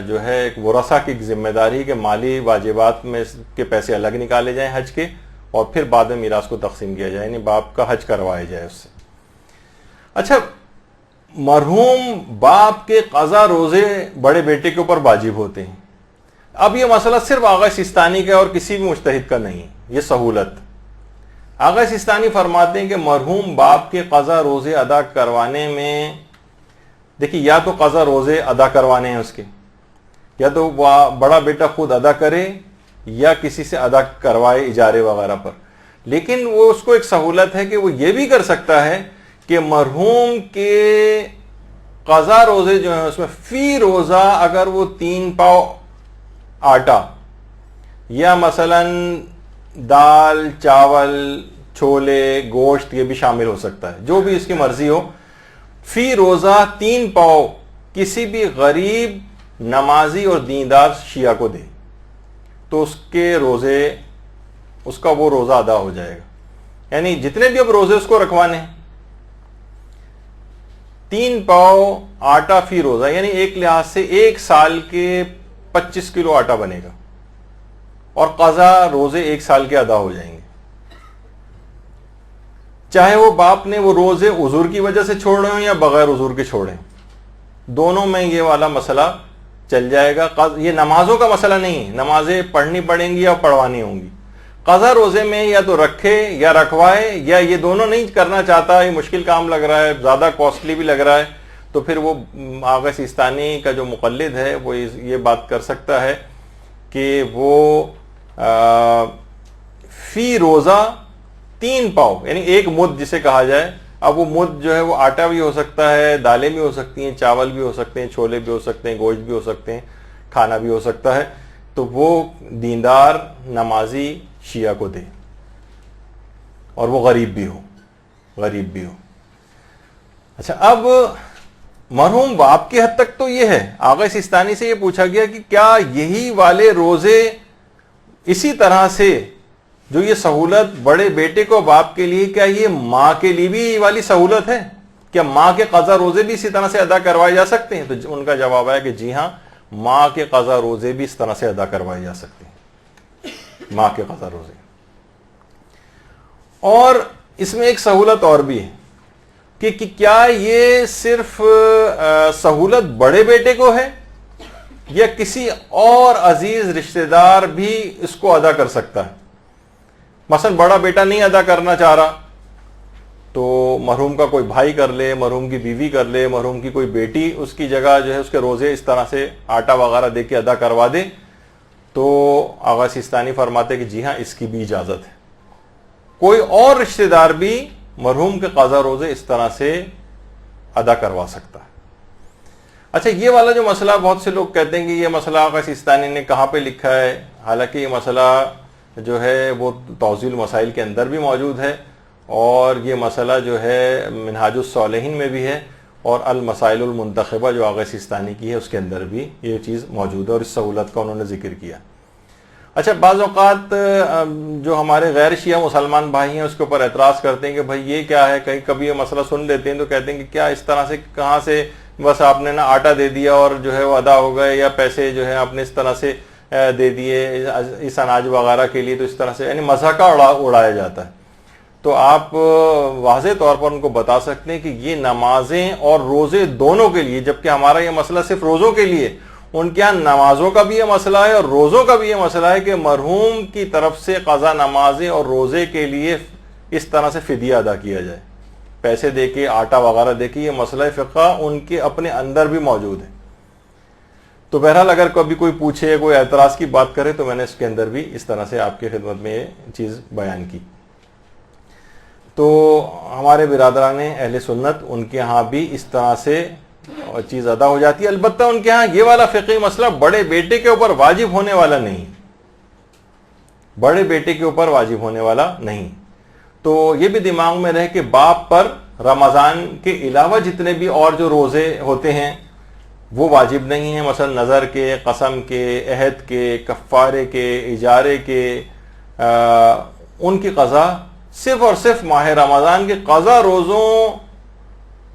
جو ہے ایک ورثہ کی ذمہ داری کہ مالی واجبات میں کے پیسے الگ نکالے جائیں حج کے, اور پھر بعد میں میراث کو تقسیم کیا جائے, یعنی باپ کا حج کروایا جائے اس سے. اچھا مرحوم باپ کے قضا روزے بڑے بیٹے کے اوپر واجب ہوتے ہیں. اب یہ مسئلہ صرف آغا سستانی کا اور کسی بھی مجتہد کا نہیں, یہ سہولت. آغا سستانی فرماتے ہیں کہ مرحوم باپ کے قضا روزے ادا کروانے میں, دیکھیے یا تو قضا روزے ادا کروانے ہیں اس کے, یا تو بڑا بیٹا خود ادا کرے یا کسی سے ادا کروائے اجارے وغیرہ پر. لیکن وہ اس کو ایک سہولت ہے کہ وہ یہ بھی کر سکتا ہے کہ مرحوم کے قضا روزے جو ہیں اس میں فی روزہ اگر وہ 3 پاؤ آٹا یا مثلا دال چاول چھولے گوشت یہ بھی شامل ہو سکتا ہے, جو بھی اس کی مرضی ہو, فی روزہ 3 پاؤ کسی بھی غریب نمازی اور دیندار شیعہ کو دے تو اس کا وہ روزہ ادا ہو جائے گا. یعنی جتنے بھی اب روزے اس کو رکھوانے ہیں 3 پاؤ آٹا فی روزہ، یعنی ایک لحاظ سے 1 سال کے 25 کلو آٹا بنے گا اور قضا روزے 1 سال کے ادا ہو جائیں گے. چاہے وہ باپ نے وہ روزے عذر کی وجہ سے چھوڑے ہوں یا بغیر عذر کے چھوڑے، دونوں میں یہ والا مسئلہ چل جائے گا. یہ نمازوں کا مسئلہ نہیں ہے، نمازیں پڑھنی پڑیں گی یا پڑھوانی ہوں گی. قضا روزے میں یا تو رکھے یا رکھوائے، یا یہ دونوں نہیں کرنا چاہتا، یہ مشکل کام لگ رہا ہے، زیادہ کاسٹلی بھی لگ رہا ہے، تو پھر وہ آغا سیستانی کا جو مقلد ہے وہ یہ بات کر سکتا ہے کہ وہ فی روزہ 3 پاؤ یعنی 1 مد جسے کہا جائے. اب وہ مد جو ہے وہ آٹا بھی ہو سکتا ہے، دالیں بھی ہو سکتی ہیں، چاول بھی ہو سکتے ہیں، چھولے بھی ہو سکتے ہیں، گوشت بھی ہو سکتے ہیں، کھانا بھی ہو سکتا ہے، تو وہ دیندار نمازی شیعہ کو دے اور وہ غریب بھی ہو. اچھا، اب مرحوم باپ کی حد تک تو یہ ہے. آغا سیستانی سے یہ پوچھا گیا کہ کیا یہی والے روزے اسی طرح سے جو یہ سہولت بڑے بیٹے کو باپ کے لیے، کیا یہ ماں کے لیے بھی والی سہولت ہے؟ کیا ماں کے قضا روزے بھی اسی طرح سے ادا کروائے جا سکتے ہیں؟ تو ان کا جواب ہے کہ جی ہاں، ماں کے قضا روزے بھی اس طرح سے ادا کروائے جا سکتے ہیں، ماں کے قضا روزے. اور اس میں ایک سہولت اور بھی ہے کہ کیا یہ صرف سہولت بڑے بیٹے کو ہے یا کسی اور عزیز رشتہ دار بھی اس کو ادا کر سکتا ہے؟ مثلا بڑا بیٹا نہیں ادا کرنا چاہ رہا تو مرحوم کا کوئی بھائی کر لے، مرحوم کی بیوی کر لے، مرحوم کی کوئی بیٹی اس کی جگہ جو ہے اس کے روزے اس طرح سے آٹا وغیرہ دے کے ادا کروا دے. تو آغا سیستانی فرماتے کہ جی ہاں، اس کی بھی اجازت ہے. کوئی اور رشتہ دار بھی مرحوم کے قضا روزے اس طرح سے ادا کروا سکتا ہے. اچھا، یہ والا جو مسئلہ، بہت سے لوگ کہتے ہیں کہ یہ مسئلہ آغا سیستانی نے کہاں پہ لکھا ہے، حالانکہ یہ مسئلہ جو ہے وہ توضیح المسائل کے اندر بھی موجود ہے، اور یہ مسئلہ جو ہے منہاج الصالحین میں بھی ہے، اور المسائل المنتخبہ جو آغا سیستانی کی ہے اس کے اندر بھی یہ چیز موجود ہے، اور اس سہولت کا انہوں نے ذکر کیا. اچھا، بعض اوقات جو ہمارے غیر شیعہ مسلمان بھائی ہیں اس کے اوپر اعتراض کرتے ہیں کہ بھائی یہ کیا ہے، کہیں کبھی یہ مسئلہ سن لیتے ہیں تو کہتے ہیں کہ کیا اس طرح سے کہاں سے بس آپ نے نا آٹا دے دیا اور جو ہے وہ ادا ہو گئے، یا پیسے جو ہے آپ نے اس طرح سے دے دیے اس اناج وغیرہ کے لیے، تو اس طرح سے یعنی مذاقہ اڑایا جاتا ہے. تو آپ واضح طور پر ان کو بتا سکتے ہیں کہ یہ نمازیں اور روزے دونوں کے لیے، جبکہ ہمارا یہ مسئلہ صرف روزوں کے لیے، ان کے یہاں نمازوں کا بھی یہ مسئلہ ہے اور روزوں کا بھی یہ مسئلہ ہے کہ مرحوم کی طرف سے قضا نمازیں اور روزے کے لیے اس طرح سے فدیہ ادا کیا جائے، پیسے دے کے، آٹا وغیرہ دے کے. یہ مسئلہ فقہ ان کے اپنے اندر بھی موجود ہے. تو بہرحال اگر کبھی کوئی پوچھے، کوئی اعتراض کی بات کرے، تو میں نے اس کے اندر بھی اس طرح سے آپ کی خدمت میں یہ چیز بیان کی. تو ہمارے برادران اہل سنت، ان کے ہاں بھی اس طرح سے چیز ادا ہو جاتی ہے. البتہ ان کے ہاں یہ والا فقہی مسئلہ بڑے بیٹے کے اوپر واجب ہونے والا نہیں، بڑے بیٹے کے اوپر واجب ہونے والا نہیں. تو یہ بھی دماغ میں رہے کہ باپ پر رمضان کے علاوہ جتنے بھی اور جو روزے ہوتے ہیں وہ واجب نہیں ہیں، مثلا نظر کے، قسم کے، عہد کے، کفارے کے، اجارے کے، ان کی قضا صرف اور صرف ماہ رمضان کے قضا روزوں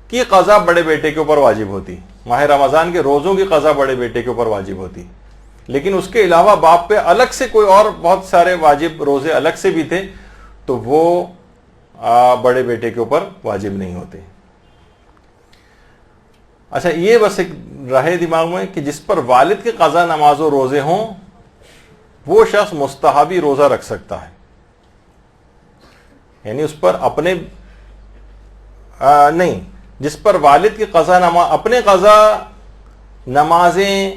کی قضا بڑے بیٹے کے اوپر واجب ہوتی. ماہ رمضان کے روزوں کی قضا بڑے بیٹے کے اوپر واجب ہوتی، لیکن اس کے علاوہ باپ پہ الگ سے کوئی اور بہت سارے واجب روزے الگ سے بھی تھے تو وہ بڑے بیٹے کے اوپر واجب نہیں ہوتے. اچھا، یہ بس ایک رہے دماغ میں کہ جس پر والد کے قضا نماز و روزے ہوں وہ شخص مستحبی روزہ رکھ سکتا ہے، یعنی اس پر اپنے نہیں، جس پر والد کی قضا نماز، اپنے قضا نمازیں،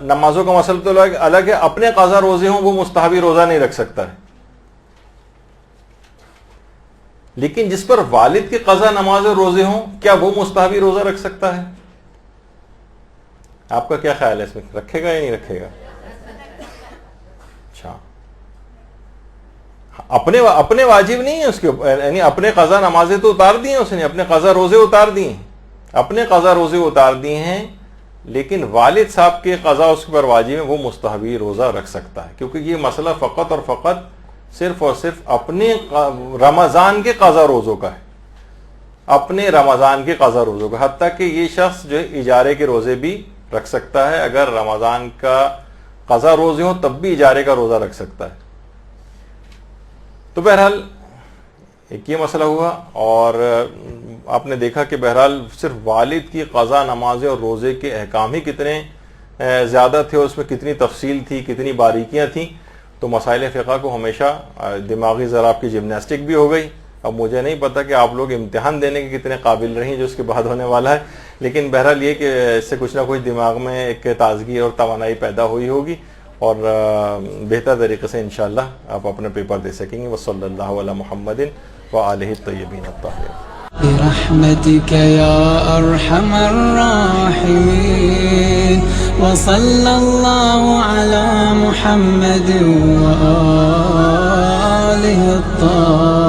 نمازوں کا مسئلہ تو الگ ہے، اپنے قضا روزے ہوں وہ مستحبی روزہ نہیں رکھ سکتا ہے. لیکن جس پر والد کی قضا نماز اور روزے ہوں کیا وہ مستحبی روزہ رکھ سکتا ہے؟ آپ کا کیا خیال ہے اس میں، رکھے گا یا نہیں رکھے گا؟ اچھا، اپنے واجب نہیں ہے اس کے اوپر، یعنی اپنے قضا نمازیں تو اتار دی ہیں اس نے، اپنے قضا روزے اتار دی ہیں، اپنے قضا روزے اتار دیے ہیں، لیکن والد صاحب کے قضا اس پر واجب ہے، وہ مستحبی روزہ رکھ سکتا ہے، کیونکہ یہ مسئلہ فقط اور فقط صرف اور صرف اپنے رمضان کے قضا روزوں کا ہے، اپنے رمضان کے قضا روزوں کا، حتیٰ کہ یہ شخص جو ہے اجارے کے روزے بھی رکھ سکتا ہے، اگر رمضان کا قضا روزے ہوں تب بھی اجارے کا روزہ رکھ سکتا ہے۔ تو بہرحال ایک یہ مسئلہ ہوا، اور آپ نے دیکھا کہ بہرحال صرف والد کی قضا نمازیں اور روزے کے احکام ہی کتنے زیادہ تھے، اس میں کتنی تفصیل تھی، کتنی باریکیاں تھیں، تو مسائل فقہ کو ہمیشہ دماغی ذرا آپ کی جمناسٹک بھی ہو گئی۔ اب مجھے نہیں پتا کہ آپ لوگ امتحان دینے کے کتنے قابل رہیں جو اس کے بعد ہونے والا ہے، لیکن بہرحال یہ کہ اس سے کچھ نہ کچھ دماغ میں ایک تازگی اور توانائی پیدا ہوئی ہوگی، اور بہتر طریقے سے انشاءاللہ آپ اپنا پیپر دے سکیں گے۔ وصلی اللہ علی محمد وآلہ الطیبین الطاہرین۔ برحمتك يا أرحم الراحمين، وصلى الله على محمد وآله الطاهرين۔